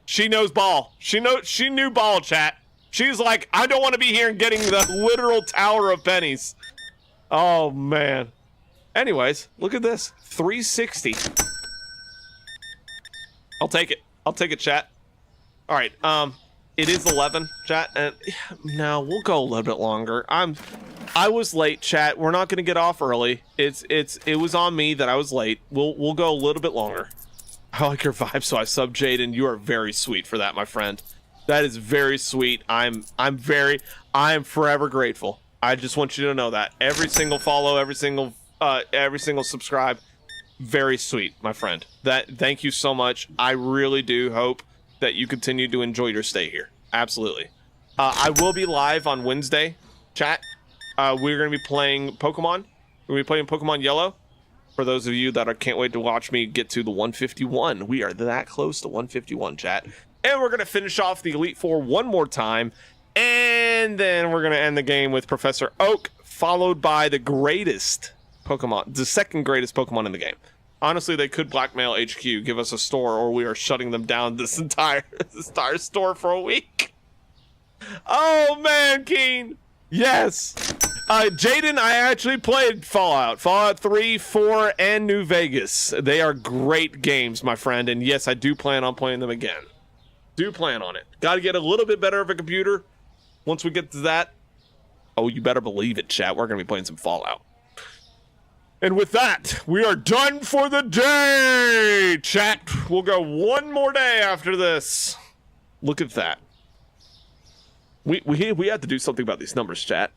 She knows ball. She knew ball, chat. She's like, I don't want to be here and getting the literal tower of pennies. Oh man. Anyways, look at this. 360. I'll take it. I'll take it, chat. All right. It is 11, chat, and no, we'll go a little bit longer. I was late, chat. We're not gonna get off early. It was on me that I was late. We'll go a little bit longer. I like your vibe, so I sub Jaden. You are very sweet for that, my friend. That is very sweet. I am forever grateful. I just want you to know that. Every single follow, every single subscribe, very sweet, my friend. Thank you so much. I really do hope that you continue to enjoy your stay here. Absolutely. I will be live on Wednesday, chat. We're going to be playing Pokemon. We're going to be playing Pokemon Yellow. For those of you that can't wait to watch me get to the 151. We are that close to 151, chat. And we're going to finish off the Elite Four one more time. And then we're going to end the game with Professor Oak, followed by the greatest Pokemon, the second greatest Pokemon in the game. Honestly, they could blackmail HQ, give us a store, or we are shutting them down this entire store for a week. Oh man, Keen. Yes. Jaden, I actually played Fallout 3, 4, and New Vegas. They are great games, my friend, and yes, I do plan on playing them again. Do plan on it. Got to get a little bit better of a computer once we get to that. Oh, you better believe it, chat. We're going to be playing some Fallout. And with that, we are done for the day, chat. We'll go one more day after this. Look at that. We have to do something about these numbers, chat.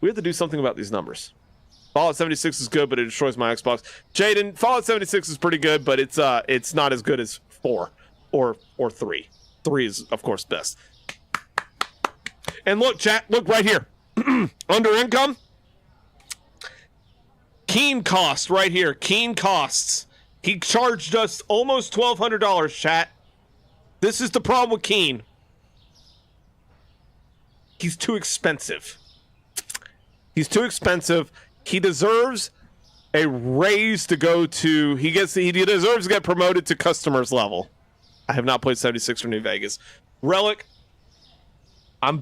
We have to do something about these numbers. Fallout 76 is good, but it destroys my Xbox. Jaden, Fallout 76 is pretty good, but it's not as good as 4 or 3. 3 is, of course, best. And look, chat, look right here. Under income. Keen cost right here. Keen costs. He charged us almost $1,200, chat. This is the problem with Keen. He's too expensive. He's too expensive. He deserves a raise to go to. He deserves to get promoted to customers level. I have not played 76 for New Vegas. Relic, I'm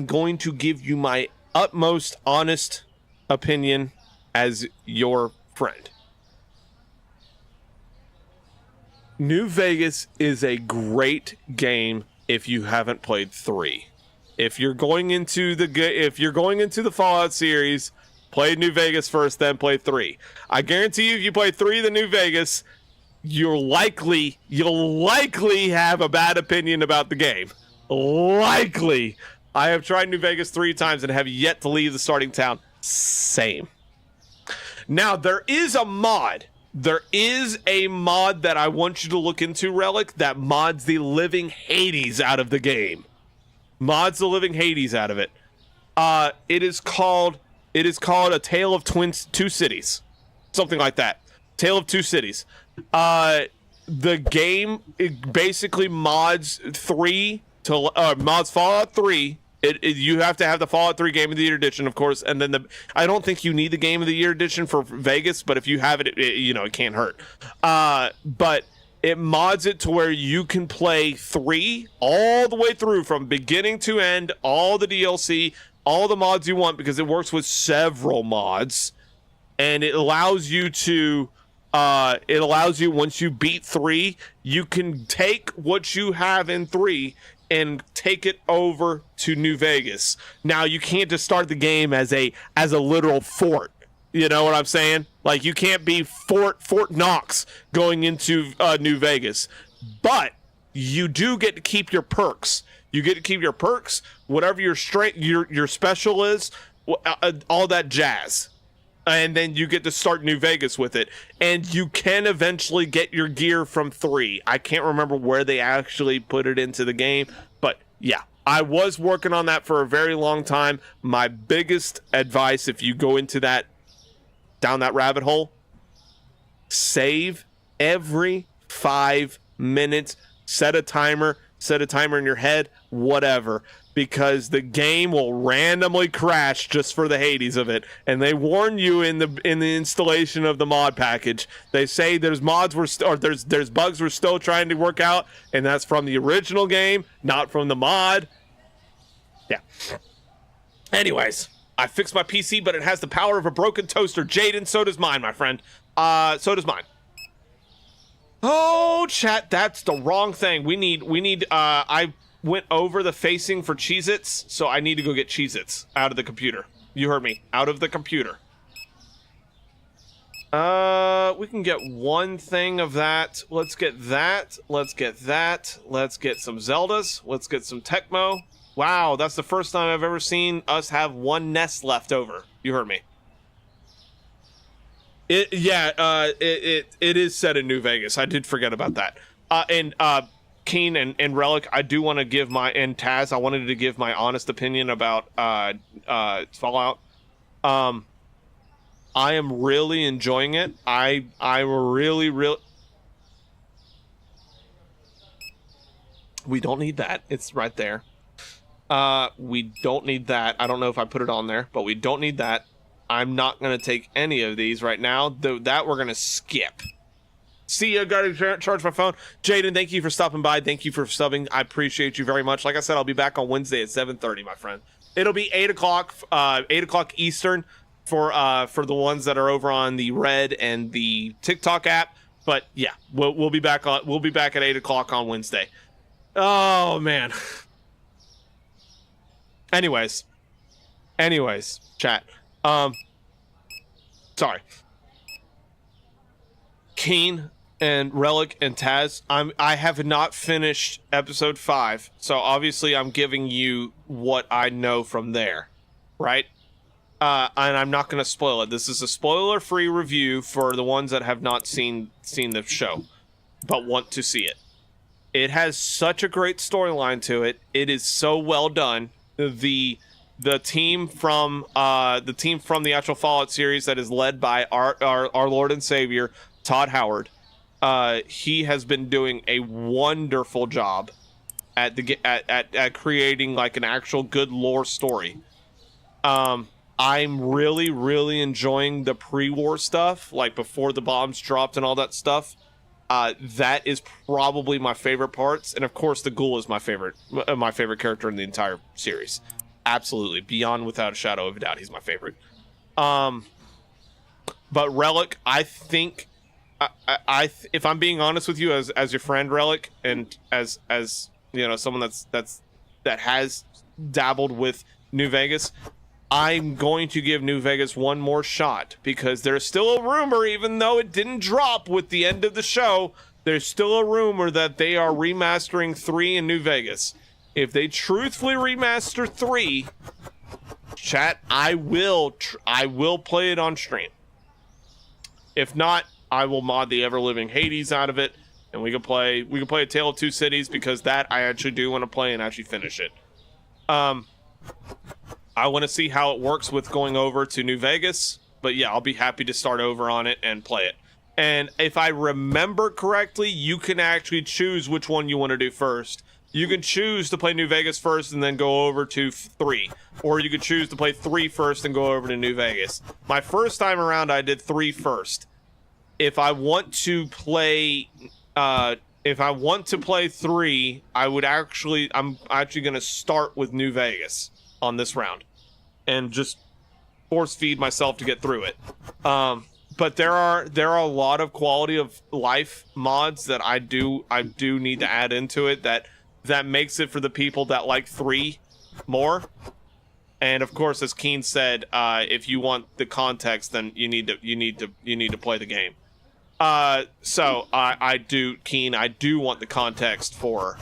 going to give you my utmost honest opinion as your friend. New Vegas is a great game if you haven't played 3. If you're going into the Fallout series, play New Vegas first, then play 3. I guarantee you, if you play 3 the New Vegas, you'll likely have a bad opinion about the game. Likely. I have tried New Vegas 3 times and have yet to leave the starting town. Same. Now, there is a mod. There is a mod that I want you to look into, Relic, that mods the living Hades out of the game. Mods the living Hades out of it. It is called A Tale of Two Cities. Something like that. Tale of Two Cities. The game, it basically mods mods Fallout 3. You have to have the Fallout 3 Game of the Year edition, of course, and then I don't think you need the Game of the Year edition for Vegas, but if you have it, it can't hurt. But it mods it to where you can play 3 all the way through from beginning to end, all the DLC, all the mods you want, because it works with several mods, and it allows you to once you beat 3, you can take what you have in 3 and take it over to New Vegas. Now, you can't just start the game as a literal fort. You know what I'm saying? Like, you can't be Fort Knox going into New Vegas. But you do get to keep your perks. You get to keep your perks, whatever your strength, your special is, all that jazz. And then you get to start New Vegas with it. And you can eventually get your gear from 3. I can't remember where they actually put it into the game. But yeah, I was working on that for a very long time. My biggest advice, if you go into that, down that rabbit hole, save every 5 minutes. Set a timer in your head, whatever. Because the game will randomly crash just for the Hades of it, and they warn you in the installation of the mod package. They say there's bugs we're still trying to work out, and that's from the original game, not from the mod. Yeah. Anyways, I fixed my PC, but it has the power of a broken toaster. Jaden, so does mine, my friend. So does mine. Oh, chat, that's the wrong thing. We need. I went over the facing for Cheez-Its, so I need to go get Cheez-Its out of the computer. You heard me. Out of the computer. We can get one thing of that. Let's get that. Let's get that. Let's get some Zeldas. Let's get some Tecmo. Wow, that's the first time I've ever seen us have one nest left over. You heard me. It is set in New Vegas. I did forget about that. And Keen and Relic, I do want to give and Taz, I wanted to give my honest opinion about Fallout. I am really enjoying it. I really we don't need that. It's right there. We don't need that. I don't know if I put it on there, but we don't need that. I'm not going to take any of these right now. That we're going to skip. See, I got to charge my phone. Jaden, thank you for stopping by. Thank you for subbing. I appreciate you very much. Like I said, I'll be back on Wednesday at 7:30, my friend. It'll be 8 o'clock Eastern for the ones that are over on the Red and the TikTok app. But yeah, we'll be back at 8 o'clock on Wednesday. Oh man. Anyways, chat. Sorry. Keen and Relic and Taz, I have not finished episode 5, so obviously I'm giving you what I know from there, right? And I'm not going to spoil it. This is a spoiler-free review for the ones that have not seen the show, but want to see it. It has such a great storyline to it. It is so well done. The team from the actual Fallout series that is led by our Lord and Savior Todd Howard, he has been doing a wonderful job at creating like an actual good lore story. I'm really enjoying the pre-war stuff, like before the bombs dropped and all that stuff. That is probably my favorite parts, and of course the Ghoul is my favorite character in the entire series. Absolutely, beyond without a shadow of a doubt, he's my favorite. But Relic, I think, if I'm being honest with you, as your friend Relic, and as you know, someone that has dabbled with New Vegas, I'm going to give New Vegas one more shot, because there's still a rumor, even though it didn't drop with the end of the show, there's still a rumor that they are remastering 3 in New Vegas. If they truthfully remaster 3, chat, I will play it on stream. If not, I will mod the ever-living Hades out of it, and we can play A Tale of Two Cities, because that I actually do want to play and actually finish it. I want to see how it works with going over to New Vegas, but yeah, I'll be happy to start over on it and play it. And if I remember correctly, you can actually choose which one you want to do first. You can choose to play New Vegas first and then go over to 3. Or you could choose to play 3 first and go over to New Vegas. My first time around, I did 3 first. If I want to play 3, I'm actually going to start with New Vegas on this round and just force feed myself to get through it. But there are a lot of quality of life mods that I do need to add into it that makes it for the people that like 3 more. And of course, as Keen said, if you want the context, then you need to play the game. So I do want the context for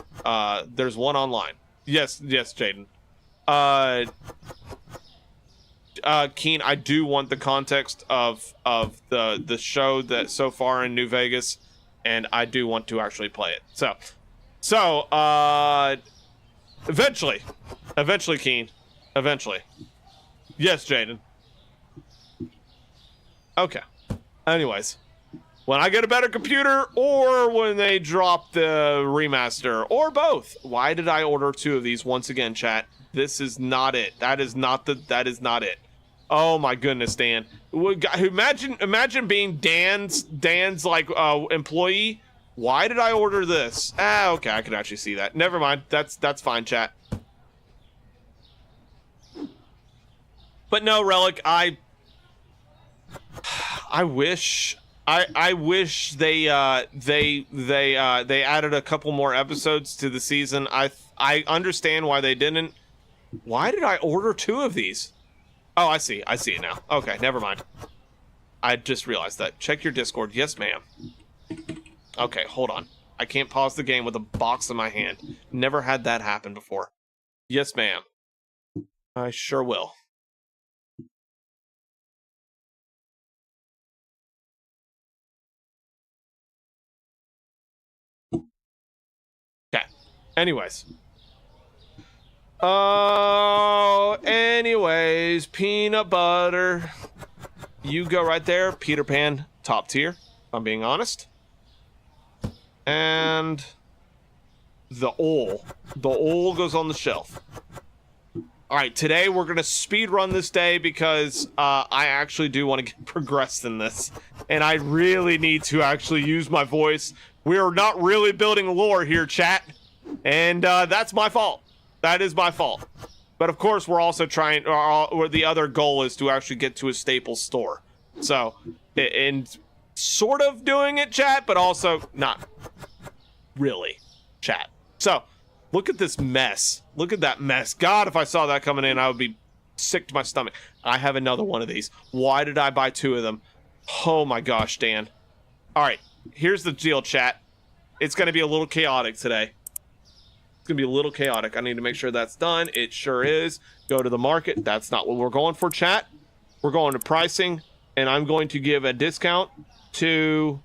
there's one online. Yes, Jaden. Keen, I do want the context of the show that so far in New Vegas, and I do want to actually play it. So eventually, Keen, eventually. Yes, Jaden. Okay. Anyways, when I get a better computer, or when they drop the remaster, or both. Why did I order 2 of these once again, chat? This is not it. That is not it. Oh my goodness, Dan. Imagine being Dan's like employee. Why did I order this? Okay, I can actually see that. Never mind. That's fine, chat. But no, Relic, I wish they added a couple more episodes to the season. I understand why they didn't. Why did I order 2 of these? Oh, I see it now. Okay, never mind. I just realized that. Check your Discord. Yes, ma'am. Okay, hold on. I can't pause the game with a box in my hand. Never had that happen before. Yes, ma'am. I sure will. Okay. Anyways. Anyways, peanut butter. You go right there. Peter Pan, top tier, if I'm being honest. And the oil goes on the shelf. All right, today we're gonna speed run this day because I actually do want to get progressed in this, and I really need to actually use my voice. We are not really building lore here, chat, and that's my fault. That is my fault. But of course, we're also trying, or the other goal is to actually get to a Staples store. So, and sort of doing it, chat, but also not really, chat. So, look at this mess. Look at that mess. God, if I saw that coming in, I would be sick to my stomach. I have another one of these. Why did I buy 2 of them? Oh my gosh, Dan. All right, here's the deal, chat. It's going to be a little chaotic today. It's gonna be a little chaotic. I need to make sure that's done. It sure is. Go to the market. That's not what we're going for, chat. We're going to pricing, and I'm going to give a discount to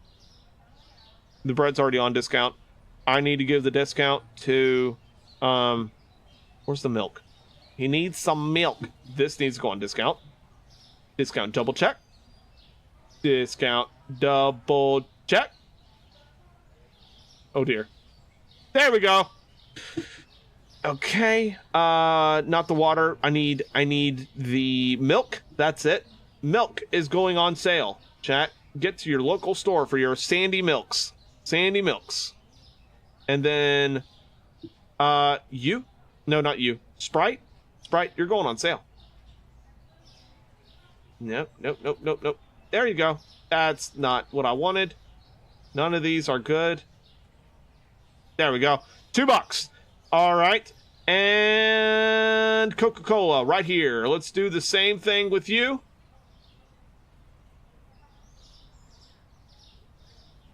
the bread's already on discount. I need to give the discount to where's the milk? He needs some milk. This needs to go on discount. Discount double check. Discount double check. Oh dear. There we go. Okay, not the water. I need the milk. That's it. Milk is going on sale. Chat, get to your local store for your Sandy Milks. Sandy Milks. And then, you? No, not you. Sprite? Sprite, you're going on sale. Nope. There you go. That's not what I wanted. None of these are good. There we go. $2. All right. And Coca-Cola right here. Let's do the same thing with you.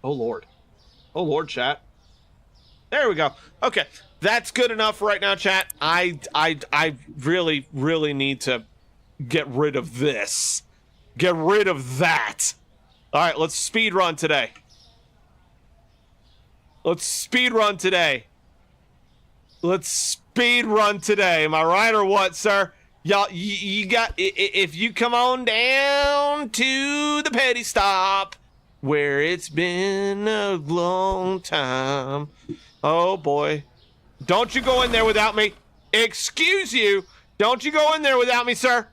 Oh, Lord. Oh, Lord, chat. There we go. Okay. That's good enough right now, chat. I really, really need to get rid of this. Get rid of that. All right, let's speed run today. Let's speed run today. Let's speed run today. Am I right or what, sir? Y'all, you got, if you come on down to the petty stop where it's been a long time. Oh boy. Don't you go in there without me. Excuse you. Don't you go in there without me, sir.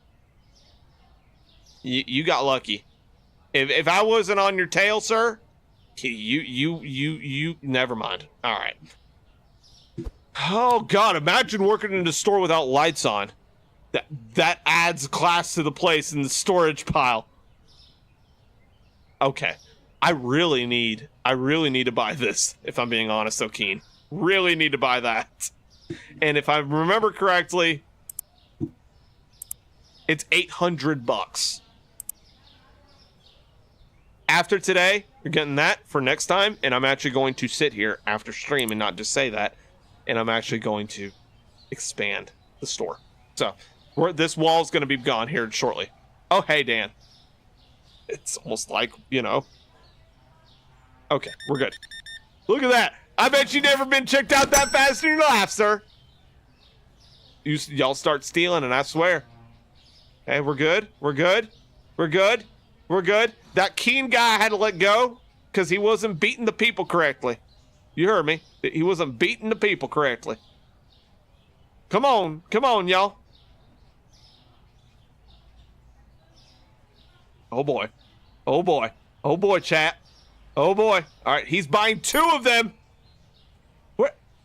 You got lucky. If I wasn't on your tail, sir, you never mind. All right. Oh God, imagine working in a store without lights on. That adds class to the place in the storage pile. Okay. I really need to buy this, if I'm being honest, so Keen. Really need to buy that. And if I remember correctly, it's $800. After today, you're getting that for next time, and I'm actually going to sit here after stream and not just say that, and I'm actually going to expand the store. So this wall's going to be gone here shortly. Oh, hey, Dan. It's almost like, you know. Okay, we're good. Look at that. I bet you never been checked out that fast in your life, sir. Y'all start stealing, and I swear. Hey, we're good. We're good. We're good. We're good. That Keen guy had to let go because he wasn't beating the people correctly. You heard me. He wasn't beating the people correctly. Come on. Come on, y'all. Oh, boy. Oh, boy. Oh, boy, chat. Oh, boy. All right, he's buying 2 of them.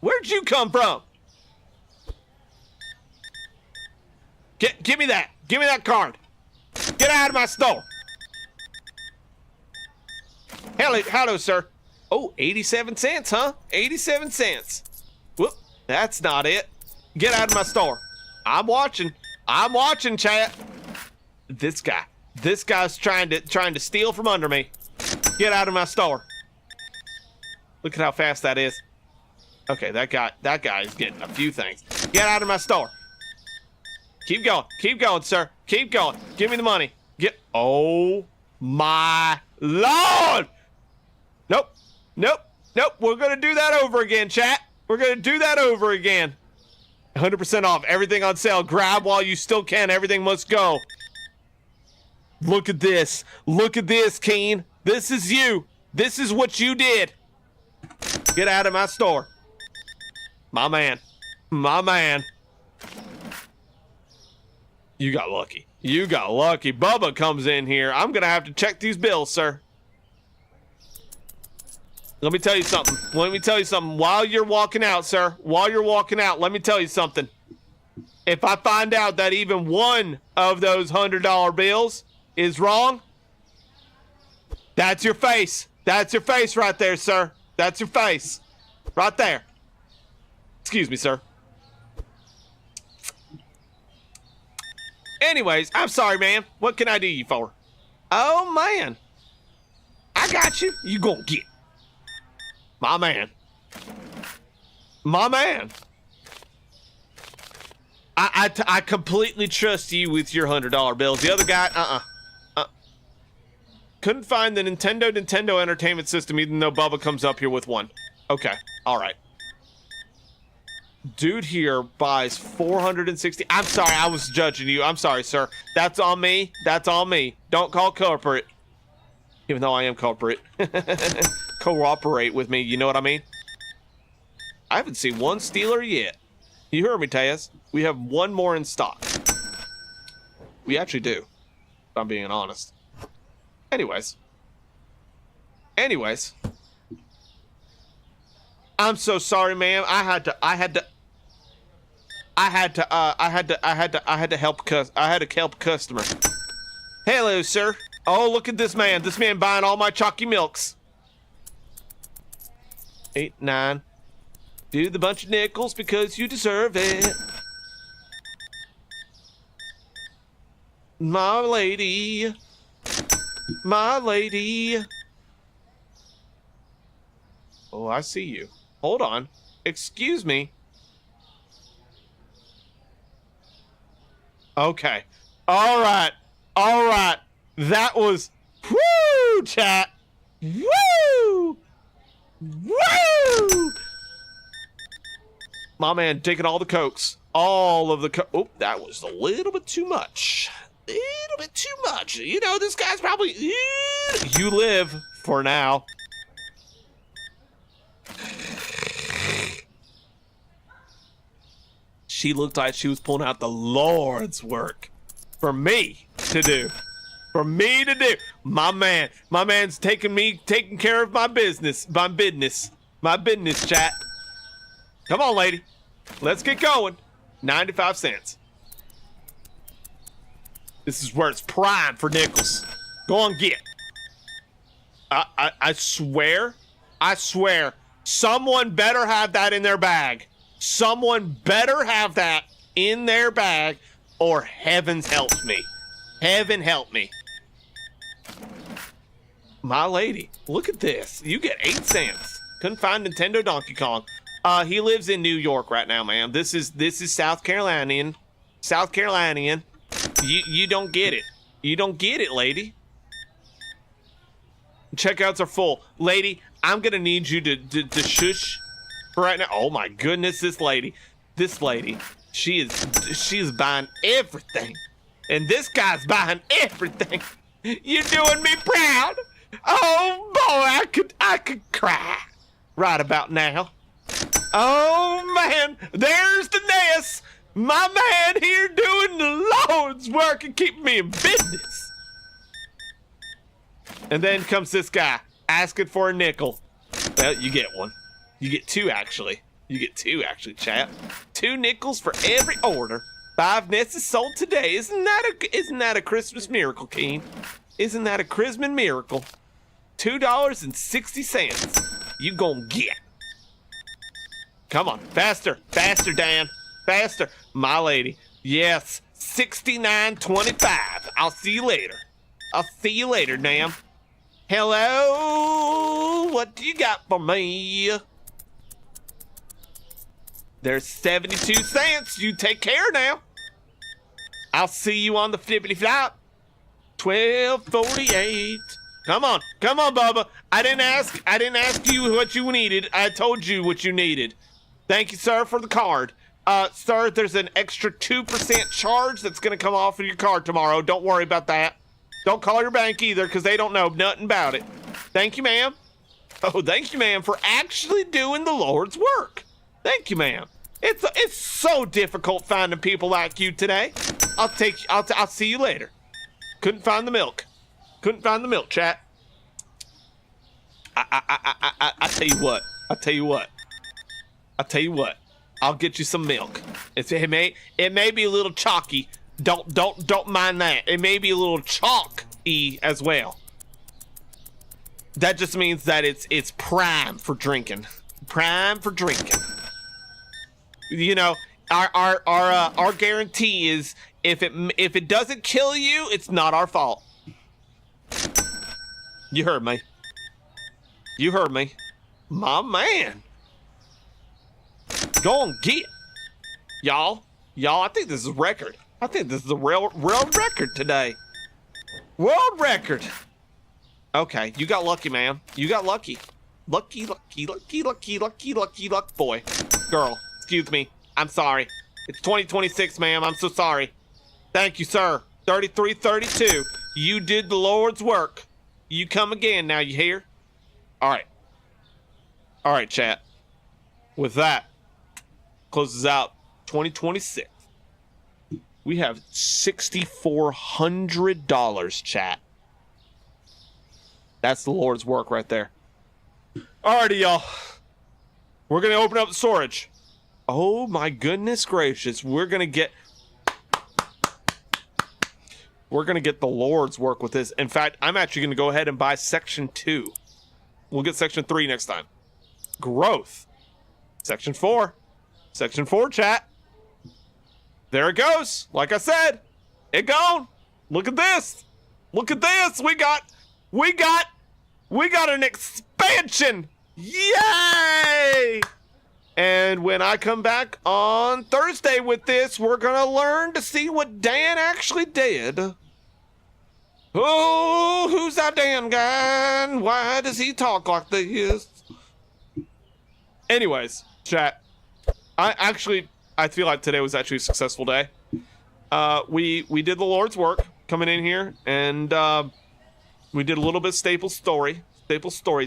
Where'd you come from? Give me that. Give me that card. Get out of my store. Hello, sir. Oh, 87 cents, huh? 87 cents. Whoop, that's not it. Get out of my store. I'm watching. I'm watching, chat. This guy's trying to steal from under me. Get out of my store. Look at how fast that is. Okay, that guy is getting a few things. Get out of my store. Keep going, sir. Keep going. Give me the money. Oh my Lord! Nope. We're gonna do that over again, chat. We're gonna do that over again. 100% off. Everything on sale. Grab while you still can. Everything must go. Look at this. Look at this, Keen. This is you. This is what you did. Get out of my store. My man. My man. You got lucky. You got lucky. Bubba comes in here. I'm going to have to check these bills, sir. Let me tell you something. While you're walking out, sir, let me tell you something. If I find out that even one of those $100 bills is wrong, that's your face. That's your face right there, sir. That's your face. Right there. Excuse me, sir. Anyways, I'm sorry, man. What can I do you for? Oh, man. I got you. You gonna get. My man. My man. I completely trust you with your $100 bills. The other guy, couldn't find the Nintendo Entertainment System, even though Bubba comes up here with one. Okay, all right. Dude here buys 460. I'm sorry, I was judging you. I'm sorry, sir. That's on me. That's on me. Don't call corporate. Even though I am corporate. Cooperate with me, you know what I mean? I haven't seen one stealer yet. You heard me, Taz. We have one more in stock. We actually do, if I'm being honest. Anyways. I'm so sorry, ma'am. I had to help a customer. Hello, sir. Oh, look at this man. This man buying all my chalky milks. 8, 9. Do the bunch of nickels because you deserve it. My lady. My lady. Oh, I see you. Hold on. Excuse me. Okay. All right. That was... Woo, chat. Woo! Woo! My man taking all the cokes. All of the oh, that was a little bit too much. Little bit too much. You know, this guy's probably... You live for now. She looked like she was pulling out the Lord's work for me to do. For me to do. My man's taking care of my business, chat. Come on, lady. Let's get going. 95 cents. This is where it's prime for nickels. Go on, get. I swear, someone better have that in their bag. Someone better have that in their bag, or heavens help me. Heaven help me. My lady, look at this. You get 8 cents. Couldn't find Nintendo Donkey Kong. He lives in New York right now, ma'am. This is South Carolinian. South Carolinian. You don't get it. You don't get it, lady. Checkouts are full. Lady, I'm gonna need you to shush for right now. Oh my goodness, this lady. She is buying everything. And this guy's buying everything. You're doing me proud. Oh boy, I could cry right about now. Oh man, there's the Ness. My man here doing the Lord's work and keeping me in business. And then comes this guy asking for a nickel. Well, you get one. You get two, actually. Chat. 2 nickels for every order. 5 Nesses sold today. Isn't that a Christmas miracle, Keen? Isn't that a Christmas miracle? $2.60. You gonna get. Come on, faster, Dan, faster. My lady, yes, $69.25. I'll see you later, ma'am. Hello, what do you got for me? There's 72 cents. You take care now. I'll see you on the flippity flop. 12:48. Come on, Bubba. I didn't ask you what you needed. I told you what you needed. Thank you, sir, for the card. Sir, there's an extra 2% charge that's gonna come off of your card tomorrow. Don't worry about that. Don't call your bank either, because they don't know nothing about it. Thank you, ma'am. Oh, thank you, ma'am, for actually doing the Lord's work. Thank you, ma'am. It's so difficult finding people like you today. I'll see you later. Couldn't find the milk, chat. I tell you what. I'll get you some milk. It may be a little chalky. Don't mind that. It may be a little chalky as well. That just means that it's prime for drinking. You know, our guarantee is if it doesn't kill you, it's not our fault. You heard me. My man. Go on, get. Y'all, I think this is a record. I think this is a real record today. World record. Okay, you got lucky, man. You got lucky. Lucky boy. Girl, excuse me. I'm sorry. It's 2026, ma'am. I'm so sorry. Thank you, sir. 3332. You did the Lord's work. You come again now, you hear? All right, chat. With that, closes out 2026. We have $6,400, chat. That's the Lord's work right there. Alrighty, y'all. We're gonna open up the storage. Oh my goodness gracious. We're gonna get the Lord's work with this. In fact, I'm actually gonna go ahead and buy section 2. We'll get section 3 next time. Growth. Section 4. Section 4, chat. There it goes. Like I said, it gone. Look at this. We got an expansion. Yay! And when I come back on Thursday with this, we're gonna learn to see what Dan actually did. Oh, who's that Dan guy? And why does he talk like this? Anyways, chat. I feel like today was actually a successful day. We did the Lord's work coming in here, and we did a little bit of Staple story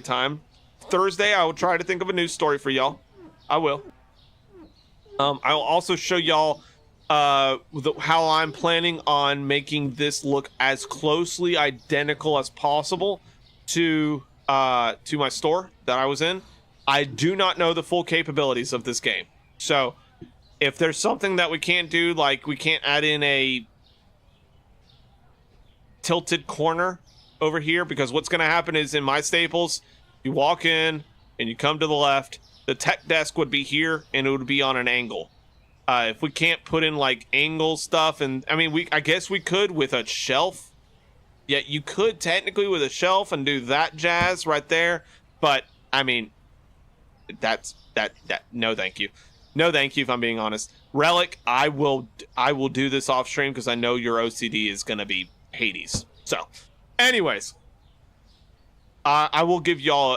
time. Thursday, I will try to think of a new story for y'all. I will. I'll also show y'all how I'm planning on making this look as closely identical as possible to my store that I was in. I do not know the full capabilities of this game, so if there's something that we can't do, like we can't add in a tilted corner over here, because what's going to happen is in my Staples, you walk in and you come to the left, the tech desk would be here and it would be on an angle. If we can't put in like angle stuff, and I mean, I guess we could with a shelf. Yeah, you could technically with a shelf and do that jazz right there, but I mean, that's no thank you. No thank you, if I'm being honest. Relic, I will do this off stream because I know your OCD is gonna be Hades. So anyways, I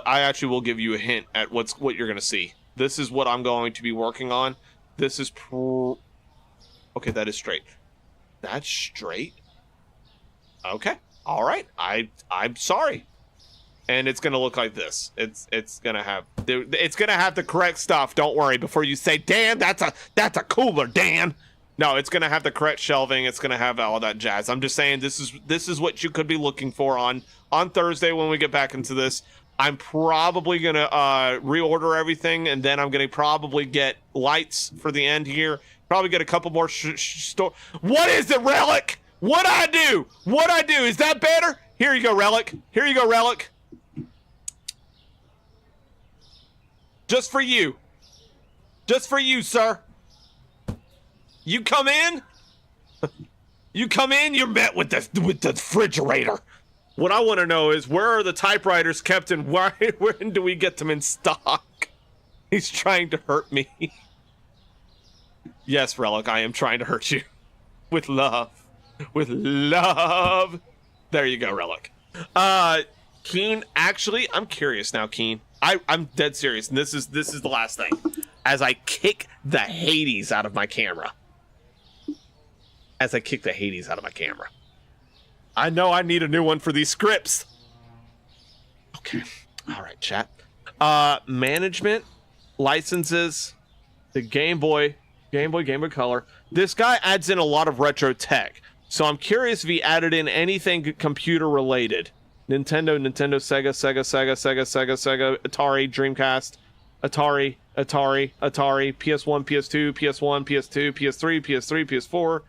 actually will give you a hint at what you're gonna see. This is what I'm going to be working on. This is okay, that is straight. That's straight. Okay. All right. I'm sorry. And it's gonna look like this. It's gonna have the correct stuff. Don't worry. Before you say, Dan, that's a cooler, Dan. No, it's gonna have the correct shelving. It's gonna have all that jazz. I'm just saying this is what you could be looking for on Thursday when we get back into this. I'm probably gonna reorder everything, and then I'm gonna probably get lights for the end here. Probably get a couple more store. What is it, Relic? What I do? Is that better? Here you go, Relic. Here you go, Relic. Just for you. Just for you, sir. You come in. You come in, you're met with the refrigerator. What I want to know is, where are the typewriters kept, and when do we get them in stock? He's trying to hurt me. Yes, Relic, I am trying to hurt you. With love. With love. There you go, Relic. Keen, actually, I'm curious now, Keen. I'm dead serious, and this is the last thing. As I kick the Hades out of my camera. I know I need a new one for these scripts. Okay. All right, chat. Management, licenses, the Game Boy Color. This guy adds in a lot of retro tech. So I'm curious if he added in anything computer related. Nintendo, Sega, Atari, Dreamcast, Atari, PS1, PS2, PS3, PS4,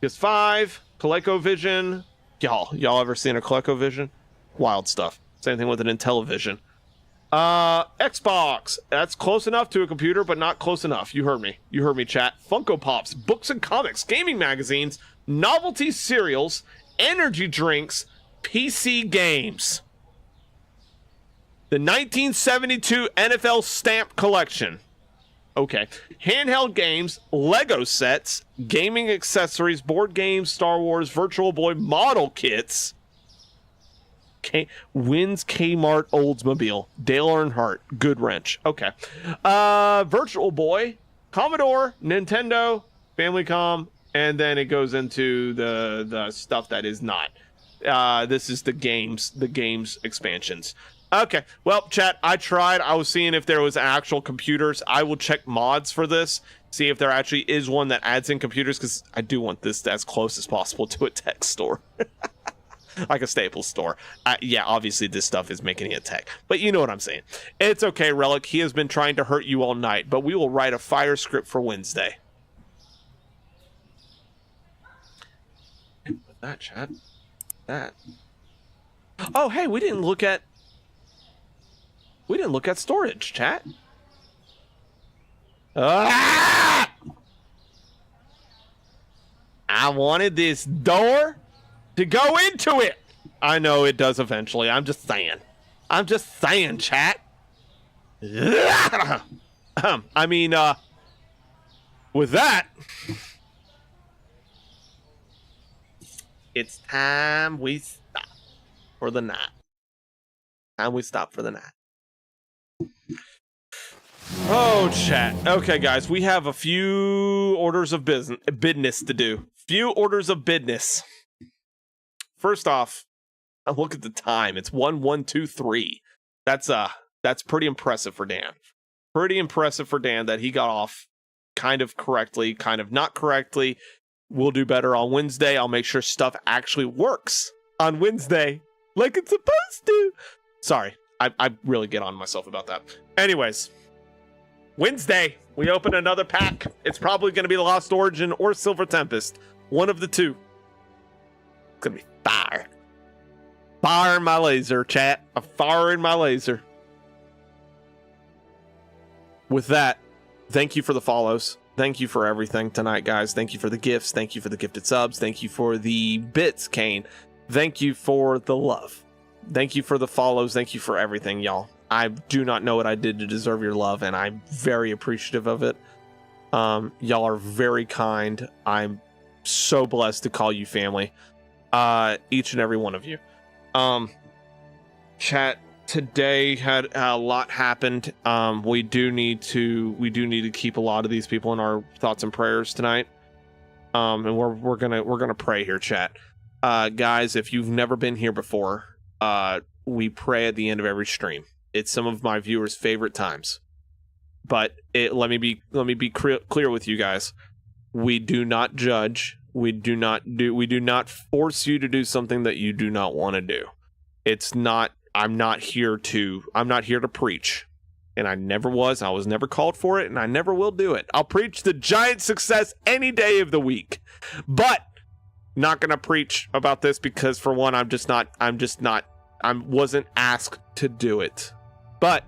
PS5, ColecoVision. Y'all ever seen a ColecoVision? Wild stuff. Same thing with an Intellivision. Xbox. That's close enough to a computer, but not close enough. You heard me, chat. Funko Pops, books and comics, gaming magazines, novelty cereals, energy drinks, PC games. The 1972 NFL stamp collection. Okay. Handheld games, Lego sets, gaming accessories, board games, Star Wars, Virtual Boy model kits. Wins Kmart Oldsmobile, Dale Earnhardt, Good Wrench. Okay. Virtual Boy, Commodore, Nintendo, Famicom, and then it goes into the stuff that is not. This is the games expansions. Okay, well, chat, I tried. I was seeing if there was actual computers. I will check mods for this, see if there actually is one that adds in computers, because I do want this as close as possible to a tech store. Like a Staples store. Yeah, obviously this stuff is making it tech, but you know what I'm saying. It's okay, Relic. He has been trying to hurt you all night, but we will write a fire script for Wednesday. With that, chat. That. Oh, hey, we didn't look at storage, chat. Ah! I wanted this door to go into it. I know it does eventually. I'm just saying, chat. I mean, with that, it's time we stop for the night. Oh, chat. Okay, guys, we have a few orders of business to do. First off, look at the time. It's 1:123. That's pretty impressive for Dan. That he got off kind of correctly, kind of not correctly. We'll do better on Wednesday. I'll make sure stuff actually works on Wednesday like it's supposed to. Sorry, I really get on myself about that. Anyways, Wednesday, we open another pack. It's probably going to be the Lost Origin or Silver Tempest. One of the two. It's going to be fire. Fire in my laser, chat. A fire in my laser. With that, thank you for the follows. Thank you for everything tonight, guys. Thank you for the gifts. Thank you for the gifted subs. Thank you for the bits, Kane. Thank you for the love. Thank you for the follows. Thank you for everything, y'all. I do not know what I did to deserve your love, and I'm very appreciative of it. Y'all are very kind. I'm so blessed to call you family. Each and every one of you. Chat, today had a lot happened. We do need to keep a lot of these people in our thoughts and prayers tonight. And we're gonna pray here, chat. Guys, if you've never been here before, we pray at the end of every stream. It's some of my viewers' favorite times. But let me be clear with you guys. We do not judge. We do not force you to do something that you do not want to do. I'm not here to preach. And I never was. I was never called for it, and I never will do it. I'll preach the giant success any day of the week. But not gonna preach about this because, for one, I wasn't asked to do it. But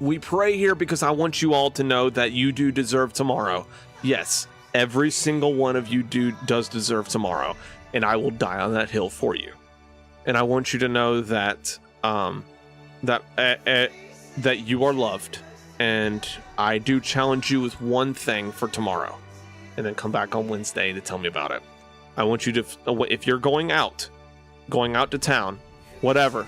we pray here because I want you all to know that you do deserve tomorrow. Yes, every single one of you does deserve tomorrow, and I will die on that hill for you. And I want you to know that that you are loved, and I do challenge you with one thing for tomorrow, and then come back on Wednesday to tell me about it. I want you to, if you're going out to town, whatever,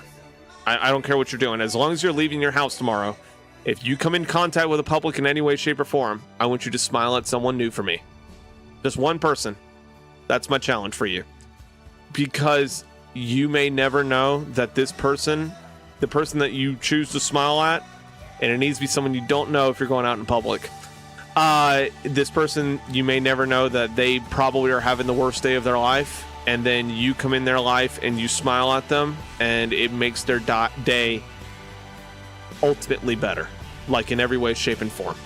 I don't care what you're doing, as long as you're leaving your house tomorrow, if you come in contact with the public in any way, shape, or form, I want you to smile at someone new for me. Just one person. That's my challenge for you. Because you may never know that this person, the person that you choose to smile at, and it needs to be someone you don't know if you're going out in public. This person, you may never know that they probably are having the worst day of their life, and then you come in their life and you smile at them, and it makes their day ultimately better, like in every way, shape, and form.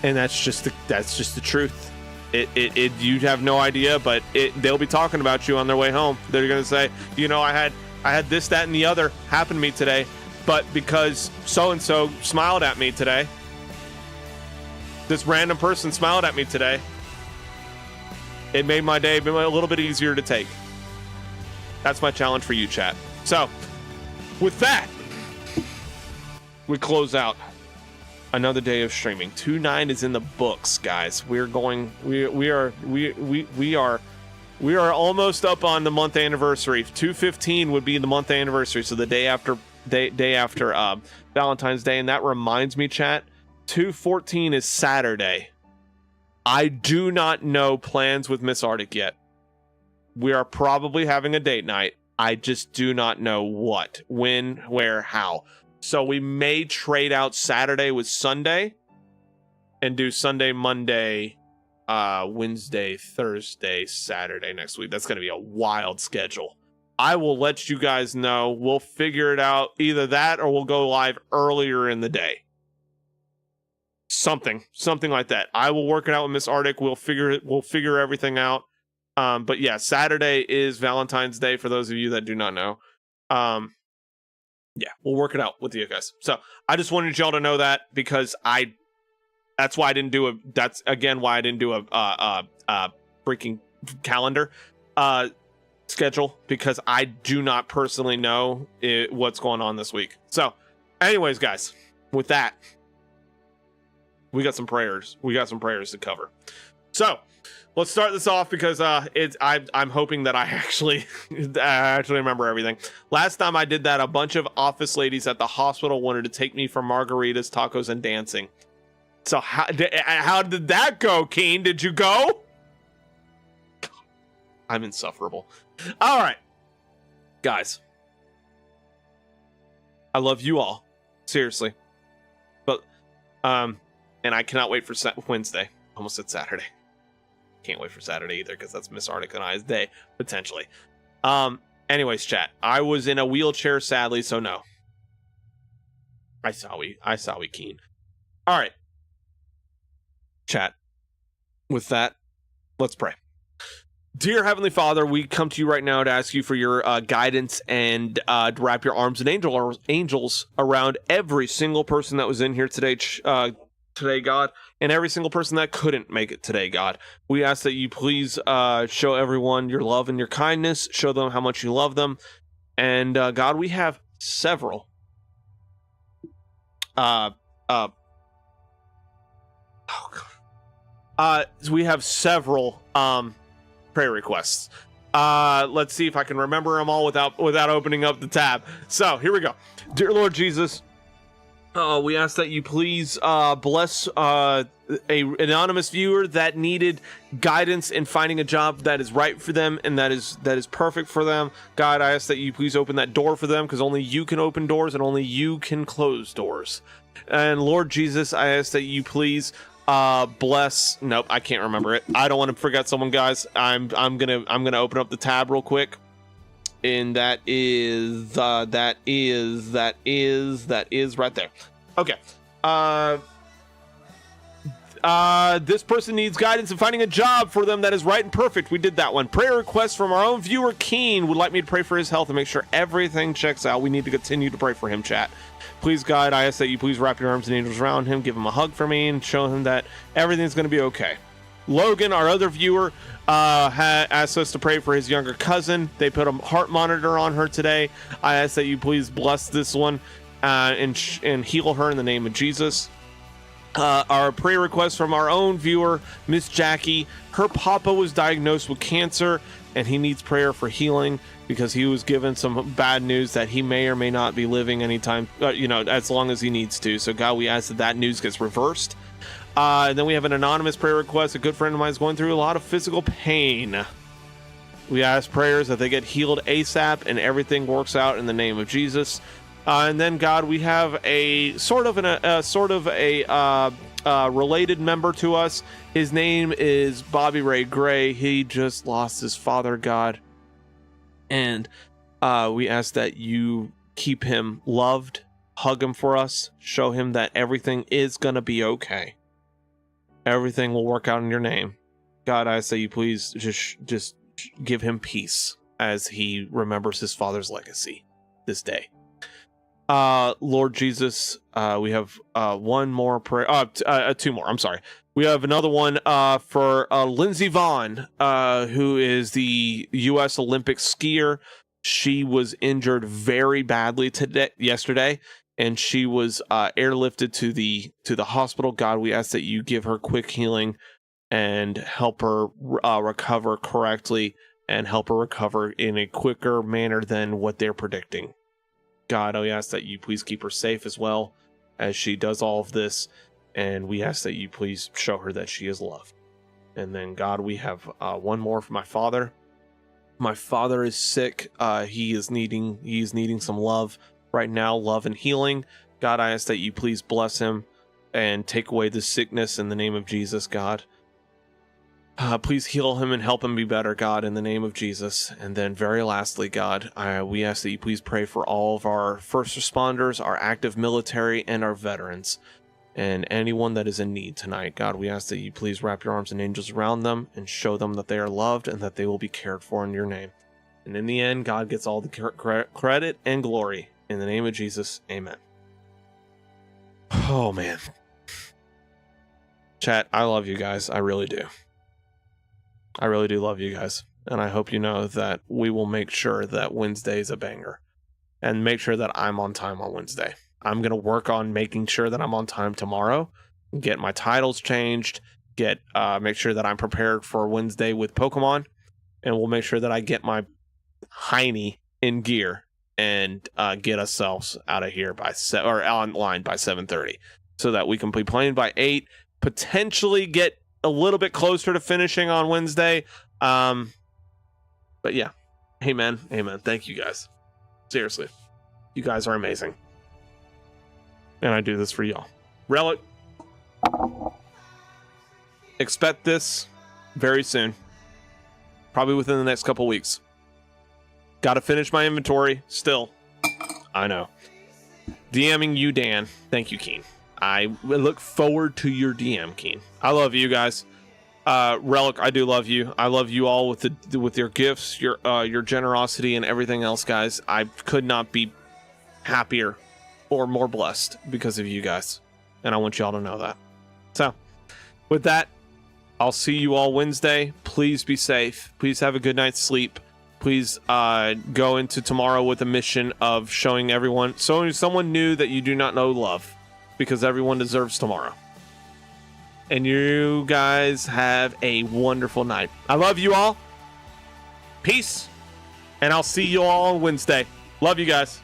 And that's just the truth. You have no idea, but they'll be talking about you on their way home. They're gonna say, I had this, that, and the other happen to me today, but because so and so smiled at me today, this random person smiled at me today, it made my day a little bit easier to take. That's my challenge for you, chat. So, with that, we close out another day of streaming. 2-9 is in the books, guys. We are almost up on the month anniversary. 2/15 would be the month anniversary, so the day after Valentine's Day. And that reminds me, chat, 2/14 is Saturday. I do not know plans with Miss Arctic yet. We are probably having a date night. I just do not know what, when, where, how. So we may trade out Saturday with Sunday and do Sunday, Monday, Wednesday, Thursday, Saturday next week. That's going to be a wild schedule. I will let you guys know. We'll figure it out. Either that or we'll go live earlier in the day. Something like that. I will work it out with Miss Arctic. We'll figure everything out. But yeah, Saturday is Valentine's Day for those of you that do not know. Yeah, we'll work it out with you guys. So I just wanted y'all to know that because that's why I didn't do a freaking calendar schedule, because I do not personally know what's going on this week. So anyways, guys, with that, we got some prayers to cover. So let's start this off because I'm hoping that I actually remember everything. Last time I did that, a bunch of office ladies at the hospital wanted to take me for margaritas, tacos, and dancing. So how did that go, Keen? Did you go? God, I'm insufferable. All right, guys, I love you all, seriously, but and I cannot wait for Wednesday. Almost said Saturday. Can't wait for Saturday either because that's Miss Arctic and I's day potentially. Anyways, chat, I was in a wheelchair sadly, so no. I saw we keen. All right, chat. With that, let's pray. Dear Heavenly Father, we come to you right now to ask you for your guidance and to wrap your arms and angels around every single person that was in here today, God, and every single person that couldn't make it today, God. We ask that you please show everyone your love and your kindness, show them how much you love them, And God, we have several we have several prayer requests. Let's see if I can remember them all without opening up the tab. So here we go. Dear Lord Jesus, we ask that you please bless a anonymous viewer that needed guidance in finding a job that is right for them and that is perfect for them. God, I ask that you please open that door for them, because only you can open doors and only you can close doors. And Lord Jesus, I ask that you please bless. Nope, I can't remember it. I don't want to forget someone, guys. I'm gonna open up the tab real quick. And that is right there. Okay. This person needs guidance in finding a job for them that is right and perfect. We did that one. Prayer request from our own viewer Keen would like me to pray for his health and make sure everything checks out. We need to continue to pray for him, chat. Please, God, I ask that you please wrap your arms and angels around him, give him a hug for me, and show him that everything's going to be okay. Logan, our other viewer, asked us to pray for his younger cousin. They put a heart monitor on her today. I ask that you please bless this one and heal her in the name of Jesus. Our prayer request from our own viewer, Miss Jackie. Her papa was diagnosed with cancer, and he needs prayer for healing because he was given some bad news that he may or may not be living anytime, as long as he needs to. So, God, we ask that news gets reversed. And then we have an anonymous prayer request. A good friend of mine is going through a lot of physical pain. We ask prayers that they get healed ASAP and everything works out in the name of Jesus. And then, God, we have a related member to us. His name is Bobby Ray Gray. He just lost his father, God. And we ask that you keep him loved, hug him for us, show him that everything is going to be okay. Everything will work out in your name. God, I say you please just give him peace as he remembers his father's legacy this day. Lord Jesus, we have one more prayer. Two more. I'm sorry. We have another one for Lindsey Vaughn, who is the U.S. Olympic skier. She was injured very badly yesterday, and she was airlifted to the hospital. God, we ask that you give her quick healing and help her recover correctly and help her recover in a quicker manner than what they're predicting. God, we ask that you please keep her safe as well as she does all of this, and we ask that you please show her that she is loved. And then, God, we have one more for my father. My father is sick. He is needing some love right now, love and healing. God, I ask that you please bless him and take away the sickness in the name of Jesus, God. Please heal him and help him be better, God, in the name of Jesus. And then very lastly, God, we ask that you please pray for all of our first responders, our active military, and our veterans, and anyone that is in need tonight. God, we ask that you please wrap your arms and angels around them and show them that they are loved and that they will be cared for in your name. And in the end, God gets all the credit and glory. In the name of Jesus, amen. Oh, man. Chat, I love you guys. I really do. I really do love you guys, and I hope you know that we will make sure that Wednesday is a banger, and make sure that I'm on time on Wednesday. I'm going to work on making sure that I'm on time tomorrow, get my titles changed, make sure that I'm prepared for Wednesday with Pokemon, and we'll make sure that I get my Heine in gear and get ourselves out of here or online by 7:30, so that we can be playing by 8, potentially get a little bit closer to finishing on Wednesday. But yeah, amen. Thank you guys. Seriously, you guys are amazing. And I do this for y'all. Relic, expect this very soon. Probably within the next couple weeks. Got to finish my inventory still. I know. DMing you, Dan. Thank you, Keen. I look forward to your DM, Keen. I love you guys. Relic, I do love you. I love you all with your gifts, your generosity, and everything else, guys. I could not be happier or more blessed because of you guys, and I want y'all to know that. So, with that, I'll see you all Wednesday. Please be safe. Please have a good night's sleep, please go into tomorrow with a mission of showing someone new that you do not know love, because everyone deserves tomorrow. And you guys have a wonderful night. I love you all. Peace. And I'll see you all on Wednesday. Love you guys.